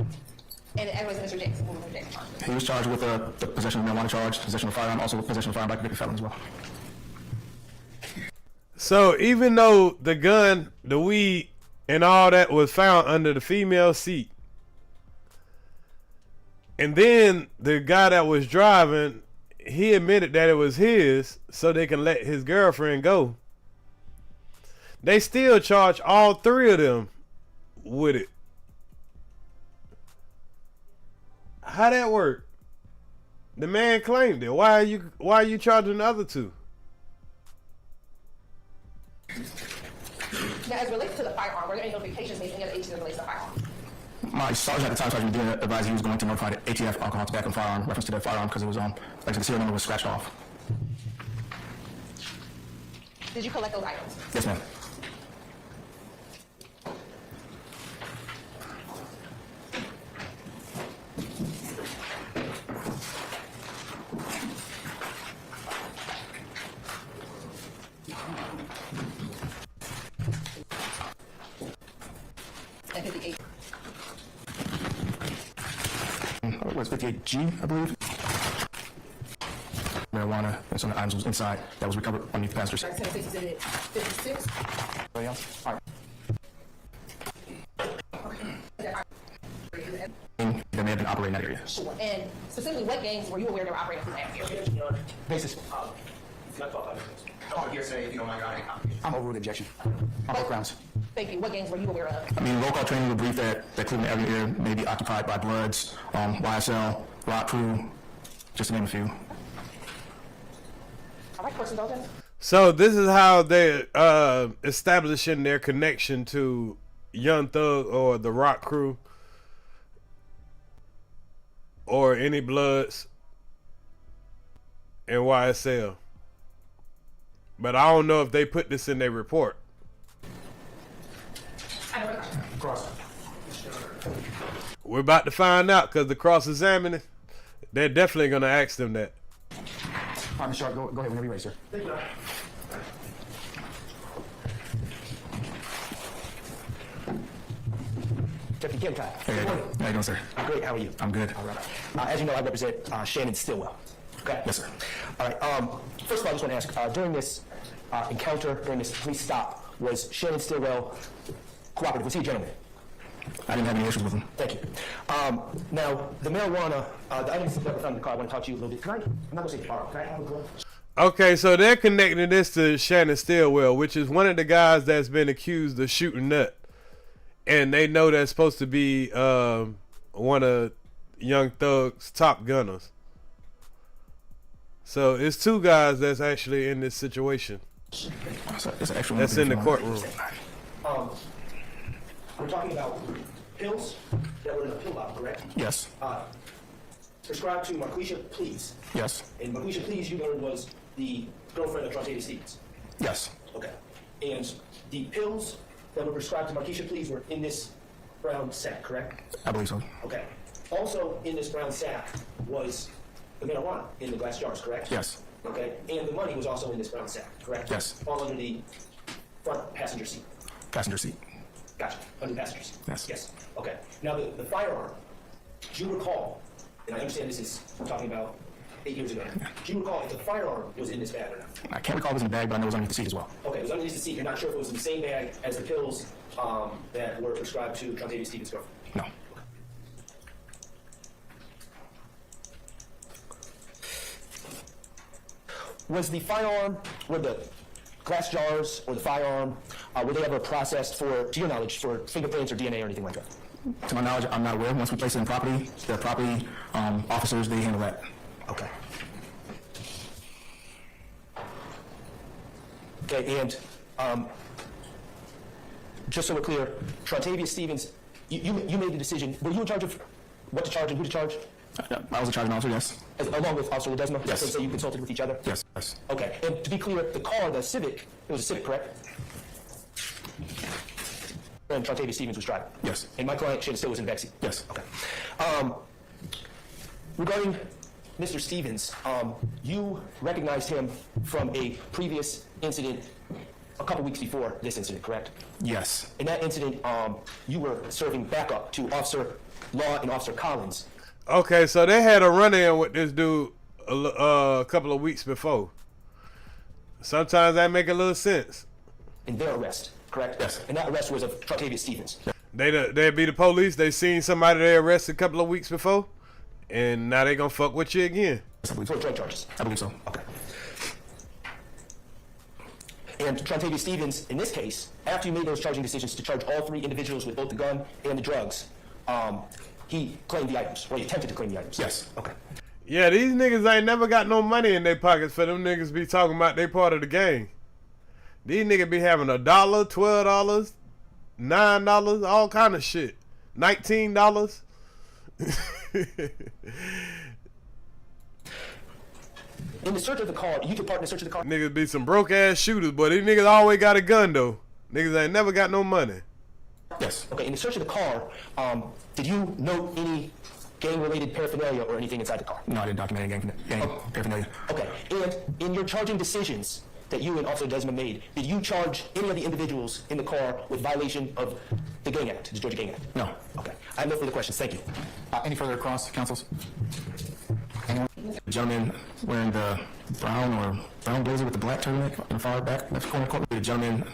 And as it relates to Mr. Jackson, what was Mr. Jackson charged with? He was charged with the possession of marijuana charge, possession of a firearm, also with possession of a firearm by a convicted felon as well. So even though the gun, the weed, and all that was found under the female seat, and then the guy that was driving, he admitted that it was his so they can let his girlfriend go, they still charge all three of them with it. How that work? The man claimed it. Why are you charging the other two? Now, as it relates to the firearm, were there any notifications made to any other agencies that relates to the firearm? My sergeant at the time, Sergeant did advise he was going to notify the ATF, alcohol, tobacco, and firearm, reference to that firearm because it was like I said, the serial number was scratched off. Did you collect those items? Yes, ma'am. And 58. It was 58G, I believe. Marijuana and some of the items was inside that was recovered underneath the passenger seat. 56. Anybody else? All right. And they may have been operating in that area. Sure. And specifically, what gangs were you aware they were operating through that area? Basis. I'm over with objection. On both grounds. Thank you. What gangs were you aware of? I mean, roll call training would brief that Cleveland area may be occupied by Bloods, YSL, Rock Crew, just to name a few. All right, questions, Dalton? So this is how they're establishing their connection to Young Thug or the Rock Crew or any Bloods in YSL. But I don't know if they put this in their report. Cross. We're about to find out because the cross-examining, They're definitely gonna ask them that. All right, Mr. Sharp, go ahead whenever you're ready, sir. Thank you. Deputy Kim Kyle. Hey, how you doing, sir? I'm great. How are you? I'm good. All right. As you know, I represent Shannon Stillwell. Okay? Yes, sir. All right. First of all, I just want to ask, during this encounter, during this police stop, was Shannon Stillwell cooperative? Was he a gentleman? I didn't have any issues with him. Thank you. Now, the marijuana, the items that were found in the car, I want to talk to you a little bit. I'm not going to say tomorrow. Can I have a girl? Okay, so they're connecting this to Shannon Stillwell, which is one of the guys that's been accused of shooting Nut. And they know that's supposed to be one of Young Thug's top gunners. So it's two guys that's actually in this situation. That's in the courtroom. We're talking about pills that were in a pill bottle, correct? Yes. Prescribed to Marquisha Pleas. Yes. And Marquisha Pleas, you learned, was the girlfriend of Trontavia Stevens. Yes. Okay. And the pills that were prescribed to Marquisha Pleas were in this brown sack, correct? I believe so. Okay. Also in this brown sack was the marijuana in the glass jars, correct? Yes. Okay. And the money was also in this brown sack, correct? Yes. All under the front passenger seat. Passenger seat. Gotcha. Under the passenger seat. Yes. Yes. Okay. Now the firearm, do you recall, and I understand this is talking about 8 years ago, do you recall if the firearm was in this bag or not? I can't recall if it was in the bag, but I know it was underneath the seat as well. Okay, it was underneath the seat. You're not sure if it was in the same bag as the pills that were prescribed to Trontavia Stevens' girlfriend? No. Was the firearm, were the glass jars or the firearm, were they ever processed for, to your knowledge, for fingerprints or DNA or anything like that? To my knowledge, I'm not aware. Once we place it in property, the property officers, they handle that. Okay. Okay, and just so we're clear, Trontavia Stevens, you made the decision. Were you in charge of what to charge and who to charge? I was a charging officer, yes. Along with Officer Ledesma? Yes. So you consulted with each other? Yes. Yes. Okay, and to be clear, the car, the Civic, it was a Civic, correct? And Trontavia Stevens was driving? Yes. And my client, Shannon Still, was in the backseat? Yes. Okay. Regarding Mr. Stevens, you recognized him from a previous incident a couple weeks before this incident, correct? Yes. In that incident, you were serving backup to Officer Law and Officer Collins. Okay, so they had a run-in with this dude a couple of weeks before. Sometimes that make a little sense. In their arrest, correct? Yes. And that arrest was of Trontavia Stevens. They'd be the police. They seen somebody they arrested a couple of weeks before, and now they gonna fuck with you again. I believe For drug charges. I believe so. Okay. And Trontavia Stevens, in this case, after you made those charging decisions to charge all three individuals with both the gun and the drugs, he claimed the items, or he attempted to claim the items. Yes. Okay. Yeah, these niggas ain't never got no money in their pockets for them niggas be talking about they part of the gang. These niggas be having $1, $12, $9, all kind of shit. $19. In the search of the car, you took part in the search of the car? Niggas be some broke ass shooters, but these niggas always got a gun though. Niggas ain't never got no money. Yes. Okay, in the search of the car, did you note any gang-related paraphernalia or anything inside the car? No, I didn't document any gang paraphernalia. Okay, and in your charging decisions that you and Officer Desmond made, did you charge any of the individuals in the car with violation of the Gang Act, the Georgia Gang Act? No. Okay, I have no further questions. Thank you. Any further cross, counsels? Anyone? The gentleman wearing the brown blazer with the black turtleneck in the far back left corner court. The gentleman.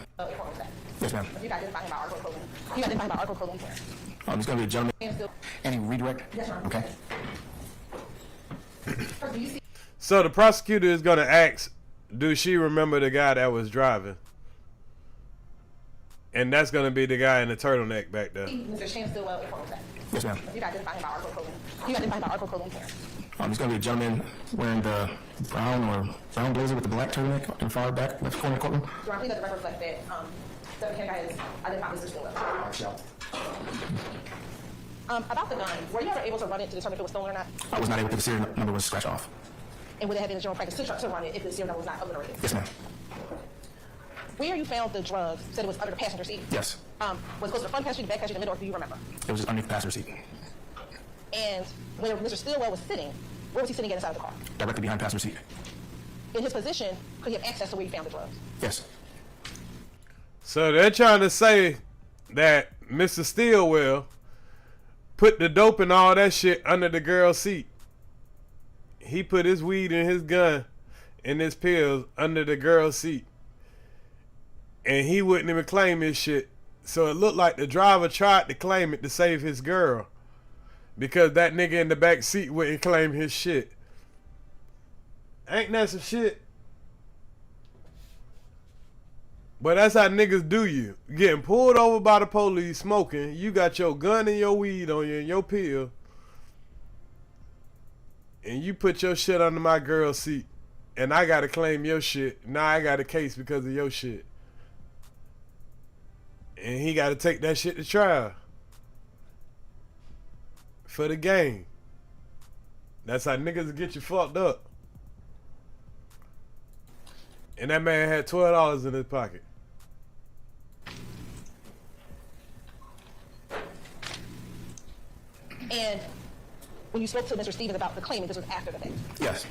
Yes, ma'am. You got identified by article clothing. You got identified by article clothing here. There's going to be a gentleman. Any redirect? Yes, sir. Okay. So the prosecutor is gonna ask, do she remember the guy that was driving? And that's gonna be the guy in the turtleneck back there. Mr. Shan Stillwell, Yes, ma'am. you got identified by article clothing. You got identified by article clothing here. There's going to be a gentleman wearing the brown blazer with the black turtleneck in the far back left corner courtroom. So I believe that the record reflects that Deputy Ken has identified Mr. Stillwell. About the gun, were you ever able to run it to determine if it was stolen or not? I was not able to. The serial number was scratched off. And would it have been a general practice to run it if the serial number was not obliterated? Yes, ma'am. Where you found the drugs, said it was under the passenger seat? Yes. Was it close to the front passenger seat, the back passenger, the middle, or do you remember? It was just underneath the passenger seat. And when Mr. Stillwell was sitting, Where was he sitting inside the car? Directly behind passenger seat. In his position, could he have access to where he found the drugs? Yes. So they're trying to say that Mr. Stillwell put the dope and all that shit under the girl's seat. He put his weed and his gun and his pills under the girl's seat. And he wouldn't even claim his shit. So it looked like the driver tried to claim it to save his girl. Because that nigga in the back seat wouldn't claim his shit. Ain't that some shit? But that's how niggas do you. Getting pulled over by the police smoking. You got your gun and your weed on you and your pill. And you put your shit under my girl's seat. And I gotta claim your shit. Now I got a case because of your shit. And he gotta take that shit to trial. For the game. That's how niggas get you fucked up. And that man had $12 in his pocket. And when you spoke to Mr. Stevens about the claiming, this was after the fact. Yes.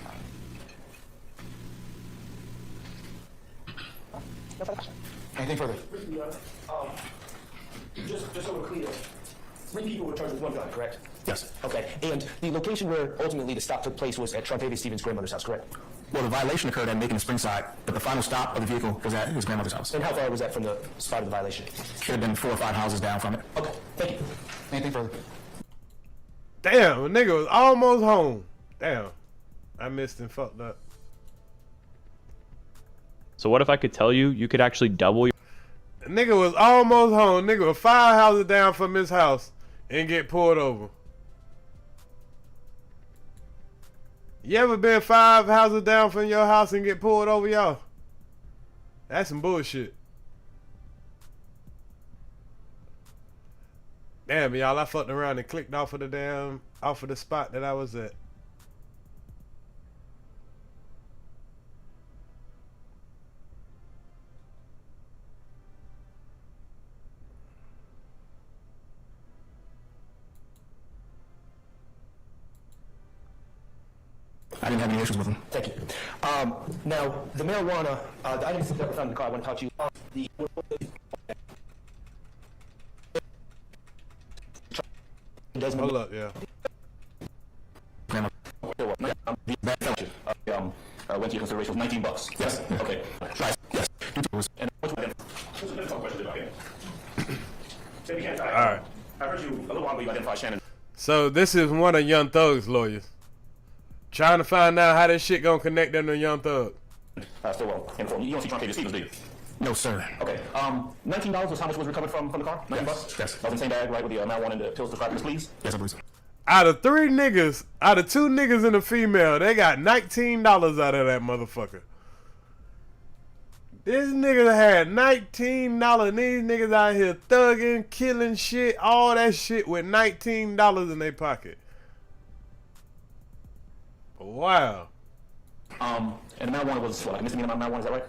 No further question. Anything further? Just so we're clear, 3 people were charged with 1 gun, correct? Yes. Okay, and the location where ultimately the stop took place was at Trontavia Stevens' grandmother's house, correct? Well, the violation occurred at Macon and Springside, but the final stop of the vehicle was at his grandmother's house. And how far was that from the spot of the violation? Should have been 4 or 5 houses down from it. Okay, thank you. Anything further? Damn, a nigga was almost home. Damn. I missed and fucked up. So what if I could tell you, you could actually double your... The nigga was almost home. Nigga was 5 houses down from his house and get pulled over. You ever been 5 houses down from your house and get pulled over, y'all? That's some bullshit. Damn, y'all, I fucked around and clicked off of the spot that I was at. I didn't have any issues with him. Thank you. Now, the marijuana, the items that were found in the car, I want to talk to you about the... Hold up, yeah. Went to your consideration was $19. Yes. Okay. Right. Yes. And all right. I heard you a little while ago you identified Shannon. So this is one of Young Thug's lawyers. Trying to find out how this shit gonna connect them to Young Thug. Still well informed. You don't see Trontavia Stevens, do you? No, sir. Okay. $19 was how much was recovered from the car? $19? Yes. That was in the same bag, right, with the marijuana and the pills prescribed, please? Yes, I believe so. Out of 2 niggas and a female, they got $19 out of that motherfucker. This nigga had $19. These niggas out here thugging, killing shit, all that shit with $19 in their pocket. Wow. And the marijuana was what, like misdemeanor amount of marijuana, is that right?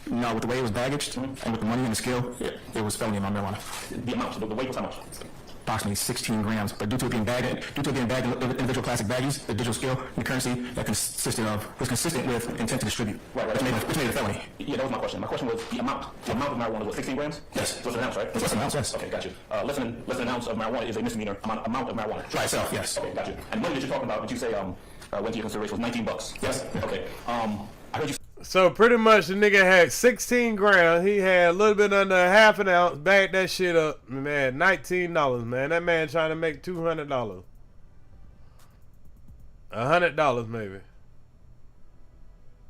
No, with the way it was baggaged and with the money and the scale, it was felony amount of marijuana. The amount, the weight was how much? Approximately 16 grams, but due to it being bagged in individual plastic baggies, the digital scale and the currency that was consistent with intent to distribute. Right. Which made it a felony. Yeah, that was my question. My question was the amount. The amount of marijuana was 16 grams? Yes. Less than an ounce, right? Less than an ounce, yes. Okay, got you. Less than an ounce of marijuana is a misdemeanor amount of marijuana. By itself, yes. Okay, got you. And the money that you're talking about, did you say went to your consideration was $19? Yes. Okay. I heard you. So pretty much the nigga had 16 grams. He had a little bit under half an ounce. Bagged that shit up. Man, $19, man. That man trying to make $200. $100 maybe.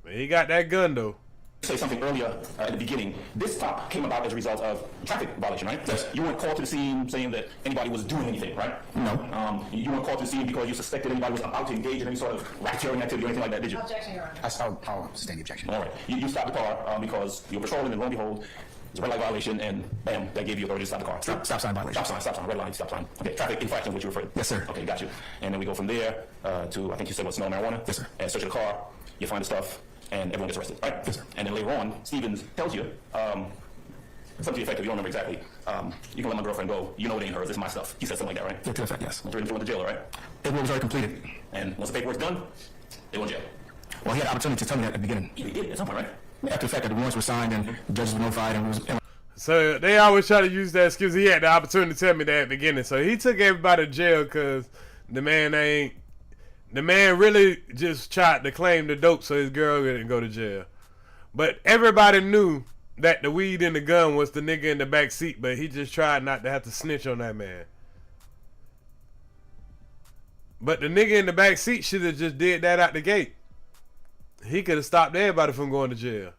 But he got that gun though. Say something earlier at the beginning. This stop came about as a result of traffic violation, right? Yes. You weren't called to the scene saying that anybody was doing anything, right? No. You weren't called to the scene because you suspected anybody was about to engage in any sort of racketeering activity or anything like that, did you? Objection, Your Honor. I'll sustain the objection. All right. You stopped the car because you were patrolling, and lo and behold, it's a red light violation, and bam, that gave you authority to stop the car. Stop sign violation. Stop sign, red line, stop sign. Okay, traffic infraction, what you referred to. Yes, sir. Okay, got you. And then we go from there to, I think you said, smell marijuana? Yes, sir. And search the car, you find the stuff, and everyone gets arrested, right? Yes, sir. And then later on, Stevens tells you, something to the effect of, you don't remember exactly, you can let my girlfriend go, you know it ain't hers, it's my stuff. He said something like that, right? Yeah, to the effect, yes. Once you're in the jail, right? It was already completed. And once the paperwork's done, They went to jail. Well, he had the opportunity to tell me that at the beginning. Yeah, he did at some point, right? After the fact that the warrants were signed and the judges were notified and it was... So they always try to use that excuse. He had the opportunity to tell me that at the beginning. So he took everybody to jail because the man really just tried to claim the dope so his girl didn't go to jail. But everybody knew that the weed in the gun was the nigga in the back seat, but he just tried not to have to snitch on that man. But the nigga in the back seat should have just did that out the gate. He could have stopped everybody from going to jail.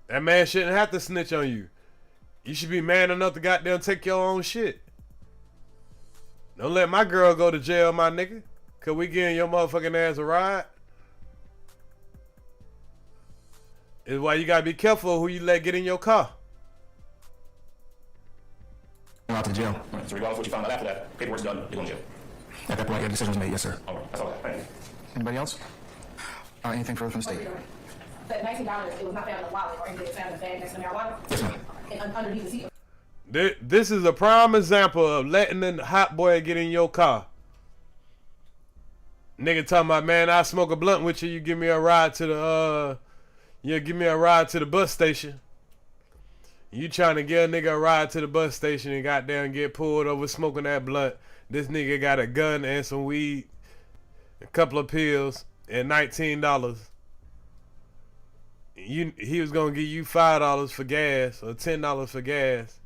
That man shouldn't have to snitch on you. You should be man enough to goddamn take your own shit. Don't let my girl go to jail, my nigga. Cause we getting your motherfucking ass a ride. Is why you gotta be careful who you let get in your car. Out to jail. Right, so regardless of what you found out after that, paperwork's done, you're going to jail. At that point, yeah, decision was made, yes, sir. All right, that's all. Thank you. Anybody else? Anything further from the state? That $19, it was not found in the wallet or anything. It was found in the bag next to the marijuana. Yes, ma'am. And underneath the seat. This is a prime example of letting the hot boy get in your car. Nigga talking about, man, I smoke a blunt with you. You give me a ride to the bus station. You trying to give a nigga a ride to the bus station and goddamn get pulled over smoking that blunt. This nigga got a gun and some weed, a couple of pills, and $19. He was gonna give you $5 for gas or $10 for gas.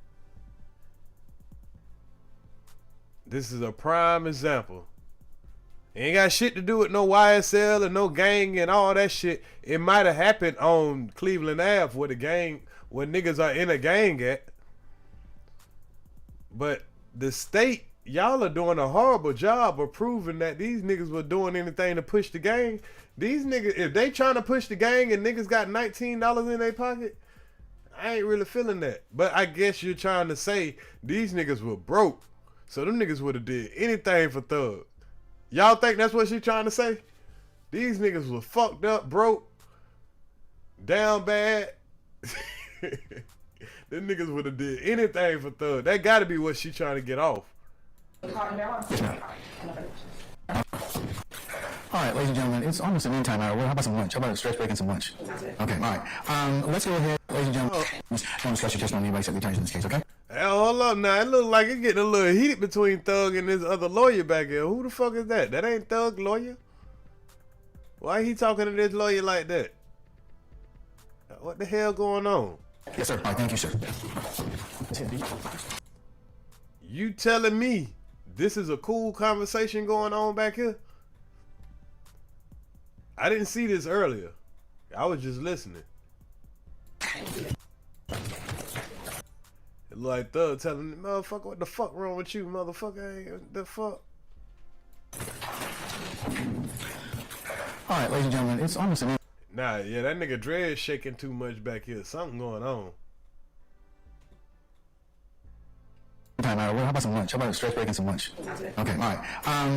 This is a prime example. It ain't got shit to do with no YSL and no gang and all that shit. It might have happened on Cleveland Ave where the gang, where niggas are in a gang at. But the state, y'all are doing a horrible job of proving that these niggas were doing anything to push the gang. These niggas, if they trying to push the gang and niggas got $19 in their pocket, I ain't really feeling that. But I guess you're trying to say these niggas were broke. So them niggas would have did anything for Thug. Y'all think that's what she trying to say? These niggas was fucked up, broke, down bad. Them niggas would have did anything for Thug. That gotta be what she trying to get off. Yes, ma'am. All right, ladies and gentlemen, it's almost a noontime hour. How about some lunch? How about a stretch break and some lunch? Okay, all right. Let's go ahead, ladies and gentlemen. Don't discuss your testimony. Anybody set the attorneys in this case, okay? Hey, hold up now. It look like it's getting a little heated between Thug and this other lawyer back here. Who the fuck is that? That ain't Thug lawyer? Why he talking to this lawyer like that? What the hell going on? Yes, sir. All right, thank you, sir. You telling me this is a cool conversation going on back here? I didn't see this earlier. I was just listening. It looked like Thug telling me, motherfucker, what the fuck wrong with you, motherfucker? What the fuck? All right, ladies and gentlemen, it's almost a Nah, yeah, that nigga Dread shaking too much back here. Something going on. time hour. How about some lunch? How about a stretch break and some lunch? Okay, all right.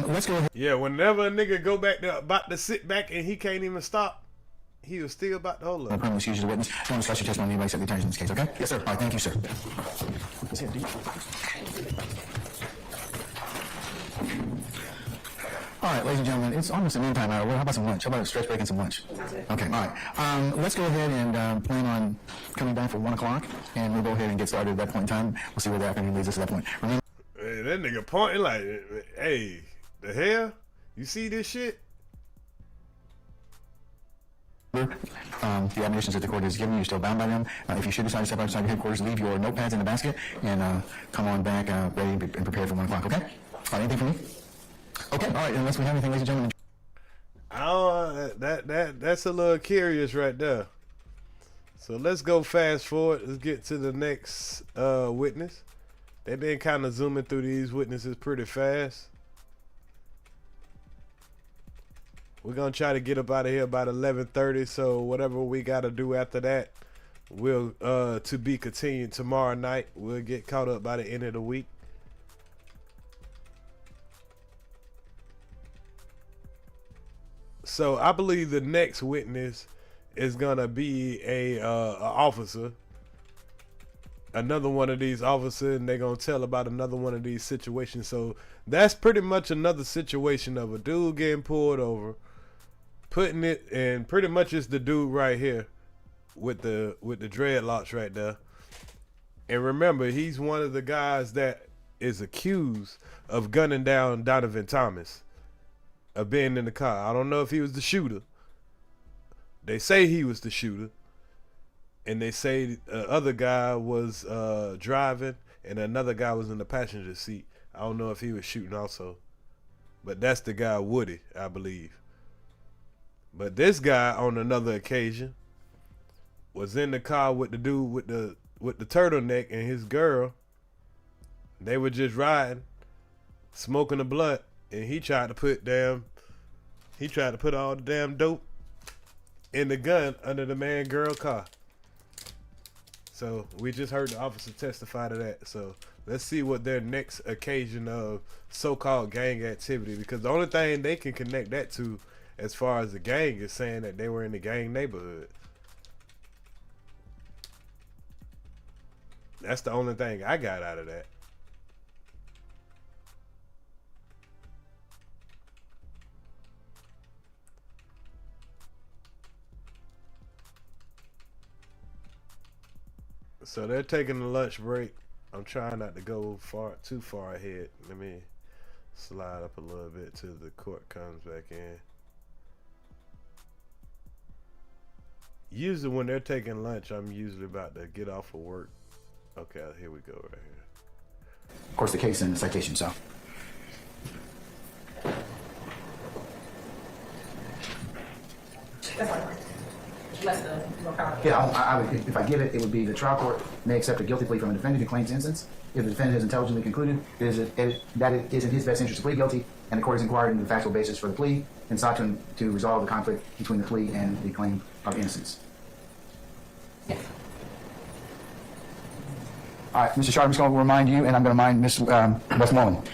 Let's go ahead. Yeah, whenever a nigga go back there about to sit back and he can't even stop, he was still about to hold up. Permanent excuse the witness. Don't discuss your testimony. Anybody set the attorneys in this case, okay? Yes, sir. All right, thank you, sir. All right, ladies and gentlemen, it's almost a noontime hour. How about some lunch? How about a stretch break and some lunch? Okay, all right. Let's go ahead and plan on coming back for 1 o'clock, and we'll go ahead and get started at that point in time. We'll see where the afternoon leads us at that point. Remember, hey, that nigga pointing like, hey, the hell? You see this shit? the admonitions that the court has given you, you're still bound by them. If you should decide to step outside your headquarters, leave your notepads in the basket, and come on back ready and prepared for 1 o'clock, okay? Anything from me? Okay, all right, unless we have anything, ladies and gentlemen. That's a little curious right there. So let's go fast forward. Let's get to the next witness. They've been kind of zooming through these witnesses pretty fast. We're going to try to get up out of here about 11:30, so whatever we got to do after that, we'll to be continued tomorrow night. We'll get caught up by the end of the week. So I believe the next witness is gonna be a officer. another one of these officers, and they're going to tell about another one of these situations. So that's pretty much another situation of a dude getting pulled over, putting it, and pretty much it's the dude right here with the dreadlocks right there. And remember, he's one of the guys that is accused of gunning down Donovan Thomas, of being in the car. I don't know if he was the shooter. They say he was the shooter. And they say the other guy was driving and another guy was in the passenger seat. I don't know if he was shooting also. But that's the guy, Woody, I believe. But this guy, on another occasion, was in the car with the dude with the turtleneck and his girl. They were just riding, smoking a blunt, and he tried to put all the damn dope in the gun under the man-girl car. So we just heard the officer testify to that. So let's see what their next occasion of so-called gang activity, because the only thing they can connect that to as far as the gang is saying that they were in the gang neighborhood. That's the only thing I got out of that. So they're taking a lunch break. I'm trying not to go too far ahead. Let me slide up a little bit till the court comes back in. Usually when they're taking lunch, I'm usually about to get off of work. Okay, here we go right here. Of course, the case and the citation, so. That's fine. Less than no problem. Yeah, I would, if I give it, it would be the trial court may accept a guilty plea from a defendant who claims innocence if the defendant has intelligently concluded that it is in his best interest to plead guilty, and the court has inquired into the factual basis for the plea and sought to resolve the conflict between the plea and the claim of innocence. Yes. All right, Mr. Sharp, I'm just going to remind you, and I'm going to remind Ms. Westmoreland.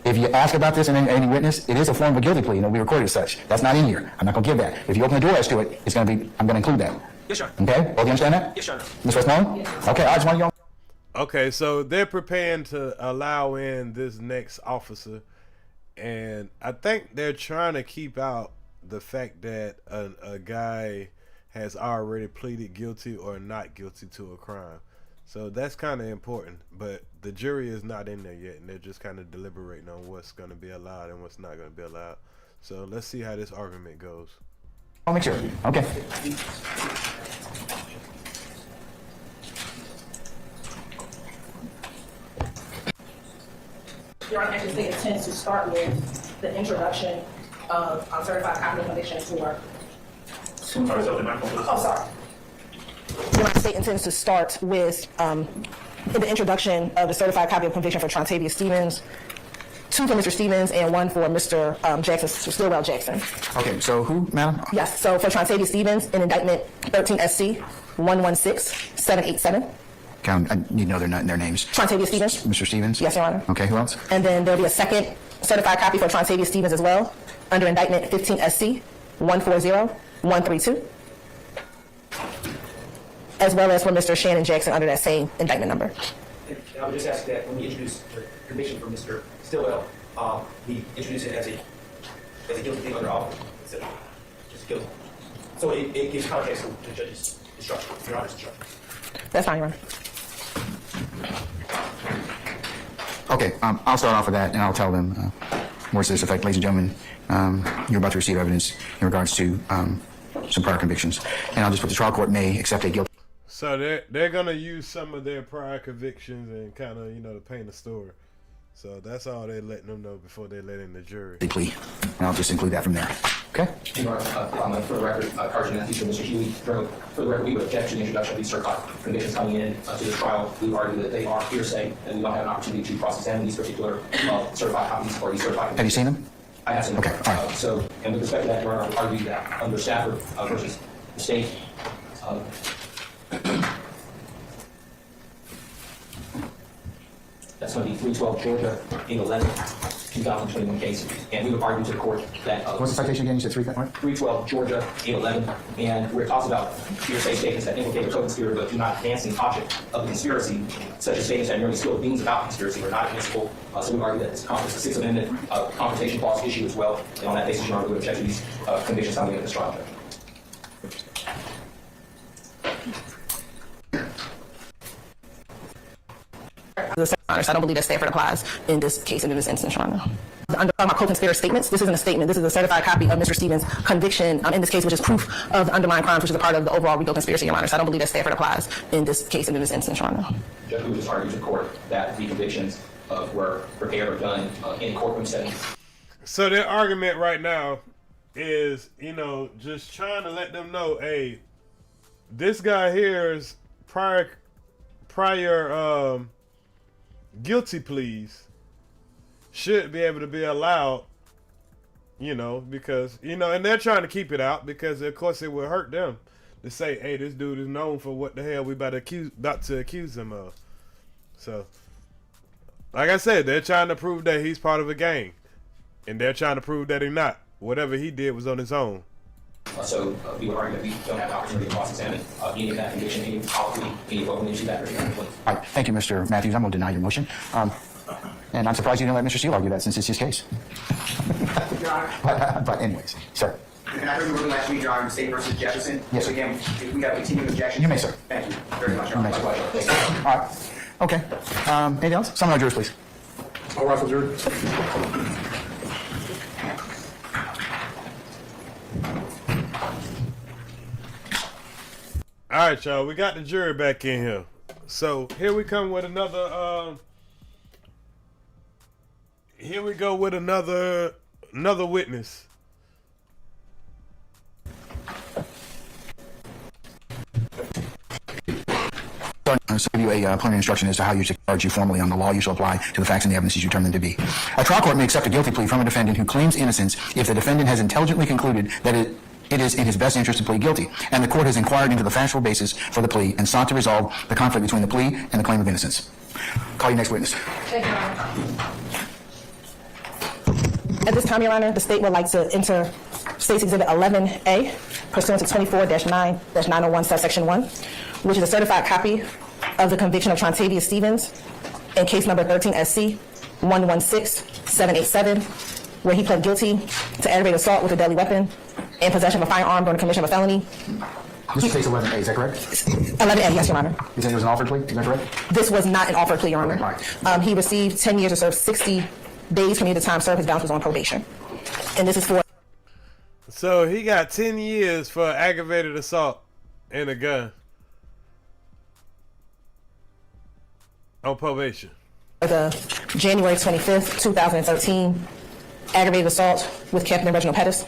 If you ask about this in any witness, it is a form of a guilty plea, and it'll be recorded as such. That's not in here. I'm not going to give that. If you open the door as to it, it's going to be. I'm going to include that. Yes, sir. Okay? Both you understand that? Yes, sir. Ms. Westmoreland? Yes. Okay, I just want you on. Okay, so they're preparing to allow in this next officer, and I think they're trying to keep out the fact that a guy has already pleaded guilty or not guilty to a crime. So that's kind of important, but the jury is not in there yet, and they're just kind of deliberating on what's going to be allowed and what's not going to be allowed. So let's see how this argument goes. I'll make sure. Okay. Your Honor, actually intends to start with the introduction of certified copy of conviction for. Oh, sorry. Your Honor, state intends to start with the introduction of the certified copy of conviction for Trontavious Stevens, 2 for Mr. Stevens and 1 for Mr. Jackson, Stillwell Jackson. Okay, so who, madam? Yes, so for Trontavious Stevens, in indictment 13 SC 116787. Okay, I need to know their names. Trontavious Stevens. Mr. Stevens? Yes, Your Honor. Okay, who else? And then there'll be a second certified copy for Trontavious Stevens as well, under indictment 15 SC 140132. As well as for Mr. Shannon Jackson under that same indictment number. I would just ask that when we introduce the conviction for Mr. Stillwell, we introduce it as a guilty plea under offer instead of just guilty. So it gives context to the judge's instruction, Your Honor's instruction. That's fine, Your Honor. Okay, I'll start off with that, and I'll tell them more to this effect. Ladies and gentlemen, you're about to receive evidence in regards to some prior convictions, and I'll just put the trial court may accept a guilty. So they're gonna use some of their prior convictions and kind of to paint a story. So that's all they're letting them know before they let in the jury. Plea, and I'll just include that from there. Okay. For the record, Sergeant Matthews and Mr. Huey, for the record, we would object to the introduction of these certified convictions coming in to the trial. We argue that they are hearsay, and we don't have an opportunity to cross-examine these particular certified copies or these certified. Have you seen them? I have seen them. Okay. All right. So, and with respect to that, Your Honor, I would argue that under Stafford versus the state. That's going to be 312 Georgia 811. 2021 case. And we would argue to the court that... What's the citation again? You said 312 Georgia 811. And where it talks about hearsay statements that implicate a co-conspirator but do not advance the object of the conspiracy, such as statements that merely spill beans about conspiracy are not admissible. So we would argue that it's a Sixth Amendment confrontation clause issue as well. And on that basis, Your Honor, we would object to these convictions on the end of this trial. So I don't believe that Stafford applies in this case and in this instance, Your Honor. Under my co-conspirator statements, this isn't a statement. This is a certified copy of Mr. Stevens' conviction in this case, which is proof of the underlying crimes, which is a part of the overall RICO conspiracy, Your Honor. So I don't believe that Stafford applies in this case and in this instance, Your Honor. Judge, we would just argue to the court that the convictions were prepared or done in courtroom setting. So their argument right now is, just trying to let them know, hey, this guy here's prior guilty pleas should be able to be allowed, because, and they're trying to keep it out because, of course, it would hurt them to say, hey, this dude is known for what the hell we about to accuse him of. So, like I said, they're trying to prove that he's part of a gang, and they're trying to prove that he's not. Whatever he did was on his own. So we would argue that we don't have an opportunity to cross-examine any of that conviction, any policy, any vote issue that. All right, thank you, Mr. Matthews. I'm going to deny your motion. And I'm surprised you didn't let Mr. Steele argue that since it's his case. but anyways, sir. And I heard you ruling last week, Your Honor, State versus Jefferson. Yes, so again, if we have continuing objections. You may, sir. Thank you very much, Your Honor. All right. Okay. Anything else? Some of our jurors, please. All right, jury. All right, y'all. We got the jury back in here. So here we come with another. Here we go with another witness. I'll give you a preliminary instruction as to how you should charge you formally on the law you shall apply to the facts and the evidence you determine them to be. A trial court may accept a guilty plea from a defendant who claims innocence if the defendant has intelligently concluded that it is in his best interest to plead guilty, and the court has inquired into the factual basis for the plea and sought to resolve the conflict between the plea and the claim of innocence. Call your next witness. Thank you, Your Honor. At this time, Your Honor, the state would like to enter State's Exhibit 11A, pursuant to 24-9-901, subsection 1, which is a certified copy of the conviction of Trontavia Stevens in case number 13SC 116787, where he pled guilty to aggravated assault with a deadly weapon and possession of a firearm during the commission of a felony. This is case 11A, is that correct? 11A, yes, Your Honor. You said it was an offered plea, is that correct? This was not an offered plea, Your Honor. Right. He received 10 years to serve 60 days commuted time served. His balance was on probation. And this is for... So he got 10 years for aggravated assault and a gun on probation. The January 25th, 2013, aggravated assault with Captain Reginald Pettis.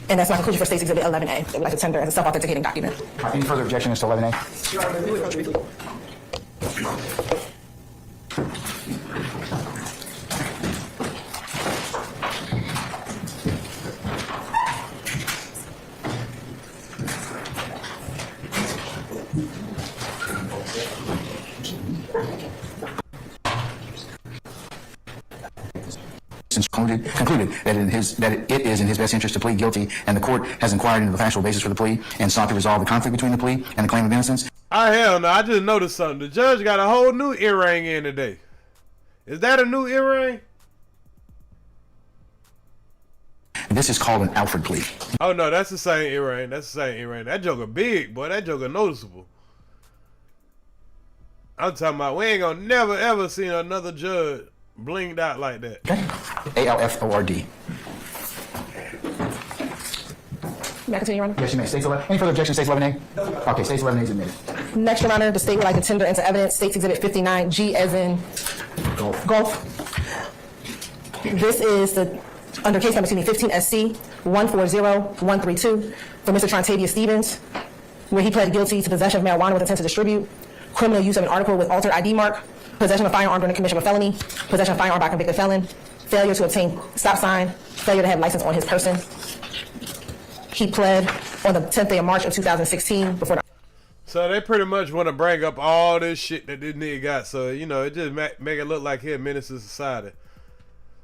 And that's my conclusion for State's Exhibit 11A. They would like to tender as a self-authenticating document. Any further objection as to 11A? Concluded that it is in his best interest to plead guilty, and the court has inquired into the factual basis for the plea and sought to resolve the conflict between the plea and the claim of innocence. Hell no, I just noticed something. The judge got a whole new earring in today. Is that a new earring? This is called an Alfred plea. Oh no, that's the same earring. That's the same earring. That joker big, boy. That joker noticeable. I'm talking about we ain't gonna never ever see another judge blinged out like that. Okay. ALFORD. May I continue, Your Honor? Yes, you may. States 11. Any further objection, States 11A? Okay, States 11A is admitted. Next, Your Honor, the state would like to tender into evidence State's Exhibit 59G as in golf. This is under case number 15SC 140132 for Mr. Trontavia Stevens, where he pled guilty to possession of marijuana with intent to distribute, criminal use of an article with altered ID mark, possession of a firearm during the commission of a felony, possession of a firearm by a convicted felon, failure to obtain stop sign, failure to have license on his person. He pled on the 10th day of March of 2016 before the... So they pretty much want to bring up all this shit that this nigga got. So, you know, it just make it look like he a menace to society.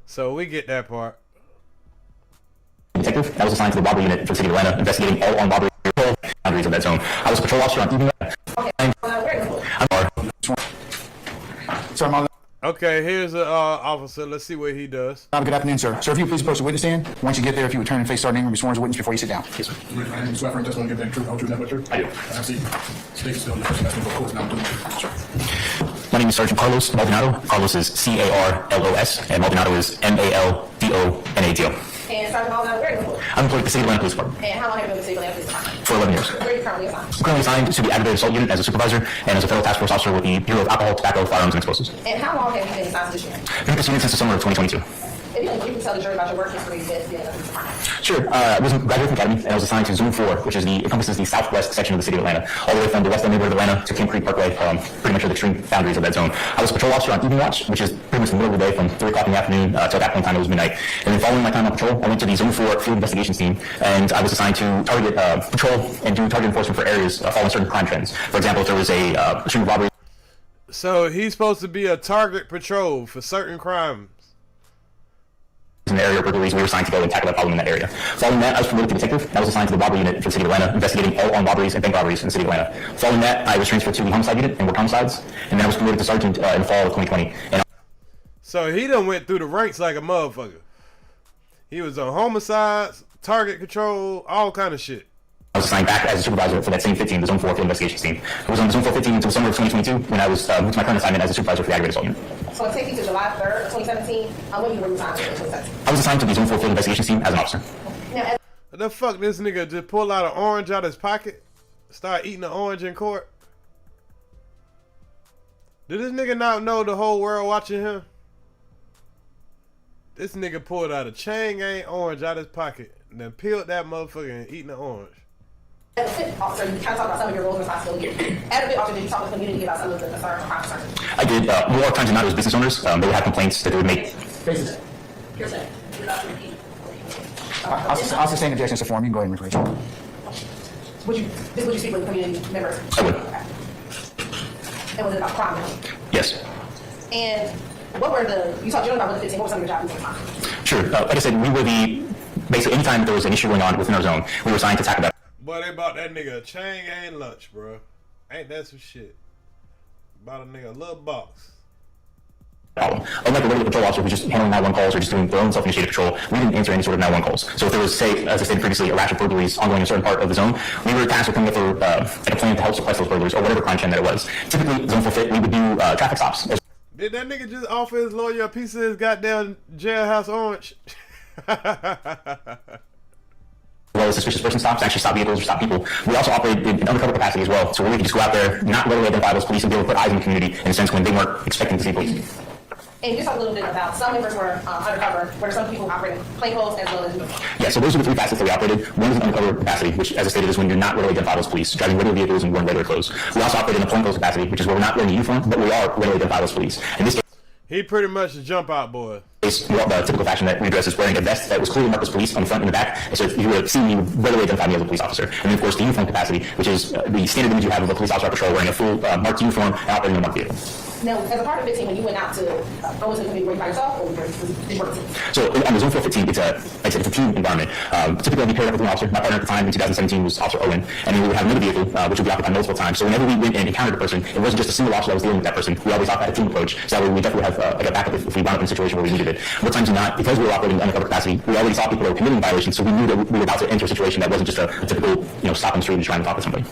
So we get that part. Detective that was assigned to the robbery unit for the city of Atlanta, investigating all armed robbery boundaries of that zone. I was a patrol officer on evening. Sir, my Okay, here's an officer. Let's see what he does. good afternoon, sir. Sir, if you please approach the witness stand. Once you get there, if you would turn and face Sergeant Ingram, be sworn as a witness before you sit down. Yes, sir. My name is Sweater, and just want to give that truth, whole truth, nothing but truth. I do. I see. State still in the person that's been court, now I'm doing it. Sure. My name is Sergeant Carlos Maldonado. Carlos is C-A-R-L-O-S, and Maldonado is M-A-L-D-O-N-A-D-O. And Sergeant Maldonado, where are you employed? I'm employed at the City of Atlanta Police Department. And how long have you been with the City of Atlanta Police Department? For 11 years. Where are you currently assigned? I'm currently assigned to the aggravated assault unit as a supervisor and as a federal task force officer with the Bureau of Alcohol, Tobacco, Firearms, and Explosives. And how long have you been assigned to this unit? I've been with this unit since the summer of 2022. If you can tell the jury about your work history with the police department. Sure. I was a graduate from Academy, and I was assigned to Zone 4, which encompasses the southwest section of the city of Atlanta, all the way from the west end neighborhood of Atlanta to Camp Creek Parkway, pretty much the extreme boundaries of that zone. I was a patrol officer on evening watch, which is pretty much the middle of the day from 3 o'clock in the afternoon till at that point in time it was midnight. And then following my time on patrol, I went to the Zone 4 field investigations team, and I was assigned to target patrol and do target enforcement for areas following certain crime trends. For example, if there was a string of robberies. So he's supposed to be a target patrol for certain crimes. In the area of burglaries, we were assigned to go and tackle that problem in that area. Following that, I was promoted to detective. I was assigned to the robbery unit for the city of Atlanta, investigating all armed robberies and bank robberies in the city of Atlanta. Following that, I was transferred to the homicide unit and worked homicides, and then I was promoted to sergeant in the fall of 2020. And so he done went through the ranks like a motherfucker. He was on homicides, target control, all kind of shit. I was assigned back as a supervisor for that same 15, the Zone 4 field investigations team. I was on the Zone 4 15 until the summer of 2022 when I was moved to my current assignment as a supervisor for the aggravated assault unit. So it takes you to July 3rd, 2017. When you were assigned to 2017? I was assigned to the Zone 4 field investigations team as an officer. Now, what the fuck, this nigga just pull out an orange out his pocket, start eating an orange in court? Did this nigga not know the whole world watching him? This nigga pulled out a Chang-Ang orange out his pocket and then peeled that motherfucker and eating the orange. as a fit officer, you kind of talk about some of your roles and responsibilities. As a fit officer, did you talk to the community about some of the concerns or concerns? I did. More times than not, it was business owners. They would have complaints that they would make. I'll sustain objections to form. You can go ahead and rephrase. Would you speak with the community members? I would. And was it about crime? Yes. And what were you talked about with the 15, what were some of your jobs at the time? Sure. Like I said, we were basically anytime there was an issue going on within our zone, we were assigned to tackle that. Boy, they bought that nigga a Chang-Ang lunch, bro. Ain't that some shit? Bought a nigga a little box. Problem. Unlike a regular patrol officer who's just handling 911 calls or just doing their own self-initiated patrol, we didn't answer any sort of 911 calls. So if there was, say, as I stated previously, a rash of burglaries ongoing in a certain part of the zone, we were tasked with coming up for a plan to help suppress those burglaries or whatever crime trend that it was. Typically, Zone 4 Fit, we would do traffic stops. Did that nigga just offer his lawyer a piece of his goddamn jailhouse orange? As well as suspicious person stops, actually stop vehicles or stop people. We also operate in undercover capacity as well, so where we could just go out there, not readily identify those police and be able to put eyes in the community in a sense when they weren't expecting to see police. And you talked a little bit about some members were undercover, where some people operating plainclothes as well as uniform. Yeah, so those are the three facets that we operated. One is an undercover capacity, which, as I stated, is when you're not readily identifiable as police, driving regular vehicles and wearing regular clothes. We also operate in a plainclothes capacity, which is where we're not wearing a uniform, but we are readily identifiable as police. In this case, he pretty much a jump out boy. The typical fashion that we address is wearing a vest that was clearly marked as police on the front and the back. And so if you would see me, you would readily identify me as a police officer. And then, of course, the uniform capacity, which is the standard image you have of a police officer on patrol wearing a full marked uniform and operating a marked vehicle. Now, as a part of the team, when you went out to go into the community, were you by yourself or did you work with a team? So on the Zone 4 team, it's a team environment. Typically, I'd be paired up with an officer. My partner at the time in 2017 was Officer Owen, and then we would have another vehicle, which would be occupied multiple times. So whenever we went and encountered a person, it wasn't just a single officer that was dealing with that person. We always had a team approach, so that way we definitely have like a backup if we wound up in a situation where we needed it. More times than not, because we were operating in undercover capacity, we already saw people that were committing violations, so we knew that we were about to enter a situation that wasn't just a typical, stop on the street and trying to talk to somebody.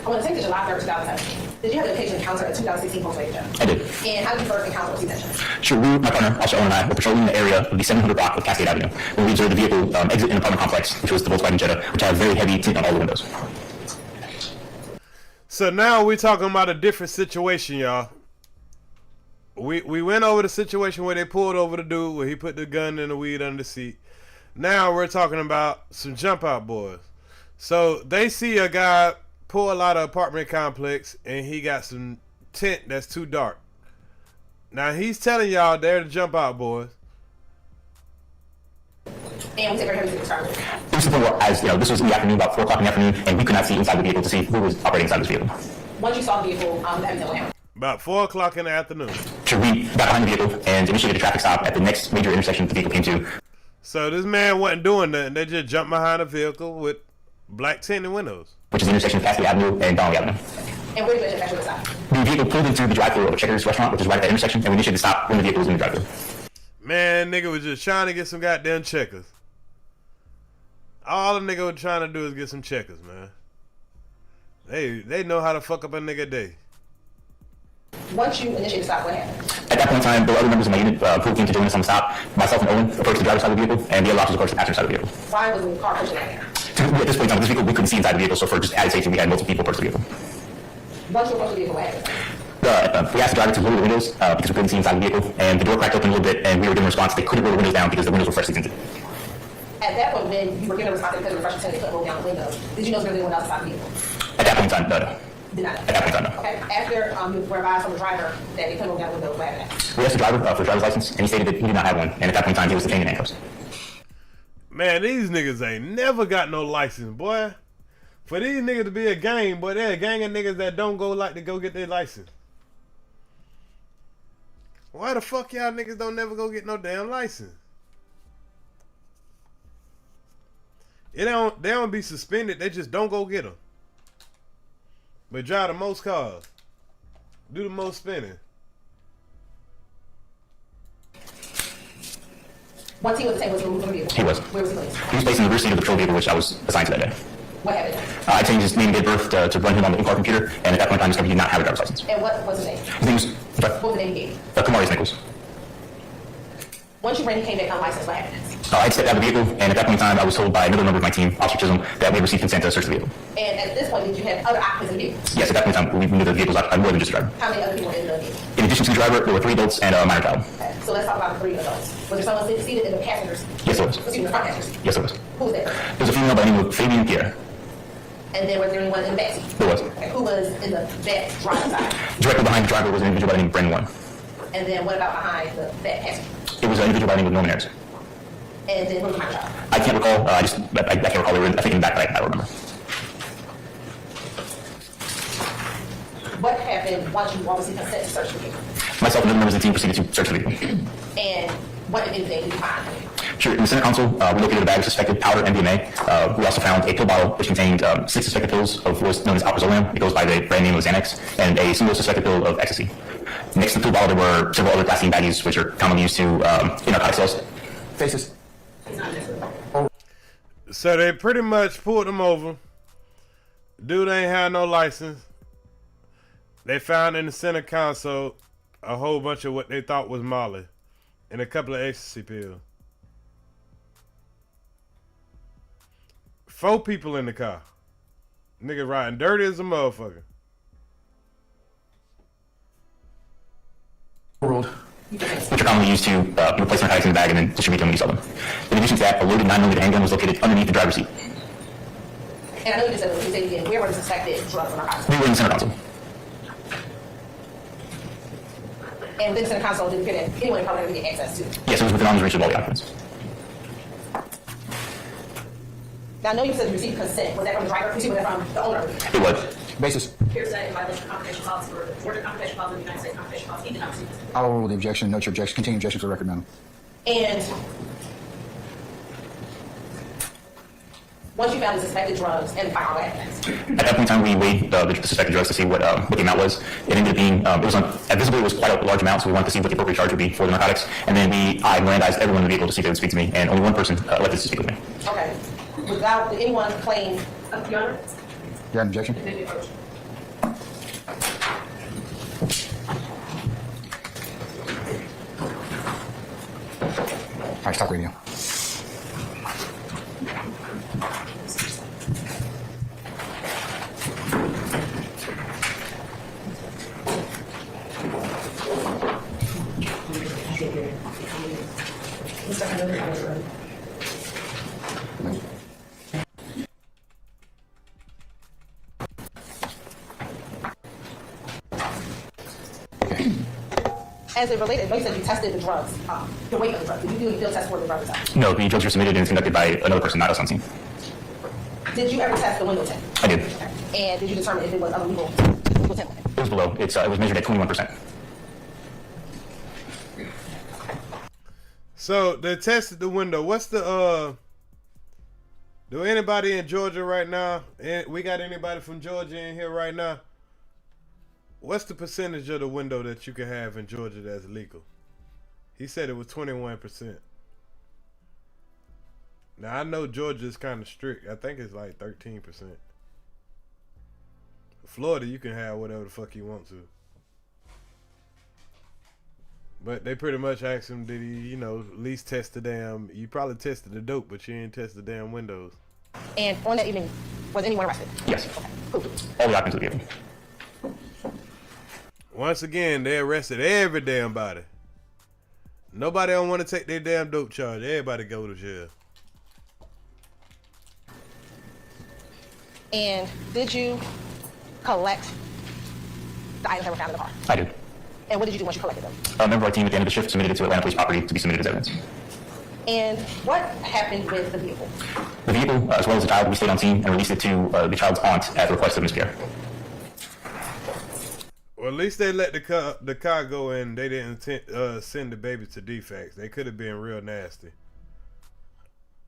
I want to take to July 3rd, 2017. Did you have the occasion to encounter a 2016 Volkswagen judge? I did. And how did you first encounter with that judge? Sure, my partner, Officer Owen, and I were patrolling the area of the 700 block of Cascade Avenue when we observed the vehicle exit an apartment complex, which was the Volkswagen Jetta, which had a very heavy tint on all the windows. So now we're talking about a different situation, y'all. We went over the situation where they pulled over the dude, where he put the gun and the weed under the seat. Now we're talking about some jump out boys. So they see a guy pull out of apartment complex and he got some tint that's too dark. Now he's telling y'all they're the jump out boys. And we take our heavy to the was to the point where, as you know, this was in the afternoon, about 4 o'clock in the afternoon, and we could not see inside the vehicle to see who was operating inside this vehicle. Once you saw the vehicle, what happened? About 4 o'clock in the afternoon. So we got behind the vehicle and initiated a traffic stop at the next major intersection the vehicle came to. So this man wasn't doing nothing. They just jumped behind a vehicle with black tinted windows. Which is the intersection of Cassidy Avenue and Donnelly Avenue. And where did the actually stop? The vehicle pulled into the drive-thru of a Checkers restaurant, which is right at that intersection, and we initiated the stop when the vehicle was in the drive-thru. Man, nigga was just trying to get some goddamn checkers. All the nigga was trying to do is get some checkers, man. They know how to fuck up a nigga day. Once you initiated the stop, what happened? At that point in time, there were other members of my unit who came to join us on the stop. Myself and Owen approached the driver's side of the vehicle, and the other officers approached the passenger side of the vehicle. Why was the car pushing there? At this point in time, this vehicle, we couldn't see inside the vehicle, so for just added safety, we had multiple people approach the vehicle. Once you approached the vehicle, what happened? We asked the driver to lower the windows because we couldn't see inside the vehicle, and the door cracked open a little bit, and we were given a response. They couldn't roll the windows down because the windows were freshly tinted. At that point, when you were given a response because the freshly tinted, they couldn't roll down the windows, did you know there was anyone else inside the vehicle? At that point in time, no. Did not. At that point in time, no. Okay. After you were advised from the driver that they couldn't roll down the windows, what happened? We asked the driver for a driver's license, and he stated that he did not have one, and at that point in time, he was detained in handcuffs. Man, these niggas ain't never got no license, boy. For these niggas to be a gang, boy, they're a gang of niggas that don't go like to go get their license. Why the fuck y'all niggas don't never go get no damn license? They don't be suspended, they just don't go get them. But drive the most cars. Do the most spinning. Once he was detained, was he removed from the vehicle? He was. Where was he placed? He was placed in the rear seat of the patrol vehicle, which I was assigned to that day. What happened? I changed his name and date of birth to run him on the in-car computer, and at that point in time, discovered he did not have a driver's license. And what was his name? His name was... What was the name he gave? Kamarius Nichols. Once you ran, he came back unlicensed. What happened? I had stepped out of the vehicle, and at that point in time, I was told by another member of my team, Officer Chisholm, that we had received consent to search the vehicle. And at this point, did you have other occupants in the vehicle? Yes, at that point in time, we knew that the vehicle was more than just a driver. How many other people were in the vehicle? In addition to the driver, there were 3 adults and a minor child. Okay. So let's talk about the 3 adults. Was there someone seated in the passenger's seat? Yes, there was. Was he in the front passenger's seat? Yes, there was. Who was there? There was a female by the name of Fabian Pierre. And then was there anyone in the back seat? There was. Okay. Who was in the back driver's side? Directly behind the driver was an individual by the name of Brandon Warren. And then what about behind the back passenger? It was an individual by the name of Norman Earz. And then what was the minor child? I can't recall. I can't recall. They were, I think, in the back, but I don't remember. What happened once you received consent to search the vehicle? Myself and other members of the team proceeded to search the vehicle. And what, if anything, did you find? Sure. In the center console, we located a bag of suspected powder MDMA. We also found a pill bottle which contained 6 suspected pills of what's known as alprazolam. It goes by the brand name of Xanax, and a single suspected pill of ecstasy. Next to the pill bottle, there were several other glassine baggies which are commonly used to in narcotic sales. Faces. So they pretty much pulled him over. Dude ain't had no license. They found in the center console a whole bunch of what they thought was Molly and a couple of ecstasy pills. 4 people in the car. Nigga riding dirty as a motherfucker. World. Which are commonly used to replace narcotics in the bag and then distribute them when you sell them. In addition to that, a loaded 9mm handgun was located underneath the driver's seat. And I know you just said, you said again, where were the suspected drugs and narcotics? We were in the center console. And within the center console, did you get anyone probably get access to? Yes, it was within arm's reach of all the occupants. Now I know you said you received consent. Was that from the driver? Was that from the owner? It was. Basis. Hearsay in violation of confidential policy or Georgia confidential policy of the United States confidential policy. He did not receive this. I will rule the objection. Note your objection. Continue objection for the record, madam. And once you found the suspected drugs and found what happened? At that point in time, we weighed the suspected drugs to see what the amount was. It ended up being, visibly it was quite a large amount, so we wanted to see what the appropriate charge would be for the narcotics. And then I Mirandized everyone in the vehicle to see if they would speak to me, and only one person elected to speak with me. Okay. Without anyone claim, Your Honor? You have an objection? All right, stop radio. As it related, you said you tested the drugs, the weight of the drugs. Did you do any field tests for the drugs? No, the drugs were submitted and conducted by another person, not us on scene. Did you ever test the window tint? I did. And did you determine if it was a legal tint? It was below. It was measured at 21%. So they tested the window. What's the do anybody in Georgia right now? We got anybody from Georgia in here right now? What's the percentage of the window that you can have in Georgia that's legal? He said it was 21%. Now I know Georgia is kind of strict. I think it's like 13%. Florida, you can have whatever the fuck you want to. But they pretty much asked him, did he, at least test the damn... You probably tested the dope, but you didn't test the damn windows. And on that evening, was anyone arrested? Yes. Okay, cool. All the occupants of the vehicle. Once again, they arrested every damn body. Nobody don't want to take their damn dope charge. Everybody go to jail. And did you collect the items that were found in the car? I did. And what did you do once you collected them? A member of our team at the end of the shift submitted it to Atlanta Police Property to be submitted as evidence. And what happened with the vehicle? The vehicle, as well as the child, we stayed on scene and released it to the child's aunt at the request of Ms. Pierre. Well, at least they let the car go and they didn't send the baby to defects. They could have been real nasty.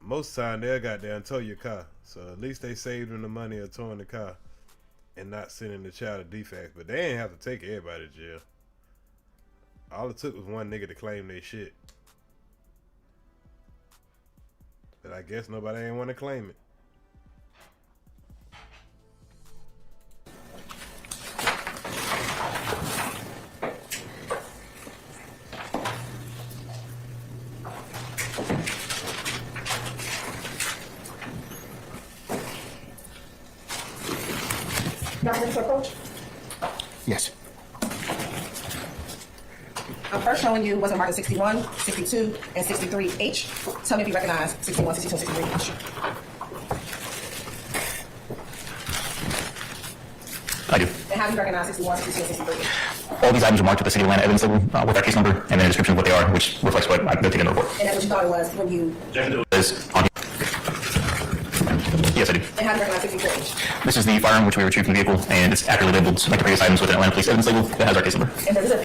Most time they'll goddamn tow your car. So at least they saved them the money of towing the car and not sending the child to defects. But they ain't have to take everybody to jail. All it took was one nigga to claim their shit. But I guess nobody ain't want to claim it. Documents to approach? Yes. I'm first showing you what's marked as 61, 62, and 63H. Tell me if you recognize 61, 62, and 63H. I do. And how do you recognize 61, 62, and 63H? All these items are marked with the City of Atlanta evidence label with our case number and then a description of what they are, which reflects what I noted in the report. And that's what you thought it was when you... Yes, I do. And how do you recognize 64H? This is the firearm which we retrieved from the vehicle, and it's accurately labeled like the previous items with an Atlanta Police evidence label that has our case number. And there's a...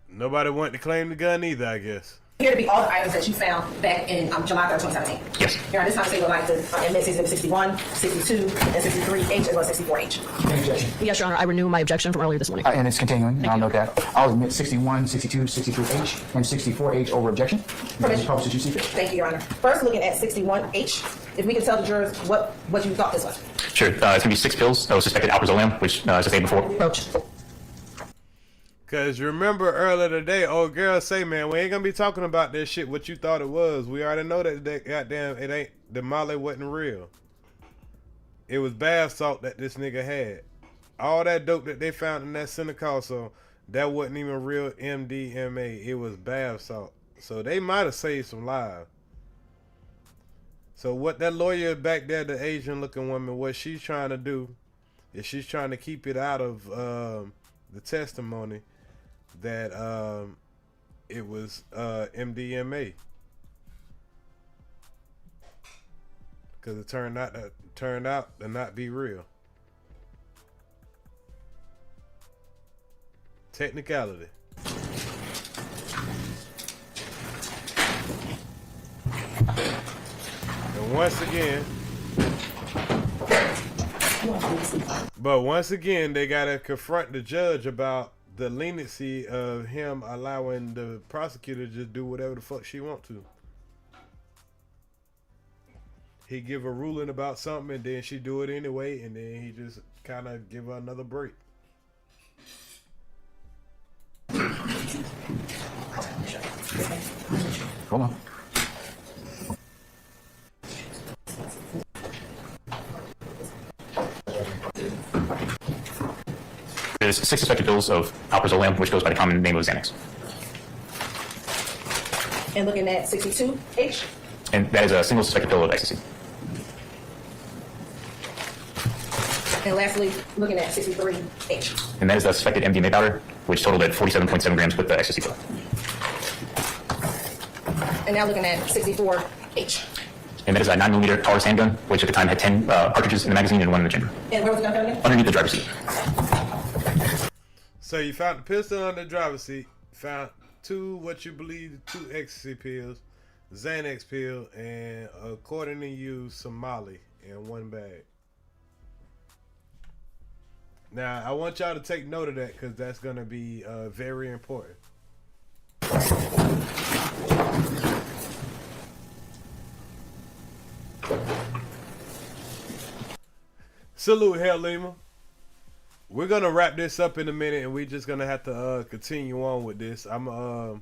Nobody wanted to claim the gun either, I guess. Here to be all the items that you found back in July 3rd, 2017. Yes. Here on this time, say would like to admit 61, 62, and 63H as well as 64H. Any objection? Yes, Your Honor, I renew my objection from earlier this morning. And it's continuing. I'll note that. I'll admit 61, 62, 63H, and 64H over objection. Published as you see fit. Thank you, Your Honor. First, looking at 61H, if we can tell the jurors what you thought this was. Sure. It's going to be 6 pills that was suspected alprazolam, which, as I stated before. Approach. Cause you remember earlier today, old girl say, man, we ain't gonna be talking about that shit what you thought it was. We already know that goddamn it ain't, the Molly wasn't real. It was bath salt that this nigga had. All that dope that they found in that center console, that wasn't even real MDMA. It was bath salt. So they might have saved some lives. So what that lawyer back there, the Asian looking woman, what she's trying to do is she's trying to keep it out of the testimony that it was MDMA, because it turned out to not be real. Technicality. And once again, they gotta confront the judge about the leniency of him allowing the prosecutor to just do whatever the fuck she want to. He give a ruling about something and then she do it anyway, and then he just kind of give her another break. Hold on. There's 6 suspected pills of alprazolam, which goes by the common name of Xanax. And looking at 62H. And that is a single suspected pill of ecstasy. And lastly, looking at 63H. And that is the suspected MDMA powder, which totaled at 47.7 grams with the ecstasy pill. And now looking at 64H. And that is a 9mm Taurus handgun, which at the time had 10 cartridges in the magazine and 1 in the chamber. And where was the gun found again? Underneath the driver's seat. So you found the pistol on the driver's seat, found two ecstasy pills, Xanax pill, and according to you, some Molly in one bag. Now, I want y'all to take note of that because that's going to be very important. Salute, Hell Lima. We're going to wrap this up in a minute, and we're just going to have to continue on with this. Matter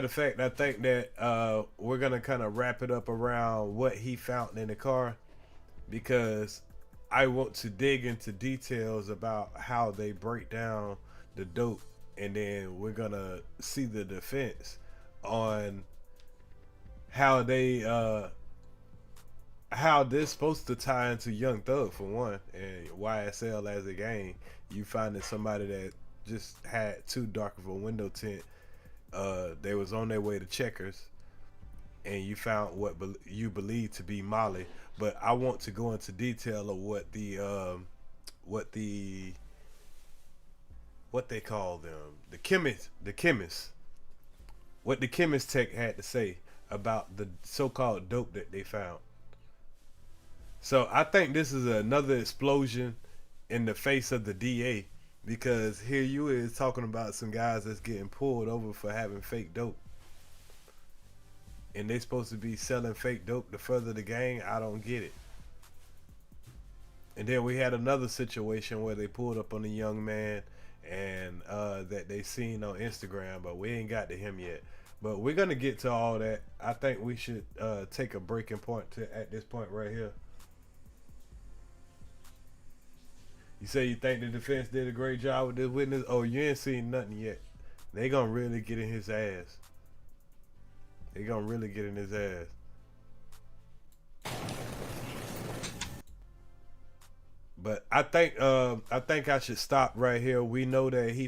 of fact, I think that we're going to kind of wrap it up around what he found in the car, because I want to dig into details about how they break down the dope, and then we're going to see the defense on how they how this supposed to tie into Young Thug for one, and YSL as a gang. You finding somebody that just had too dark of a window tint. They was on their way to Checkers, and you found what you believe to be Molly. But I want to go into detail of what they call them, the chemist, what the chemist tech had to say about the so-called dope that they found. So I think this is another explosion in the face of the DA, because here you is talking about some guys that's getting pulled over for having fake dope, and they supposed to be selling fake dope to further the gang. I don't get it. And then we had another situation where they pulled up on a young man and that they seen on Instagram, but we ain't got to him yet. But we're gonna get to all that. I think we should take a breaking point at this point right here. You say you think the defense did a great job with this witness? Oh, you ain't seen nothing yet. They gonna really get in his ass. They gonna really get in his ass. But I think I should stop right here. We know that he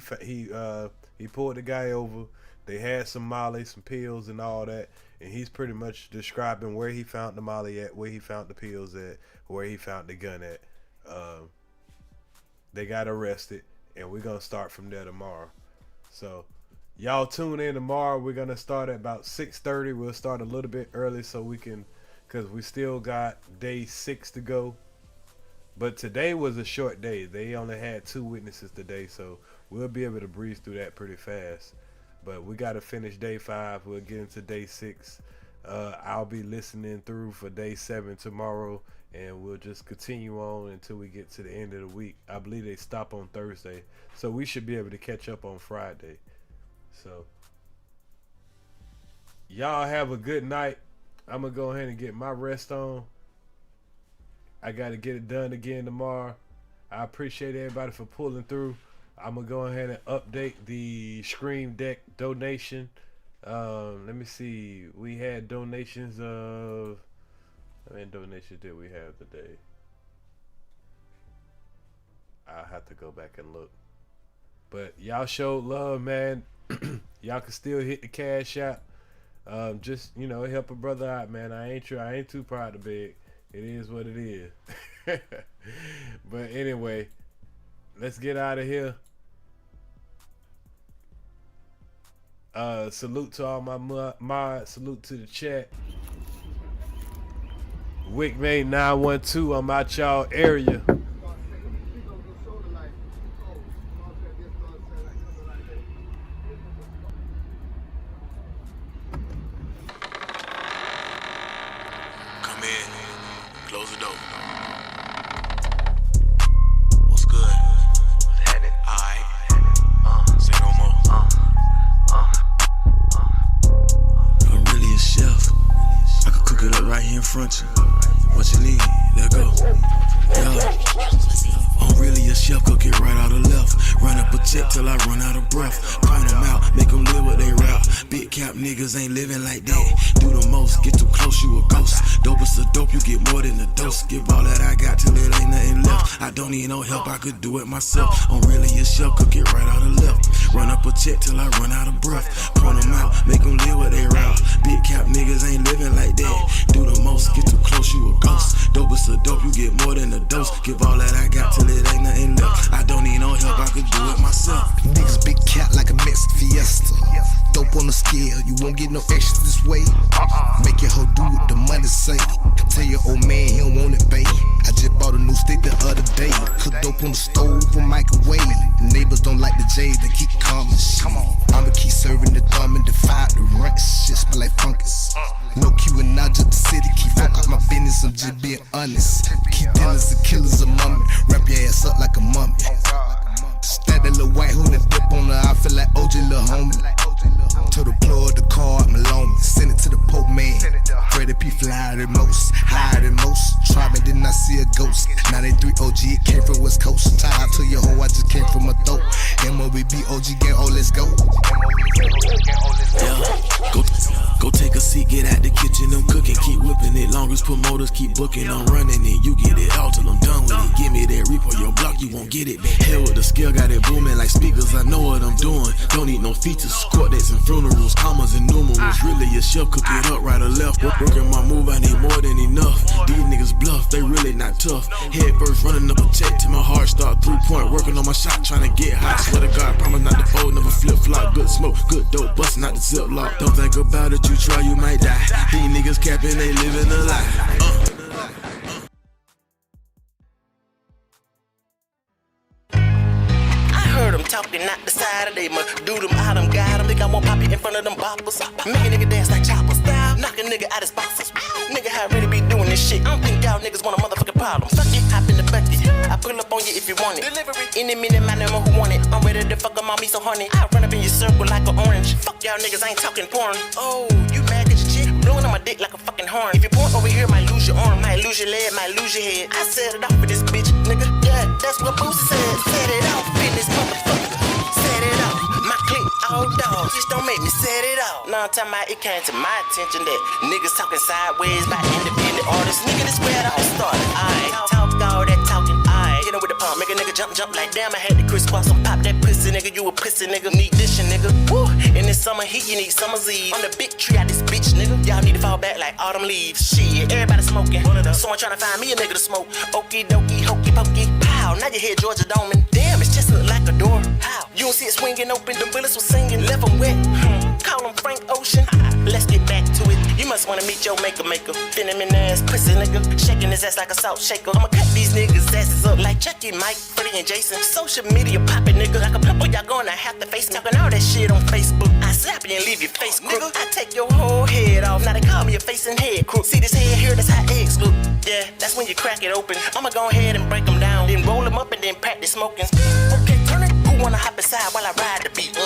pulled the guy over. They had some Molly, some pills, and all that, and he's pretty much describing where he found the Molly at, where he found the pills at, where he found the gun at. They got arrested, and we're gonna start from there tomorrow. So y'all tune in tomorrow. We're gonna start at about 6:30. We'll start a little bit early so we can, because we still got day 6 to go. But today was a short day. They only had 2 witnesses today, so we'll be able to breeze through that pretty fast. But we got to finish day 5. We'll get into day 6. I'll be listening through for day 7 tomorrow, and we'll just continue on until we get to the end of the week. I believe they stop on Thursday, so we should be able to catch up on Friday. So y'all have a good night. I'm gonna go ahead and get my rest on. I got to get it done again tomorrow. I appreciate everybody for pulling through. I'm going to go ahead and update the Scream Deck donation. Let me see. We had donations of... How many donations did we have today? I'll have to go back and look. But y'all showed love, man. Y'all can still hit the cash out. Just, you know, help a brother out, man. I ain't too proud to beg. It is what it is. But anyway, let's get out of here. Salute to all my mods. Salute to the chat. Wickmate 912. I'm out y'all area. Come in. Close the door. What's good? What's happening? Alright. Say no more. I'm really a chef. I could cook it up right here in front of you. What you need? Let go. I'm really a chef, cook it right out of left. Run up a tip till I run out of breath. Count them out, make them live what they rap. Big cap cap niggas ain't living like that. Do the most, get too close, you a ghost. Dope is a dope, you get more than a dose. Give all that I got till it ain't nothing left. I don't need no help, I could do it myself. I'm really a chef, cook it right out of left. Run up a check till I run out of breath. Point them out, make them live what they route. Big cap niggas ain't living like that. Do the most, get too close, you a ghost. Dope is a dope, you get more than a dose. Give all that I got till it ain't nothing left. I don't need no help, I could do it myself. Niggas big cap like a Mexican Fiesta. Dope on the scale, you won't get no extra this way. Make your hoe do what the money say. Tell your old man he don't want it, babe. I just bought a new stick the other day. Cook dope on the stove or microwave. Neighbors don't like the J, they keep coming. Come on, I'ma keep serving the thumb and defy the ranks. Shit smell like fungus. No Q and I just the city. Keep fuck up my business, I'm just being honest. Keep dealers and killers a mummy. Wrap your ass up like a mummy. Stack that little white hood and dip on her. I feel like OJ, little homie. Told the plug the car, I'm alone. Send it to the Pope man. Freddie P flyer than most, higher than most. Try me, didn't I see a ghost? 93 OG, it came from West Coast. Tied to your hoe, I just came from a throat. MOBB OG gang, oh let's go. Yeah, go take a seat, get out the kitchen, I'm cooking, keep whipping it. Long as promoters keep booking, I'm running it. You get it all till I'm done with it. Give me that repo, your block, you won't get it. Hell with the scale, got it booming like speakers. I know what I'm doing. Don't need no features, quartets and funerals, commas and numerals. Really a chef, cook it up right or left. Working my move, I need more than enough. These niggas bluff, they really not tough. Head first, running up a check till my heart start 3-point. Working on my shot, trying to get hot. Swear to God, promise not to fold, never flip flop. Good smoke, good dope, busting out the zip lock. Don't think about it, you try, you might die. These niggas capping, they living a lie. Heard them talking out the side of they must do them out them got them. Think I won't pop it in front of them boppers. Make a nigga dance like chopper style. Knock a nigga out his boxes. Nigga, how really be doing this shit? I don't think y'all niggas want a motherfucking problem. Fuck it, hop in the bucket. I pull up on you if you want it. Delivery. Any minute, my name who want it. I'm ready to fuck 'em on me so honey. I run up in your circle like an orange. Fuck y'all niggas, I ain't talking porn. Oh, you mad cause your chick blowing on my dick like a fucking horn. If you point over here, might lose your arm, might lose your leg, might lose your head. I set it off for this bitch, nigga. Yeah, that's what Boosie said. Set it off in this motherfucker. Set it off. My clique, all dogs. Just don't make me set it off. Now I'm talking about it came to my attention that niggas talking sideways by independent artists. Nigga, this where it all started. I talk all that talking. I hit him with the palm, make a nigga jump like damn. I had to crisscross and pop that pussy, nigga. You a pussy, nigga. Need this shit, nigga. Woo. In this summer heat, you need summer's eve. On the big tree out this bitch, nigga. Y'all need to fall back like autumn leaves. Shit, everybody smoking. Someone trying to find me a nigga to smoke. Okie dokie, hokey pokey. Pow, now you hear Georgia Doman. Damn, it's just look like a door. How? You don't see it swinging open, the bullets was singing, left them wet. Call him Frank Ocean. Let's get back to it. You must wanna meet your maker. Fin him in the ass, pussy nigga. Shaking his ass like a salt shaker. I'ma cut these niggas' asses up like Chucky, Mike, Freddie, and Jason. Social media popping nigga. Like a pimple, y'all gonna have to face talking all that shit on Facebook. I slap you and leave your face crook. I take your whole head off. Now they call me a face and head crook. See this head here, that's how eggs look. Yeah, that's when you crack it open. I'ma go ahead and break them down. Then roll them up and then practice smoking. Okay, turn it. Who wanna hop inside while I ride the beat?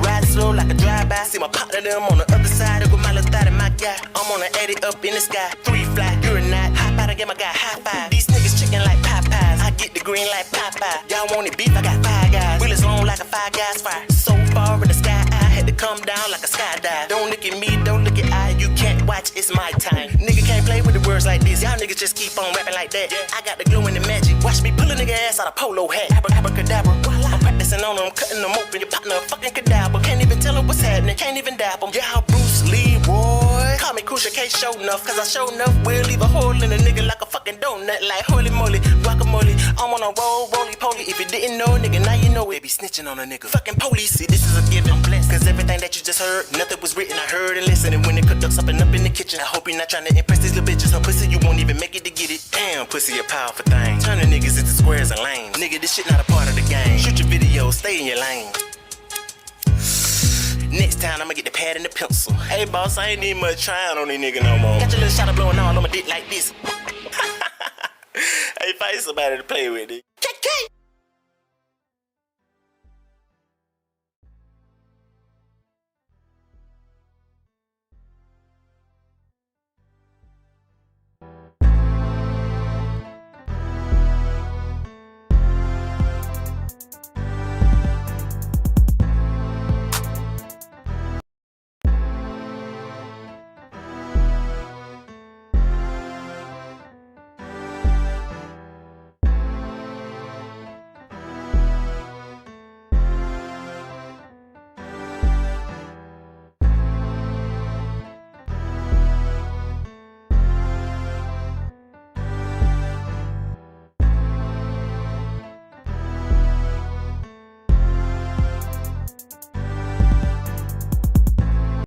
Ride slow like a drive-by. See my partner them on the other side. With my little thought and my guy. I'm on the edit up in the sky. 3 fly, you're a knot. Hop out and get my guy high five. These niggas chicken like Popeyes. I get the green like Popeye. Y'all want it beef? I got 5 guys. Wheelers long like a 5 guys fire. So far in the sky, I had to come down like a skydive. Don't look at me, don't look at I. You can't watch, it's my time. Nigga can't play with the words like this. Y'all niggas just keep on rapping like that. I got the glue and the magic. Watch me pull a nigga ass out of polo hat. Abracadabra. I'm practicing on them, cutting them open. Your partner a fucking cadaver. Can't even tell him what's happening. Can't even dap him. Yeah, Bruce Lee, boy. Call me Crucial K show enough. Cause I show enough. We'll leave a hole in a nigga like a fucking donut. Like holy moly, guacamole. I'm on a roly-poly. If you didn't know, nigga, now you know it. Be snitching on a nigga. Fucking police. See, this is a given. I'm blessed. Cause everything that you just heard, nothing was written. I heard and listened. And when they cooked up something up in the kitchen, I hope you're not trying to impress these little bitches. Her pussy, you won't even make it to get it. Damn, pussy a powerful thing. Turn the niggas into squares and lanes. Nigga, this shit not a part of the game. Shoot your video, stay in your lane. Next time, I'ma get the pad and the pencil. Hey, boss, I ain't need much trying on these niggas no more. Got your little shot of blowing all on my dick like this. Hey, find somebody to play with it. KK!